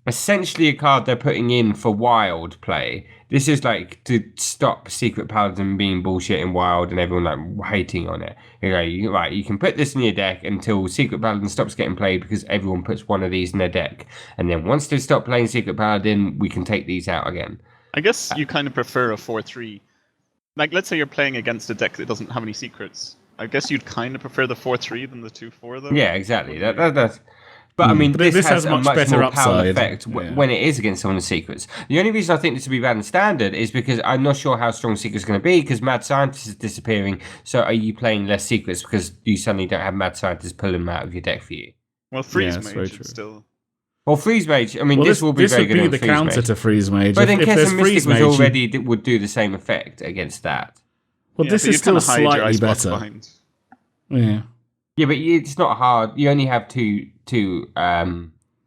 essentially a card they're putting in for wild play. This is like to stop Secret Paladin being bullshit in wild and everyone like hating on it. You can put this in your deck until Secret Paladin stops getting played because everyone puts one of these in their deck. And then once they stop playing Secret Paladin, we can take these out again. I guess you kind of prefer a 4/3 Like, let's say you're playing against a deck that doesn't have any secrets. I guess you'd kind of prefer the 4-3 than the 2-4, though. Yeah, exactly. That's. But I mean, But this this has has a much much better more powerful upside. effect Yeah. when it is against someone's secrets. The only reason I think this would be bad in standard is because I'm not sure how strong secrets are going to be because Mad Scientist is disappearing. So are you playing less secrets because you suddenly don't have Mad Scientist pulling them out of your deck for you? Well, Freeze that's very Mage true. is still... Well, Freeze Mage, I mean, Well, this will be very would good be on the Freeze counter Mage. to Freeze Mage. But then if there's Kesem Freeze Mystic was Mage, already would do the same effect against that. well, this but is you'd still kinda hide your slightly Icebox better. behind. Yeah. Yeah, but it's not hard. You only have two.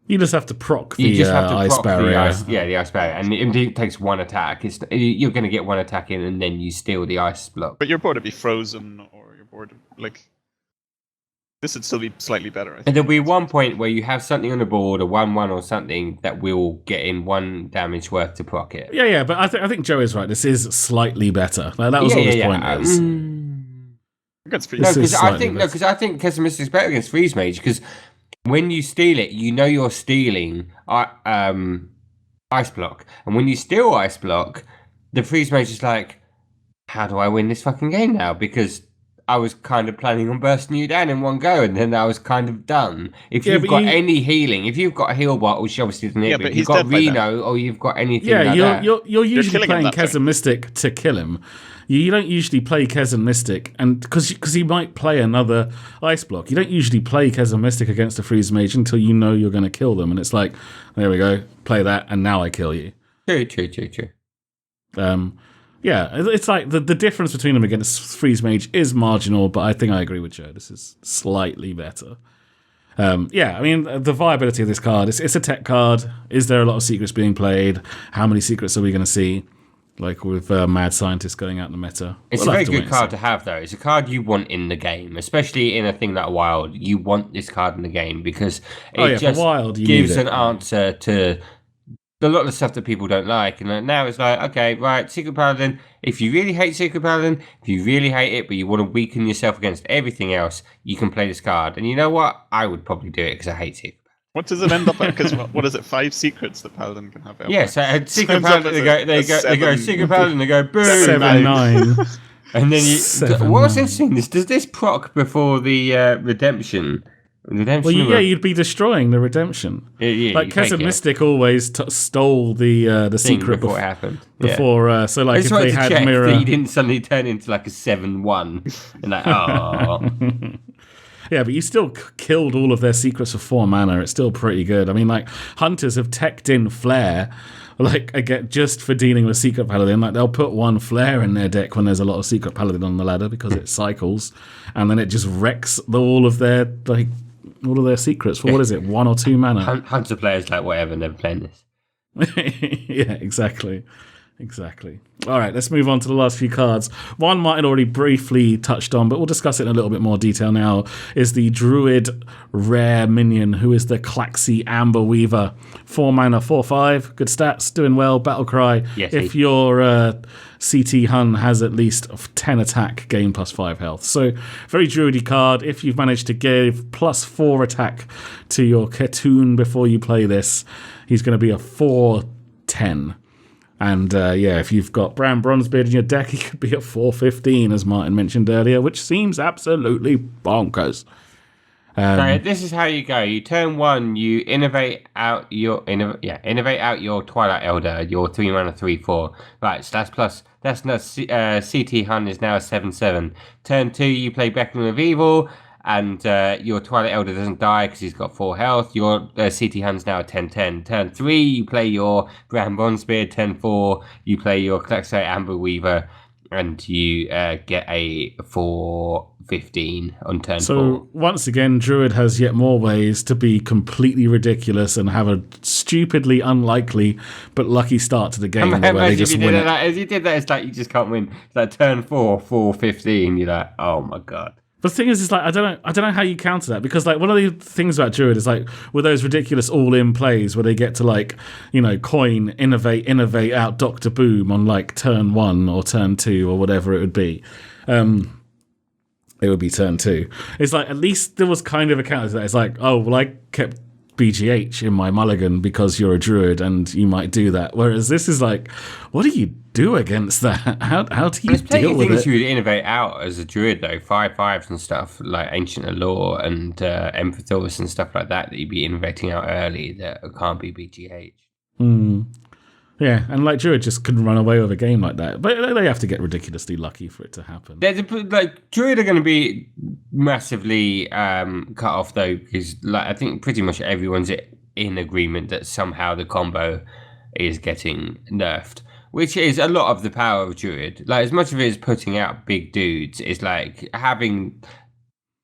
You just have to proc the You just have to ice proc barrier. the ice barrier, and it takes one attack. You're going to get one attack in, and then you steal the ice block. But your board would be frozen, or your board, like... This would still be slightly better, I think. And there'll be one point where you have something on the board, a 1/1 or something, that will get in 1 damage worth to proc it. Yeah, but I think Joe is right. This is slightly better. Like, that was what his point is. Against Freeze No, This is because slightly better. I think Kesem Mystic is better against Freeze Mage because when you steal it, you know you're stealing ice block, and when you steal ice block, the Freeze Mage is like, how do I win this fucking game now? Because I was kind of planning on bursting you down in one go, and then I was kind of done. If you've got any healing, if you've got a heal bot, which obviously doesn't hit, but if you've got Reno or you've got anything like that. You're usually killing him playing that turn. Kesem Mystic to kill him. You don't usually play Kesem Mystic, and because he might play another ice block. You don't usually play Kesem Mystic against a Freeze Mage until you know you're going to kill them, and it's like, there we go, play that, and now I kill you. True. Yeah, it's like the difference between them against Freeze Mage is marginal, but I think I agree with Joe. This is slightly better. Yeah, I mean, the viability of this card, it's a tech card. Is there a lot of secrets being played? How many secrets are we going to see? Like with Mad Scientist going out in the meta. It's a very good card to have, though. It's a card you want in the game, especially in a thing like Wild. You want this card in the game because it just Wild, you gives need an answer to a lot of the stuff that people don't like. And now it's like, okay, right, Secret Paladin. If you really hate Secret Paladin, if you really hate it, but you want to weaken yourself against everything else, you can play this card. And you know what? I would probably do it because I hate Secret Paladin. What does it end up at? Because what is it? 5 secrets that Paladin can have. Yeah, so Secret Ends up Paladin, as they go Secret Paladin, they go boom, 7-9. and then you. 7-9. What's interesting is, does this proc before the redemption? Well, you'd be destroying the redemption. Yeah, like Kesem Mystic always stole the secret before it happened. Before, so like I if just wanted they to had check mirror, that you didn't suddenly turn into like a 7-1, and like, oh. Yeah, but you still killed all of their secrets for 4 mana. It's still pretty good. I mean, like, hunters have teched in Flare, like, again, just for dealing with Secret Paladin. Like, they'll put 1 Flare in their deck when there's a lot of Secret Paladin on the ladder because it cycles, and then it just wrecks all of their secrets for, what is it, 1 or 2 mana? Hunter players like, whatever, never playing this. Yeah, exactly. All right, let's move on to the last few cards. One Martin already briefly touched on, but we'll discuss it in a little bit more detail now, is the Druid rare minion, who is the Klaxi Amber Weaver. 4 mana, 4/5, good stats, doing well, battle cry. Yes, if your CT Hun has at least 10 attack, gain +5 health. So, very druidy card. If you've managed to give +4 attack to your Ketun before you play this, he's going to be a 4/10. And if you've got Bran Bronzebeard in your deck, he could be at 4/15, as Martin mentioned earlier, which seems absolutely bonkers. So this is how you go. You turn 1, you innovate out your Twilight Elder, your 3 mana 3/4. Right, so that's plus. That's not CT Hun is now a 7/7. Turn 2, you play Beckoning of Evil, and your Twilight Elder doesn't die because he's got 4 health. Your CT Hun's now a 10/10. Turn 3, you play your Bran Bronzebeard. Turn 4, you play your Klaxi Amber Weaver, and you get a 4/15 on turn 4. So, once again, Druid has yet more ways to be completely ridiculous and have a stupidly unlikely but lucky start to the game where they just win it. As you did that, it's like you just can't win. It's like turn 4, 4/15. You're like, oh my god. But the thing is, like, I don't know how you counter that, because like one of the things about Druid is like with those ridiculous all-in plays where they get to like, you know, coin, innovate out Dr. Boom on like turn 1 or turn 2 or whatever it would be. It would be turn 2. It's like at least there was kind of a counter to that. It's like, oh well, I kept BGH in my mulligan because you're a druid and you might do that. Whereas this is like, what do you do against that? How do you There's plenty deal of with things it? you would innovate out as a druid, though. 5/5s and stuff, like Ancient Allure and Emphathorus and stuff like that you'd be innovating out early that can't be BGH. Yeah, and like druid just couldn't run away with a game like that. But they have to get ridiculously lucky for it to happen. Like druid are going to be massively cut off though, because like I think pretty much everyone's in agreement that somehow the combo is getting nerfed, which is a lot of the power of druid. Like as much of it is putting out big dudes, is like having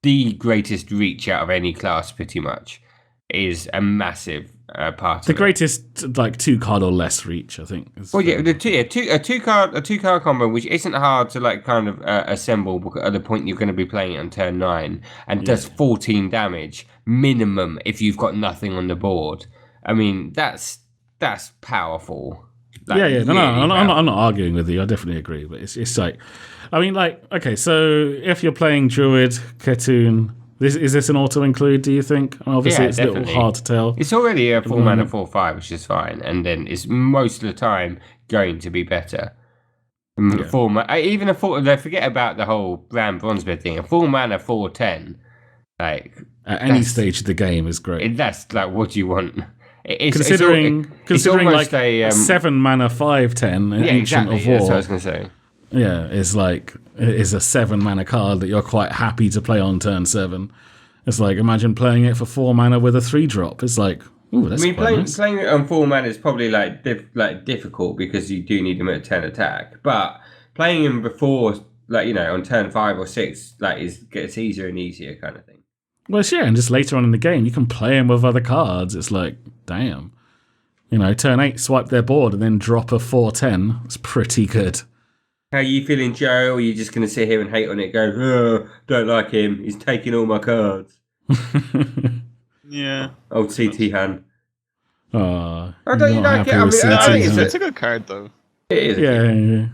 the greatest reach out of any class. Pretty much is a massive part The of it. greatest like 2-card or less reach, I think. Well, yeah, a two card combo, which isn't hard to like kind of assemble because at the point you're going to be playing it on turn 9 and does 14 damage minimum if you've got nothing on the board. I mean, that's powerful. Like, Yeah. No, really I'm not arguing with you. I definitely agree. But it's like, I mean, like, okay, so if you're playing druid, Ketoon, is this an auto include? Do you think? Obviously, Yeah, it's a little definitely. hard to tell. It's already a 4-mana 4/5, which is fine, and then it's most of the time going to be better. Even a 4. They forget about the whole Brand Bronzebed thing. A 4-mana 4/10, like At any stage of the game is great. that's like what you want. Considering it's like almost a 7-mana 5/10, yeah, Ancient exactly. of War. That's what I was gonna say. Yeah, it's like it is a 7-mana card that you're quite happy to play on turn 7. It's like imagine playing it for 4 mana with a 3-drop. It's like, ooh, that's I mean, quite nice. playing it on 4 mana is probably like difficult because you do need them at 10 attack. But playing him before, like on turn 5 or 6, like gets easier and easier kind of thing. Well, yeah, and just later on in the game, you can play him with other cards. It's like, damn. Turn 8, swipe their board, and then drop a 4/10. It's pretty good. How are you feeling, Joe? Or are you just going to sit here and hate on it, go, oh, don't like him, he's taking all my cards? Yeah. Old CT Han. Oh, Oh, don't you like it? I mean, I think It's a good card, though. It is. yeah.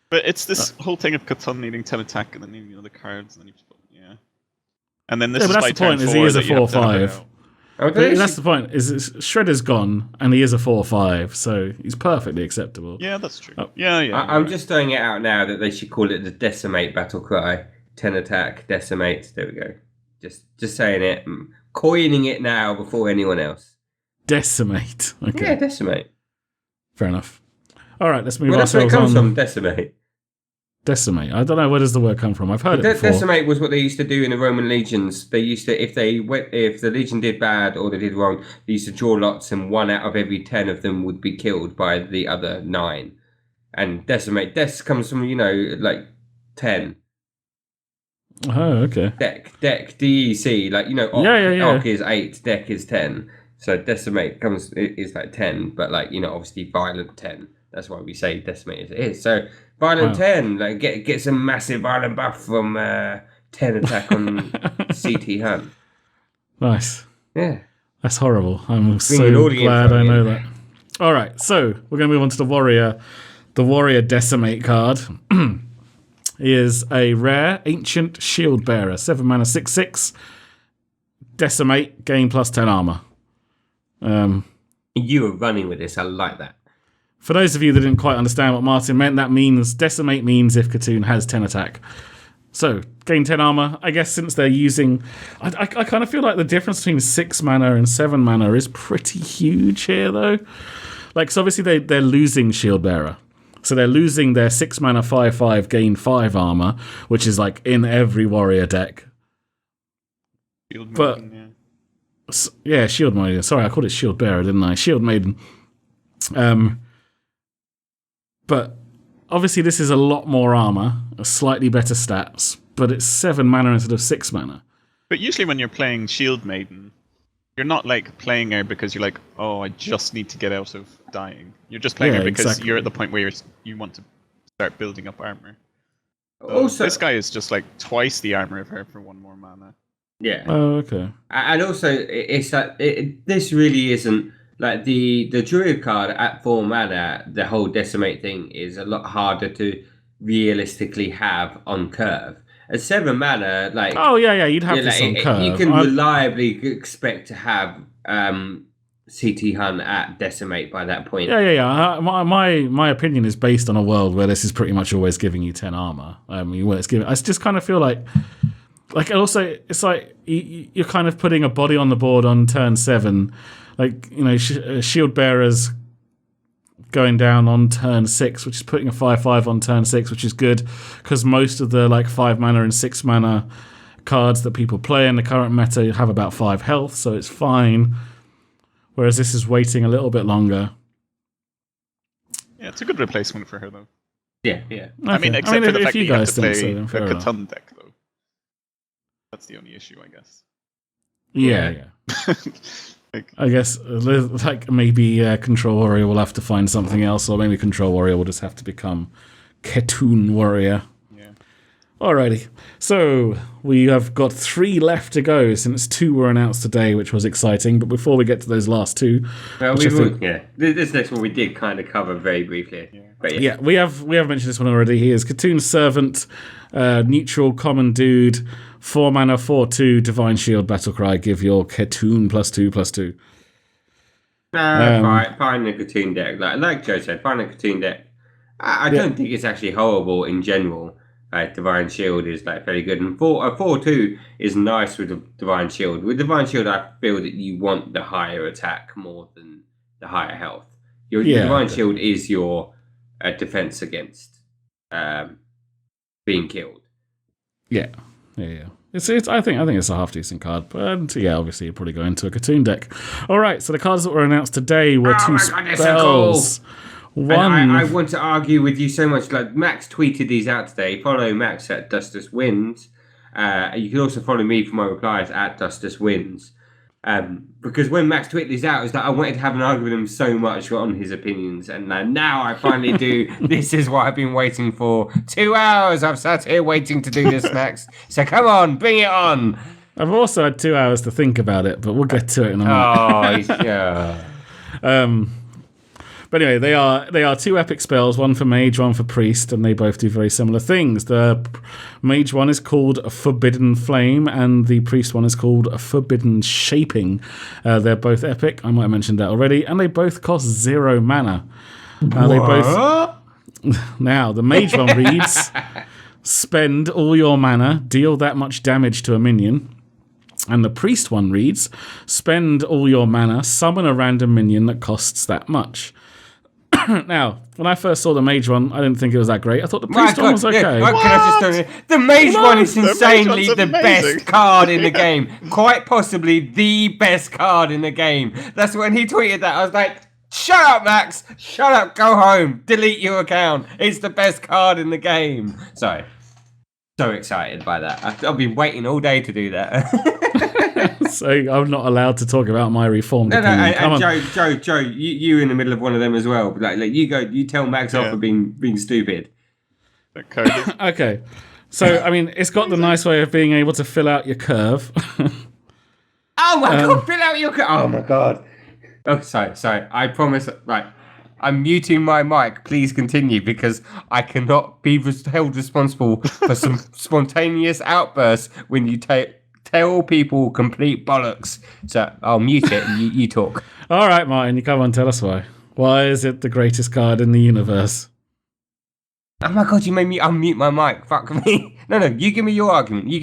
But it's this whole thing of Catan needing 10 attack and then needing other cards, and then and then this Yeah, is but by that's the point, turn is 4 he is a that you have to have it 4/5. out. Oh, But that's the point. Is Shredder's gone, and he is a 4/5, so he's perfectly acceptable. Yeah, that's true. Oh. Yeah. I'm just throwing it out now that they should call it the Decimate Battle Cry. 10 attack, Decimate. There we go. Just saying it. Coining it now before anyone else. Decimate. Okay, Yeah, Decimate. fair enough. All right, let's move Well, that's where it ourselves comes on. from, Decimate. Decimate. I don't know, where does the word come from? I've heard it before. Decimate was what they used to do in the Roman legions. They used to, if the legion did bad or they did wrong, they used to draw lots, and 1 out of every 10 of them would be killed by the other 9. And Decimate, comes from like 10. Oh, okay. Deck, DEC, like Orc, Yeah. Orc is 8, Deck is 10. So Decimate is like 10, but like obviously Violent 10. That's why we say Decimate as it is. So Violent 10, like get some massive violent buff from 10 attack on CT Hunt. Nice. Yeah. That's horrible. I'm so Bringing all the glad info I know in. that. All right, so we're going to move on to the Warrior Decimate card. He is a rare Ancient Shield Bearer, 7-mana 6/6. Decimate, gain plus 10 armor. You were running with this. I like that. For those of you that didn't quite understand what Martin meant, that means Decimate means if Katoon has 10 attack. So, gain 10 armor. I guess since they're using... I kind of feel like the difference between 6 mana and 7 mana is pretty huge here, though. Like, so obviously they're losing Shield Bearer. So they're losing their 6 mana 5/5 gain 5 armor, which is like in every warrior deck. Shield But- Maiden, Yeah, Shield Maiden. Sorry, I called it Shield Bearer, didn't I? Shield Maiden. But obviously this is a lot more armor, slightly better stats, but it's 7 mana instead of 6 mana. But usually when you're playing Shield Maiden, you're not like playing her because you're like, oh, I just need to get out of dying. You're just playing Yeah, her because exactly. you're at the point where you want to start building up armor. So Also, this guy is just like twice the armor of her for 1 more mana. yeah. Oh, okay. And also, it's like this really isn't like the Druid card at 4 mana. The whole Decimate thing is a lot harder to realistically have on curve. At 7 mana, like Oh, yeah, you'd have yeah, this like, on curve. you can reliably expect to have CT Hunt at Decimate by that point. Yeah. My opinion is based on a world where this is pretty much always giving you 10 armor. I just kind of feel like also it's like you're kind of putting a body on the board on turn 7, like shield bearers going down on turn 6, which is putting a 5/5 on turn 6, which is good because most of the like 5 mana and 6 mana cards that people play in the current meta have about 5 health, so it's fine. Whereas this is waiting a little bit longer. Yeah, it's a good replacement for her, though. Yeah. Okay. I mean, except for the fact that you have to play so, a then fair enough. Catan deck, though. That's the only issue, I guess. Yeah. I guess like maybe Control Warrior will have to find something else, or maybe Control Warrior will just have to become Ketun Warrior. Yeah. Alrighty. So we have got 3 left to go since 2 were announced today, which was exciting. But before we get to those last 2, this next one we did kind of cover very briefly. Yeah. But yeah, we have mentioned this one already. He is Katoon's Servant, neutral common dude, 4 mana, 4/2, Divine Shield, Battlecry. Give your Katoon +2/+2. Fine the Katoon deck. Like Joe said, fine the Katoon deck. I don't think it's actually horrible in general. Divine Shield is fairly good, and 4/2 is nice with the Divine Shield. With Divine Shield, I feel that you want the higher attack more than the higher health. Your Divine Shield is your defense against being killed. Yeah. It's I think it's a half decent card, but obviously you'd probably go into a Katoon deck. All right, so the cards that were announced today were 2 spells. So cool. One. I want to argue with you so much. Like Max tweeted these out today. Follow Max at Dustus Wins. You can also follow me for my replies at Dustus Wins. Because when Max tweeted these out, it's like I wanted to have an argument with him so much on his opinions, and now I finally do. This is what I've been waiting for. 2 hours I've sat here waiting to do this, Max. So come on, bring it on. I've also had 2 hours to think about it, but we'll get to it in a minute. Oh, yeah. But anyway, they are 2 epic spells, one for mage, one for priest, and they both do very similar things. The mage one is called Forbidden Flame, and the priest one is called Forbidden Shaping. They're both epic. I might have mentioned that already, and they both cost 0 mana. Now the mage one reads: spend all your mana, deal that much damage to a minion. And the priest one reads: spend all your mana, summon a random minion that costs that much. Now, when I first saw the mage one, I didn't think it was that great. I thought the priest one was okay. The mage one is insanely the best card in the game. Quite possibly the best card in the game. That's when he tweeted that. I was like, shut up, Max. Shut up. Go home. Delete your account. It's the best card in the game. Sorry. So excited by that. I've been waiting all day to do that. So I'm not allowed to talk about my reformed opinion. And Joe, you in the middle of one of them as well. Like you tell Max off for being stupid. Okay. So, I mean, it's got the nice way of being able to fill out your curve. Oh my god, fill out your curve. Oh my god. Oh, sorry. I promise. Right. I'm muting my mic. Please continue, because I cannot be held responsible for some spontaneous outbursts when you tell people complete bollocks. So I'll mute it and you talk. All right, Martin, you come on, tell us why. Why is it the greatest card in the universe? Oh my god, you made me unmute my mic. Fuck me. No, you give me your argument. No.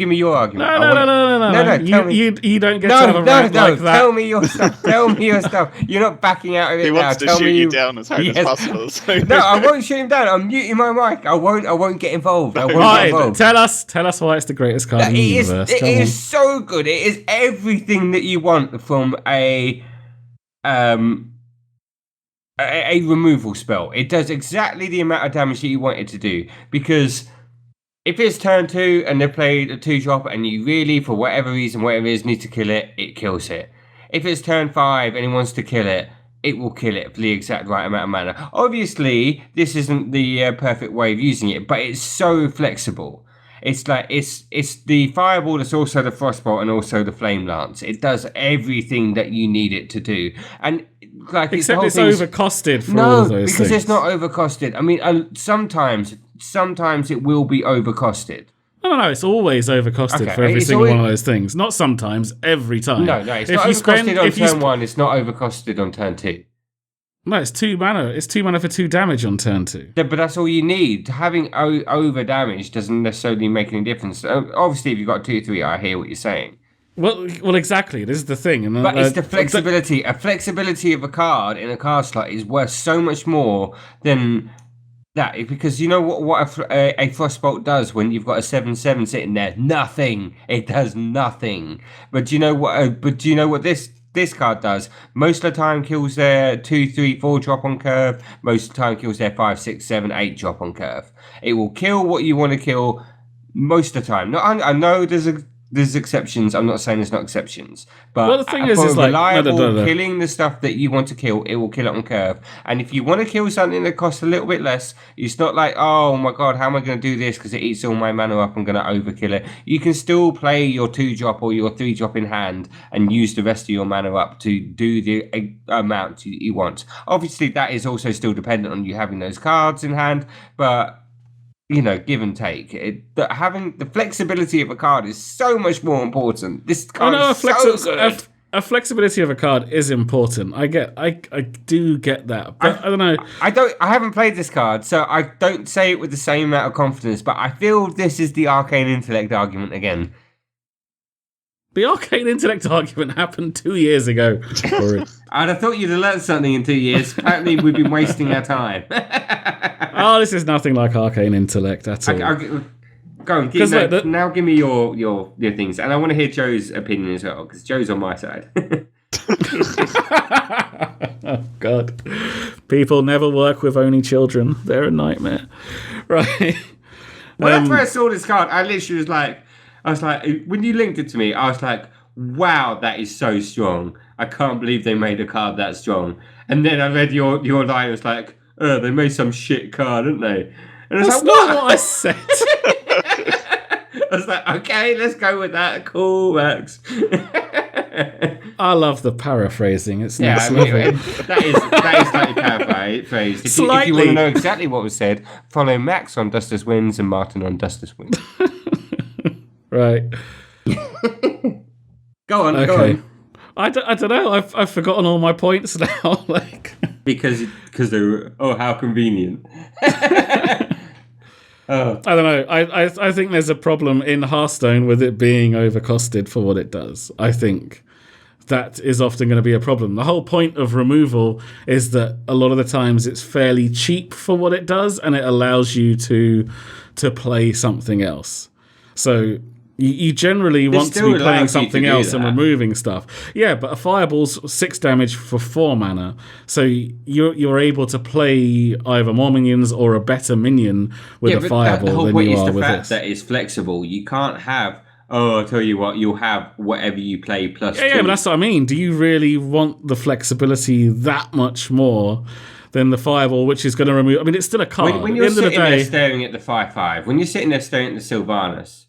Tell me. You don't get to have a rant like that. Tell me your stuff. Tell me your stuff. You're not backing out of it he now. Wants to shoot you down as hard as possible. So. No, I won't shoot him down. I'm muting my mic. I won't get involved. Tell us why it's the greatest card in the universe. It is so good. It is everything that you want from a removal spell. It does exactly the amount of damage that you want it to do, because if it's turn 2 and they played a 2-drop and you really, for whatever reason, whatever it is, need to kill it, it kills it. If it's turn 5 and he wants to kill it, it will kill it for the exact right amount of mana. Obviously, this isn't the perfect way of using it, but it's so flexible. It's like it's the fireball that's also the frostbolt and also the flame lance. It does everything that you need it to do, and except it's overcosted for all of those things. No, because it's not overcosted. I mean, sometimes it will be overcosted. No, it's always overcosted Okay, for every it's single one always- of those things. Not sometimes, every time. No, it's If not you overcosted spend- on if you turn sp- 1, it's not overcosted on turn 2. No, it's 2 mana. It's 2 mana for 2 damage on turn 2. Yeah, but that's all you need. Having over damage doesn't necessarily make any difference. Obviously, if you've got 2/3, I hear what you're saying. Well, exactly. This is the thing. And But it's the flexibility. A flexibility of a card in a card slot is worth so much more than that. Because you know what a Frostbolt does when you've got a 7/7 sitting there? Nothing. It does nothing. But do you know what? Do you know what this card does? Most of the time kills their 2, 3, 4 drop on curve. Most of the time kills their 5, 6, 7, 8 drop on curve. It will kill what you want to kill most of the time. I know there's exceptions. I'm not saying there's not exceptions, but Well, the thing for is like reliable no. killing the stuff that you want to kill, it will kill it on curve. And if you want to kill something that costs a little bit less, it's not like, oh my god, how am I going to do this because it eats all my mana up? I'm going to overkill it. You can still play your 2-drop or your 3-drop in hand and use the rest of your mana up to do the amount you want. Obviously, that is also still dependent on you having those cards in hand, but you know, give and take. Having the flexibility of a card is so much more important. This card is so good. A flexibility of a card is important. I do get that, but I don't know. I haven't played this card, so I don't say it with the same amount of confidence. But I feel this is the arcane intellect argument again. The arcane intellect argument happened 2 years ago. I'd have thought you'd have learned something in 2 years. Apparently, we've been wasting our time. Oh, this is nothing like arcane intellect at all. Go on, now give me your things, and I want to hear Joe's opinion as well, because Joe's on my side. Oh God, people never work with only children. They're a nightmare, right? When I first saw this card, I literally was like, when you linked it to me, I was like, wow, that is so strong. I can't believe they made a card that strong. And then I read your line, it was like, oh, they made some shit card, didn't they? And I was That's like, not what I said. I was like, okay, let's go with that. Cool, works. I love the paraphrasing. It's Yeah, next I mean, level. that is slightly paraphrased. If you want to know exactly what was said, follow Max on Dustless Winds and Martin on Dustless Winds. Right. Go on. I don't know. I've forgotten all my points now. Because they were, how convenient. I don't know. I think there's a problem in Hearthstone with it being overcosted for what it does. I think that is often going to be a problem. The whole point of removal is that a lot of the times it's fairly cheap for what it does, and it allows you to play something else. So you generally want to be playing something else and removing stuff. Yeah, but a fireball's 6 damage for 4 mana. So you're able to play either more minions or a better minion with a fireball than you are with this. That is flexible. You can't have, I'll tell you what, you'll have whatever you play plus 2. Yeah, but that's what I mean. Do you really want the flexibility that much more than the fireball, which is going to remove... I mean, it's still a card. When you're sitting there staring at the 5/5, when you're sitting there staring at the Sylvanas,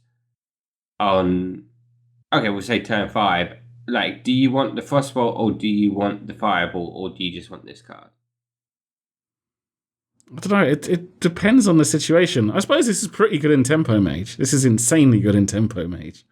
we'll say turn 5, like, do you want the Frostbolt or do you want the Fireball or do you just want this card? I don't know, it depends on the situation. I suppose this is pretty good in Tempo Mage. This is insanely good in Tempo Mage.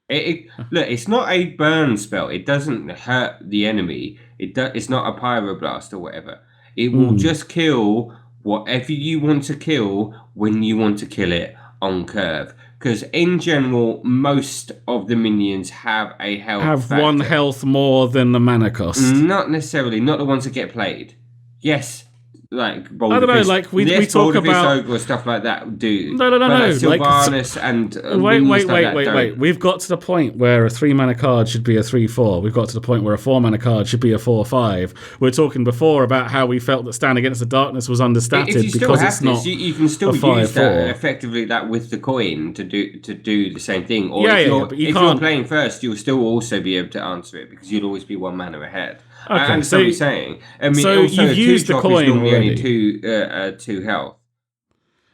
Look, it's not a burn spell. It doesn't hurt the enemy. It's not a Pyroblast or whatever. It will just kill whatever you want to kill when you want to kill it on curve. Because in general, most of the minions have a health factor. 1 health more than the mana cost. Not necessarily. Not the ones that get played. Yes, like Boulder I don't know. Fist. Like we talk Boulder about Fist Ogre, stuff like that. Do no. Like Sylvanas and wait. We've got to the point where a 3 mana card should be a 3/4. We've got to the point where a 4 mana card should be a 4/5. We were talking before about how we felt that Stand Against the Darkness was understated because it's not. You can still use that effectively, that with the coin to do the same thing. Or if you're playing first, you'll still also be able to answer it because you'll always be 1 mana ahead. Okay, I understand what you're saying. I mean, so also, you've used the coin normally already. Only 2 health.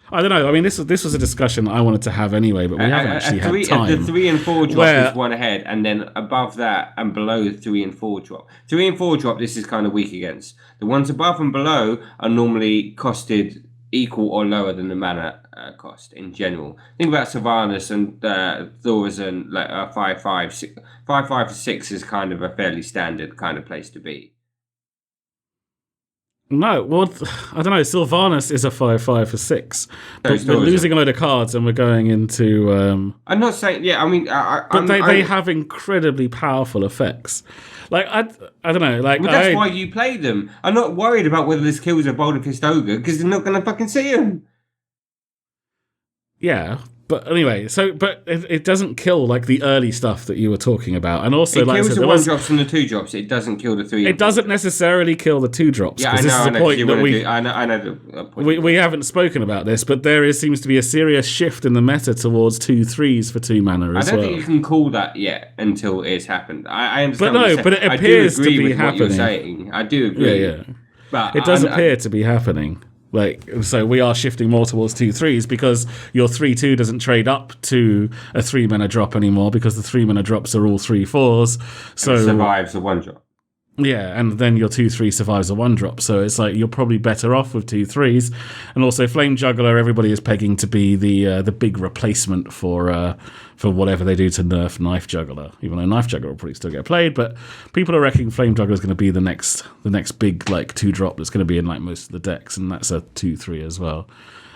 I don't know. I mean, this was a discussion I wanted to have anyway, but we haven't actually had time. The 3 and 4 drop is 1 ahead, and then above that and below 3 and 4 drop. 3 and 4 drop, this is kind of weak against. The ones above and below are normally costed equal or lower than the mana cost in general. Think about Sylvanas and Thorazin, like a 5/5, 5/5 to 6 is kind of a fairly standard kind of place to be. No, well, I don't know. Sylvanas is a 5/5 for 6. But we're losing a load of cards and we're going into... I'm not saying... Yeah, I mean... but they have incredibly powerful effects. Like, I don't know. Like, well, that's why you play them. I'm not worried about whether this kills a Boulder Fist Ogre, because they're not going to fucking see him. Yeah, but anyway, but it doesn't kill like the early stuff that you were talking about, and also it like kills the 1-drops and the 2-drops. It doesn't kill the 3. It doesn't necessarily kill the 2-drops. Yeah, I know. This is the point that I know the point. We haven't spoken about this, but seems to be a serious shift in the meta towards 2/3s for 2 mana as well. I don't think you can call that yet until it's happened. I understand. But no, but it appears to be happening. What you're saying. I do agree. Yeah. But it does appear to be happening. Like, so we are shifting more towards 2/3s because your 3/2 doesn't trade up to a 3 mana drop anymore because the 3 mana drops are all 3/4s. So it survives a 1-drop. Yeah, and then your 2/3 survives a 1-drop. So it's like you're probably better off with 2/3s. And also Flame Juggler, everybody is pegging to be the big replacement for whatever they do to nerf Knife Juggler. Even though Knife Juggler will probably still get played, but people are reckoning Flame Juggler is going to be the next big like 2-drop that's going to be in like most of the decks, and that's a 2/3 as well.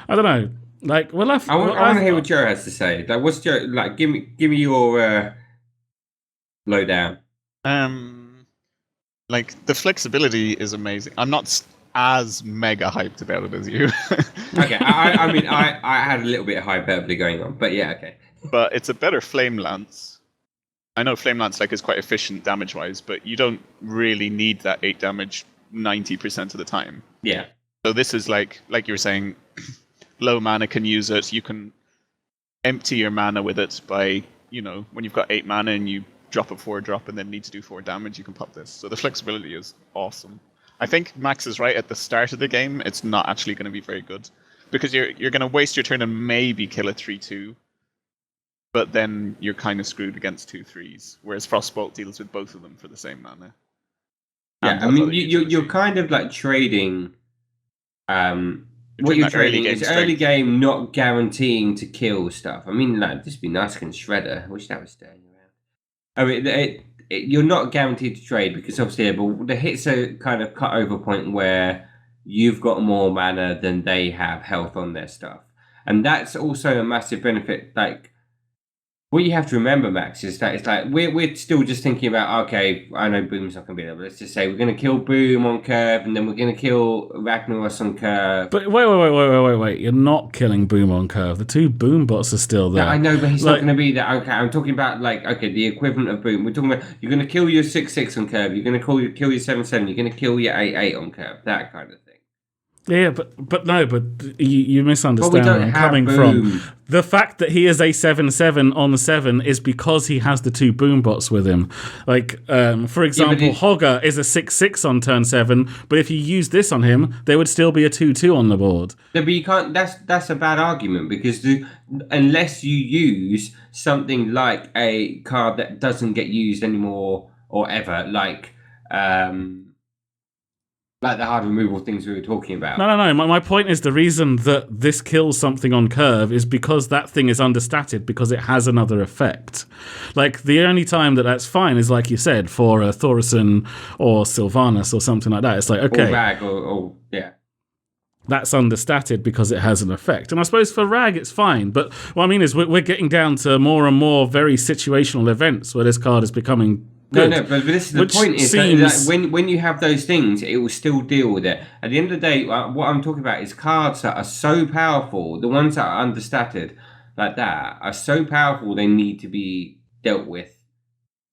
I don't know. Like, well, I want to hear what Joe has to say. Like, what's Joe like? Give me your lowdown. Like, the flexibility is amazing. I'm not as mega hyped about it as you. Okay, I mean, I had a little bit of hyperbole going on, but yeah, okay. But it's a better Flame Lance. I know Flame Lance like is quite efficient damage-wise, but you don't really need that 8 damage 90% of the time. Yeah. So this is like you were saying, low mana can use it. You can empty your mana with it by, when you've got 8 mana and you drop a 4-drop and then need to do 4 damage, you can pop this. So the flexibility is awesome. I think Max is right. At the start of the game, it's not actually going to be very good because you're going to waste your turn and maybe kill a 3/2, but then you're kind of screwed against 2/3s. Whereas Frostbolt deals with both of them for the same mana. Yeah, I mean you're kind of like trading. What you're trading is early game not guaranteeing to kill stuff. I mean, like, this would be nice against Shredder. I wish that was staying around. I mean, you're not guaranteed to trade because obviously the hits are kind of cut over point where you've got more mana than they have health on their stuff. And that's also a massive benefit. Like, what you have to remember, Max, is that it's like we're still just thinking about, okay, I know Boom's not going to be there, but let's just say we're going to kill Boom on curve and then we're going to kill Ragnaros on curve. But wait. You're not killing Boom on curve. The 2 Boom bots are still there. Yeah, I know, but he's not going to be there. Okay, I'm talking about, like, okay, the equivalent of Boom. We're talking about you're going to kill your 6/6 on curve, you're going to kill your 7/7, you're going to kill your 8/8 on curve, that kind of thing. Yeah, but you misunderstand where I'm coming from. The fact that he is a 7/7 on 7 is because he has the 2 boom bots with him. Like, for example, Hogger is a 6/6 on turn 7, but if you use this on him, there would still be a 2/2 on the board. No, but you can't. That's a bad argument because unless you use something like a card that doesn't get used anymore or ever, like the hard removal things we were talking about. No. My point is the reason that this kills something on curve is because that thing is understated because it has another effect. Like, the only time that's fine is, like you said, for Thorison or Sylvanas or something like that. It's like, okay. Or Rag, or yeah. That's understated because it has an effect. And I suppose for Rag, it's fine. But what I mean is we're getting down to more and more very situational events where this card is becoming good. No, but this is the point is that when you have those things, it will still deal with it. At the end of the day, what I'm talking about is cards that are so powerful, the ones that are understated like that, are so powerful they need to be dealt with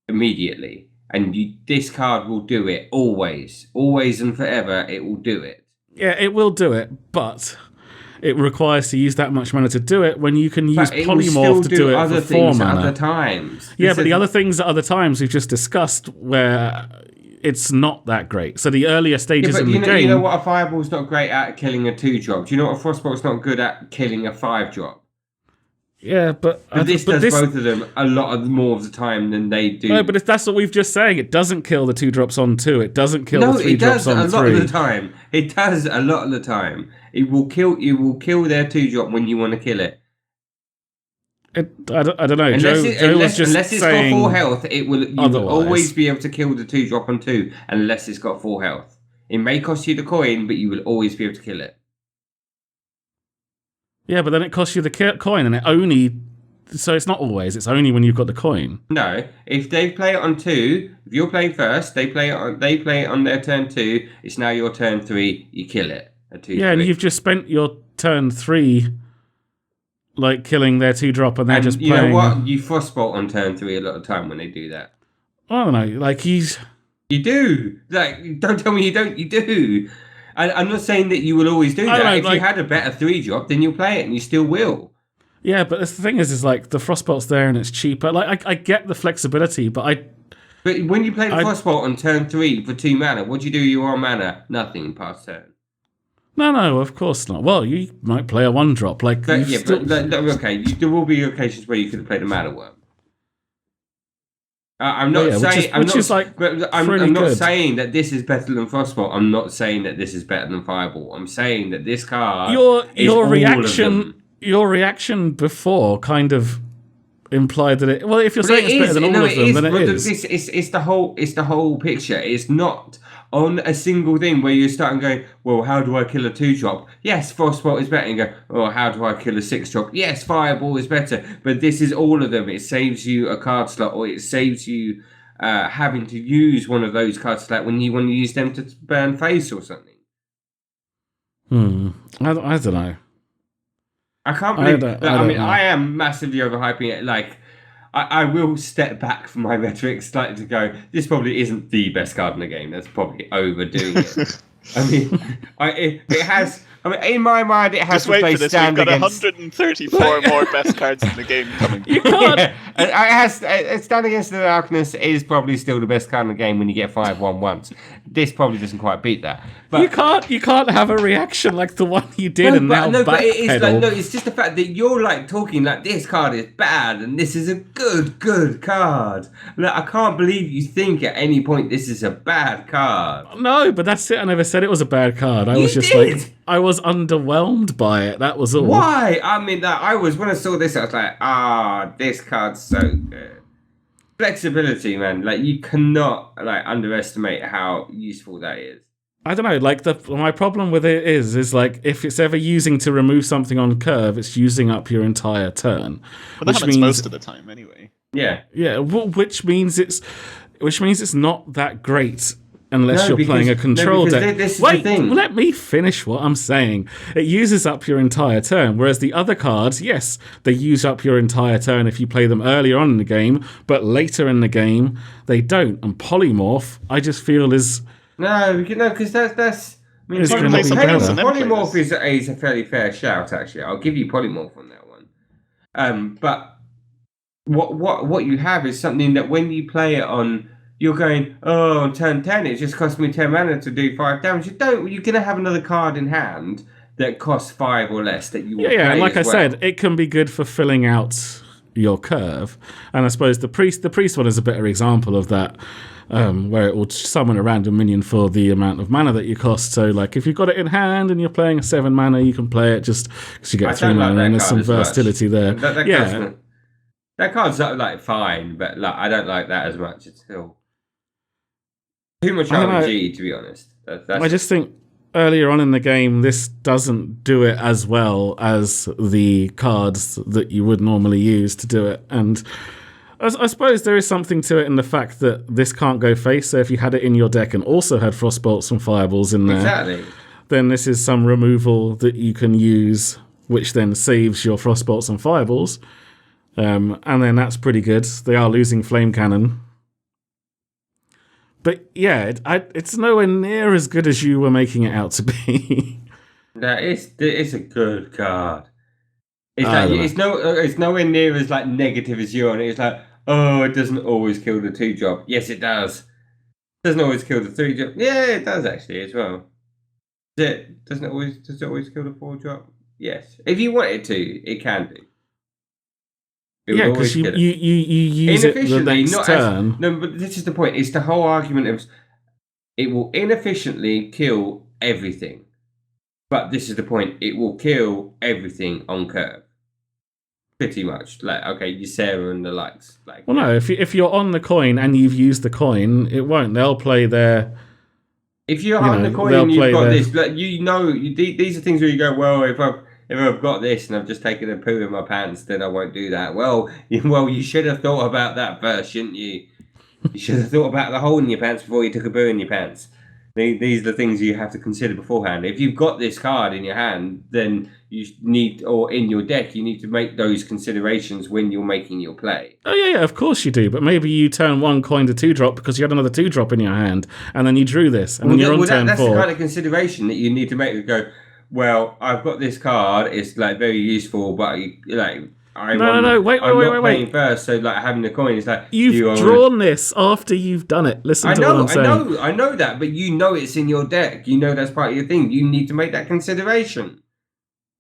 immediately. And this card will do it always. Always and forever, it will do it. Yeah, it will do it, but it requires to use that much mana to do it when you can use Polymorph to do it for 4 mana. Other times. Yeah, but the other things at other times we've just discussed where it's not that great. So the earlier stages in the game... You know what a Fireball's not great at? Killing a 2-drop. Do you know what a Frostbolt's not good at? Killing a 5-drop. Yeah, but This does both of them a lot more of the time than they do. No, but if that's what we've just saying. It doesn't kill the 2 drops on 2. It doesn't kill the 3 drops on 3. It does a lot of the time. It does a lot of the time. It will kill. You will kill their 2 drop when you want to kill it. I don't know. Unless it's got full health, you will always be able to kill the 2 drop on 2 unless it's got full health. It may cost you the coin, but you will always be able to kill it. Yeah, but then it costs you the coin, and it only. So it's not always. It's only when you've got the coin. No, if they play it on 2, if you're playing first, they play it on their turn 2. It's now your turn 3. You kill it at 2. Yeah, 3. And you've just spent your turn 3, like killing their 2 drop, and they're just playing. You know what? You frostbolt on turn 3 a lot of time when they do that. I don't know. Like You do. Like, don't tell me you don't. You do. I'm not saying that you will always do that. If you had a better 3 drop, then you'll play it, and you still will. Yeah, but the thing is like the frostbolt's there and it's cheaper. Like I get the flexibility, but when you play the frostbolt on turn 3 for 2 mana, what do you do? You are mana, nothing past turn. No, of course not. Well, you might play a 1 drop. Like okay. There will be occasions where you could have played a mana worm. I'm not saying. I'm not saying that this is better than frostbolt. I'm not saying that this is better than fireball. I'm saying that this card. Your reaction before kind of implied that it. Well, if you're saying it's better than all of them, then it is. It's the whole picture. It's not on a single thing where you start and going, well, how do I kill a 2 drop? Yes, frostbolt is better. And you go, oh, how do I kill a 6 drop? Yes, fireball is better. But this is all of them. It saves you a card slot, or it saves you having to use one of those card slots when you want to use them to burn face or something. I don't know. I can't believe that. I am massively overhyping it. Like, I will step back from my rhetoric slightly to go, this probably isn't the best card in the game. That's probably overdoing it. I mean, it has. I mean, in my mind, it has Just to wait play for this. stand We've got against. 134 more best cards in the game coming. You can't. And it has stand against the darkness is probably still the best card in the game when you get 5-1 once. This probably doesn't quite beat that. But you can't have a reaction like the one you did but it's just the fact that you're like talking like this card is bad and this is a good card. Like, I can't believe you think at any point this is a bad card. No, but that's it. I never said it was a bad card. I was underwhelmed by it. That was all. Why? I mean, when I saw this, I was like, this card's so good. Flexibility, man. Like, you cannot underestimate how useful that is. I don't know. Like, my problem with it is like if it's ever using to remove something on curve, it's using up your entire turn. But that happens most of the time, anyway. Yeah. Yeah. Which means it's not that great. Unless you're playing a control deck. Wait, let me finish what I'm saying. It uses up your entire turn, whereas the other cards, yes, they use up your entire turn if you play them earlier on in the game, but later in the game, they don't. And Polymorph, I just feel is... No, because that's... I mean, Polymorph is a fairly fair shout, actually. I'll give you Polymorph on that one. But what you have is something that when you play it on... You're going, on turn 10, it just cost me 10 mana to do 5 damage. You're going to have another card in hand that costs 5 or less that you will play. Yeah, like I said, it can be good for filling out your curve. And I suppose the priest one is a better example of that, where it will summon a random minion for the amount of mana that you cost. So, like, if you've got it in hand and you're playing a 7 mana, you can play it just because you get 3 mana and there's some versatility there. That card's fine, but I don't like that as much. It's still too much RPG, to be honest. I just think earlier on in the game, this doesn't do it as well as the cards that you would normally use to do it. And I suppose there is something to it in the fact that this can't go face. So if you had it in your deck and also had frostbolts and fireballs in there, then this is some removal that you can use, which then saves your frostbolts and fireballs. And then that's pretty good. They are losing flame cannon. But yeah, it's nowhere near as good as you were making it out to be. It's a good card. It's nowhere near as negative as you on it. It's like, it doesn't always kill the 2 drop. Yes, it does. It doesn't always kill the 3 drop. Yeah, it does actually as well. Does it always kill the 4 drop? Yes. If you want it to, it can do. It would Yeah, always because you kill it. use it the Inefficiently, next not turn. as no, but this is the point. It's the whole argument of it will inefficiently kill everything. But this is the point. It will kill everything on curve. Pretty much. Like, okay, you Sarah and the likes. Like, Well, no, if you're on the coin and you've used the coin, it won't. They'll play their... if you're you on know, the coin they'll and you've play got their- this, like, these are things where you go, well, if I've got this and I've just taken a poo in my pants, then I won't do that. Well, you should have thought about that first, shouldn't you? You should have thought about the hole in your pants before you took a poo in your pants. These are the things you have to consider beforehand. If you've got this card in your hand, then you need, or in your deck, you need to make those considerations when you're making your play. Oh, yeah, of course you do. But maybe you turn one coin to 2-drop because you had another 2-drop in your hand, and then you drew this, and then you're on turn that's 4. the kind of consideration that you need to make. To go, well, I've got this card. It's like very useful, but like I'm Wait, playing first. So like having the coin is like You've drawn this after you've done it. Listen to what I'm saying. I know that, but you know it's in your deck. You know that's part of your thing. You need to make that consideration.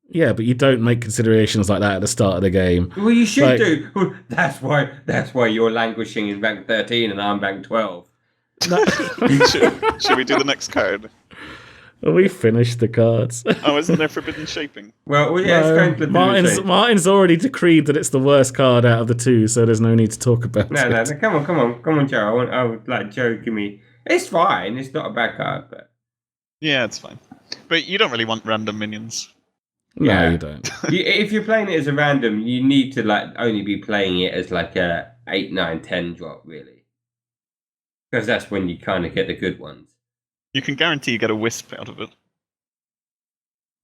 Yeah, but you don't make considerations like that at the start of the game. Well, you should do. That's why you're languishing in rank 13 and I'm rank 12. Should we do the next card? We finished the cards. Oh, isn't there forbidden shaping? Well yeah, it's going to Martin's already decreed that it's the worst card out of the two, so there's no need to talk about it. No, come on, Joe. I would like Joe. Give me. It's fine. It's not a bad card, but Yeah, it's fine. But you don't really want random minions. No, you don't. If you're playing it as a random, you need to like only be playing it as like a 8, 9, 10 drop, really, because that's when you kind of get the good ones. You can guarantee you get a wisp out of it.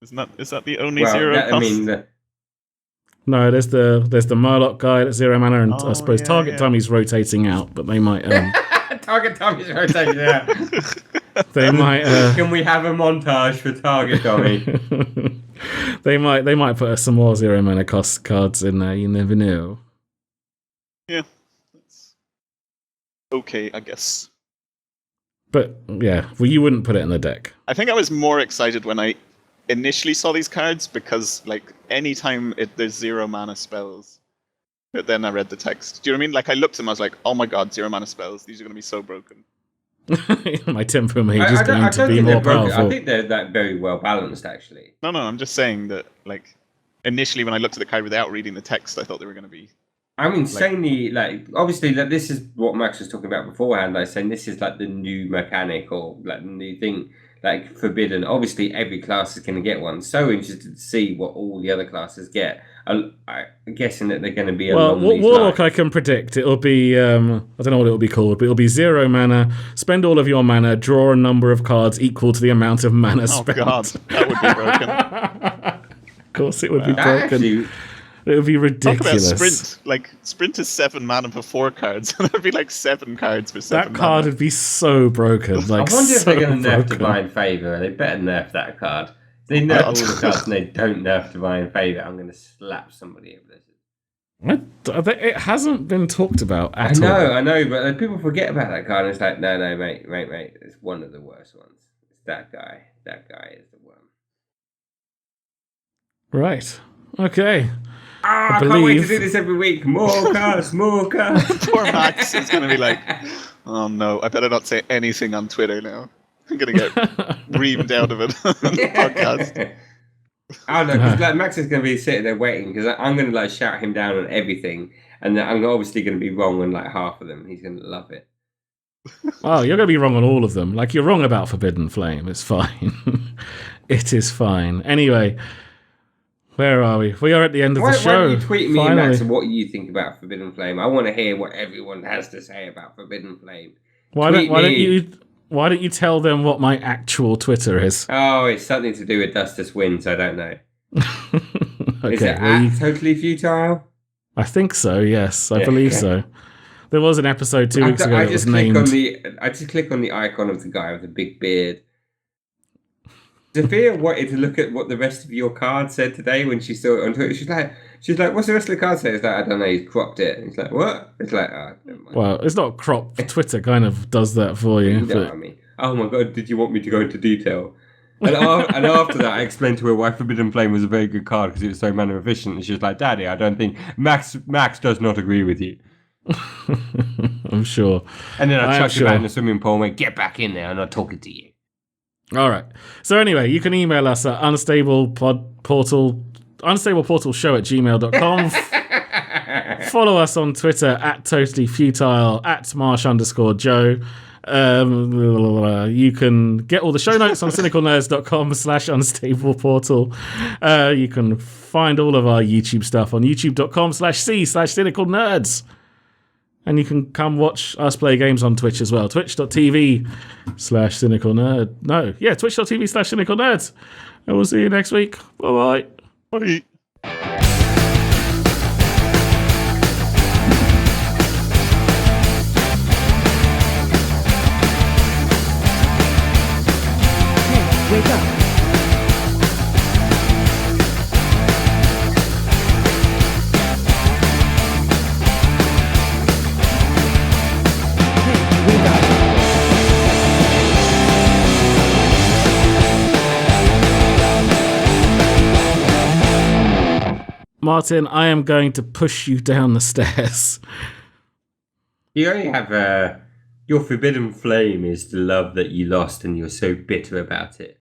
Is that the only zero cost? I mean, No, there's the Murloc guy that's 0 mana, and I suppose Target Tummy's rotating out, but they might. Target Tummy's rotating out. They might. Can we have a montage for Target Tommy? They might put some more 0 mana cost cards in there. You never know. Yeah, that's okay, I guess. But yeah, well, you wouldn't put it in the deck. I think I was more excited when I initially saw these cards because, like, anytime there's 0 mana spells, but then I read the text. Do you know what I mean? Like, I looked at them, I was like, oh my god, 0 mana spells. These are going to be so broken. My tempo mage is going to be more powerful. I think they're that very well balanced, actually. No, I'm just saying that, like, initially when I looked at the card without reading the text, I thought they were going to be... I'm insanely, like, obviously, like, this is what Max was talking about beforehand, like, saying this is, like, the new mechanic or, like, the new thing, like, Forbidden. Obviously, every class is going to get one. So interested to see what all the other classes get. I'm guessing that they're going to be along these Warlock, lines. I can predict. It'll be, I don't know what it'll be called, but it'll be 0 mana, spend all of your mana, draw a number of cards equal to the amount of mana spent. Oh god, that would be broken. Of course it would be broken. Actually, It would be ridiculous. Talk about sprint. Like, sprint is 7 mana for 4 cards, and there'd be like 7 cards for 7 That card mana. would be so broken. Like, I wonder if they're going to nerf broken. Divine Favour. They better nerf that card. If they nerf all the cards and they don't nerf Divine Favour, I'm going to slap somebody over this. It hasn't been talked about at all. I know, but people forget about that card. And it's like, no, mate, it's one of the worst ones. It's that guy. That guy is the one. Right. Okay. I can't wait to do this every week. More cards, more cards. Poor Max is going to be like, oh no, I better not say anything on Twitter now. I'm going to get reamed out of it on the podcast. I don't know, because like, Max is going to be sitting there waiting, because I'm going to like shout him down on everything, and I'm obviously going to be wrong on like half of them. He's going to love it. Oh, you're going to be wrong on all of them. Like, you're wrong about Forbidden Flame. It's fine. It is fine. Anyway, where are we? We are at the end of the show. Why don't you tweet me, Finally. Max, what you think about Forbidden Flame? I want to hear what everyone has to say about Forbidden Flame. Why don't you tell them what my actual Twitter is? Oh, it's something to do with Dustus Wins. I don't know. Okay, Is it Totally Futile? I think so. Yes, I believe so. There was an episode 2 weeks ago that was named. I just click on the icon of the guy with the big beard. Sophia wanted to look at what the rest of your card said today when she saw it on Twitter. She's like, what's the rest of the card say? It's like, I don't know, he's cropped it. And it's like, what? It's like, oh, never mind. Well, it's not cropped. Twitter kind of does that for you. You know what I mean? Oh my god, did you want me to go into detail? And after that, I explained to her why Forbidden Flame was a very good card because it was so mana efficient. And she was like, "Daddy, I don't think Max does not agree with you." I'm sure. And then I chucked sure. him out in the swimming pool and went, "Get back in there! I'm not talking to you." All right. So anyway, you can email us at unstableportalshow@gmail.com. Follow us on Twitter at totallyfutile, at marsh_joe. You can get all the show notes on cynicalnerds.com/unstableportal. You can find all of our YouTube stuff on youtube.com/c/cynicalnerds. And you can come watch us play games on Twitch as well. Twitch.tv/cynicalnerd. No, yeah, twitch.tv/cynicalnerds. And we'll see you next week. Bye-bye. Bye. Wake up. Wake up. Martin, I am going to push you down the stairs. You only have your Forbidden Flame is the love that you lost, and you're so bitter about it.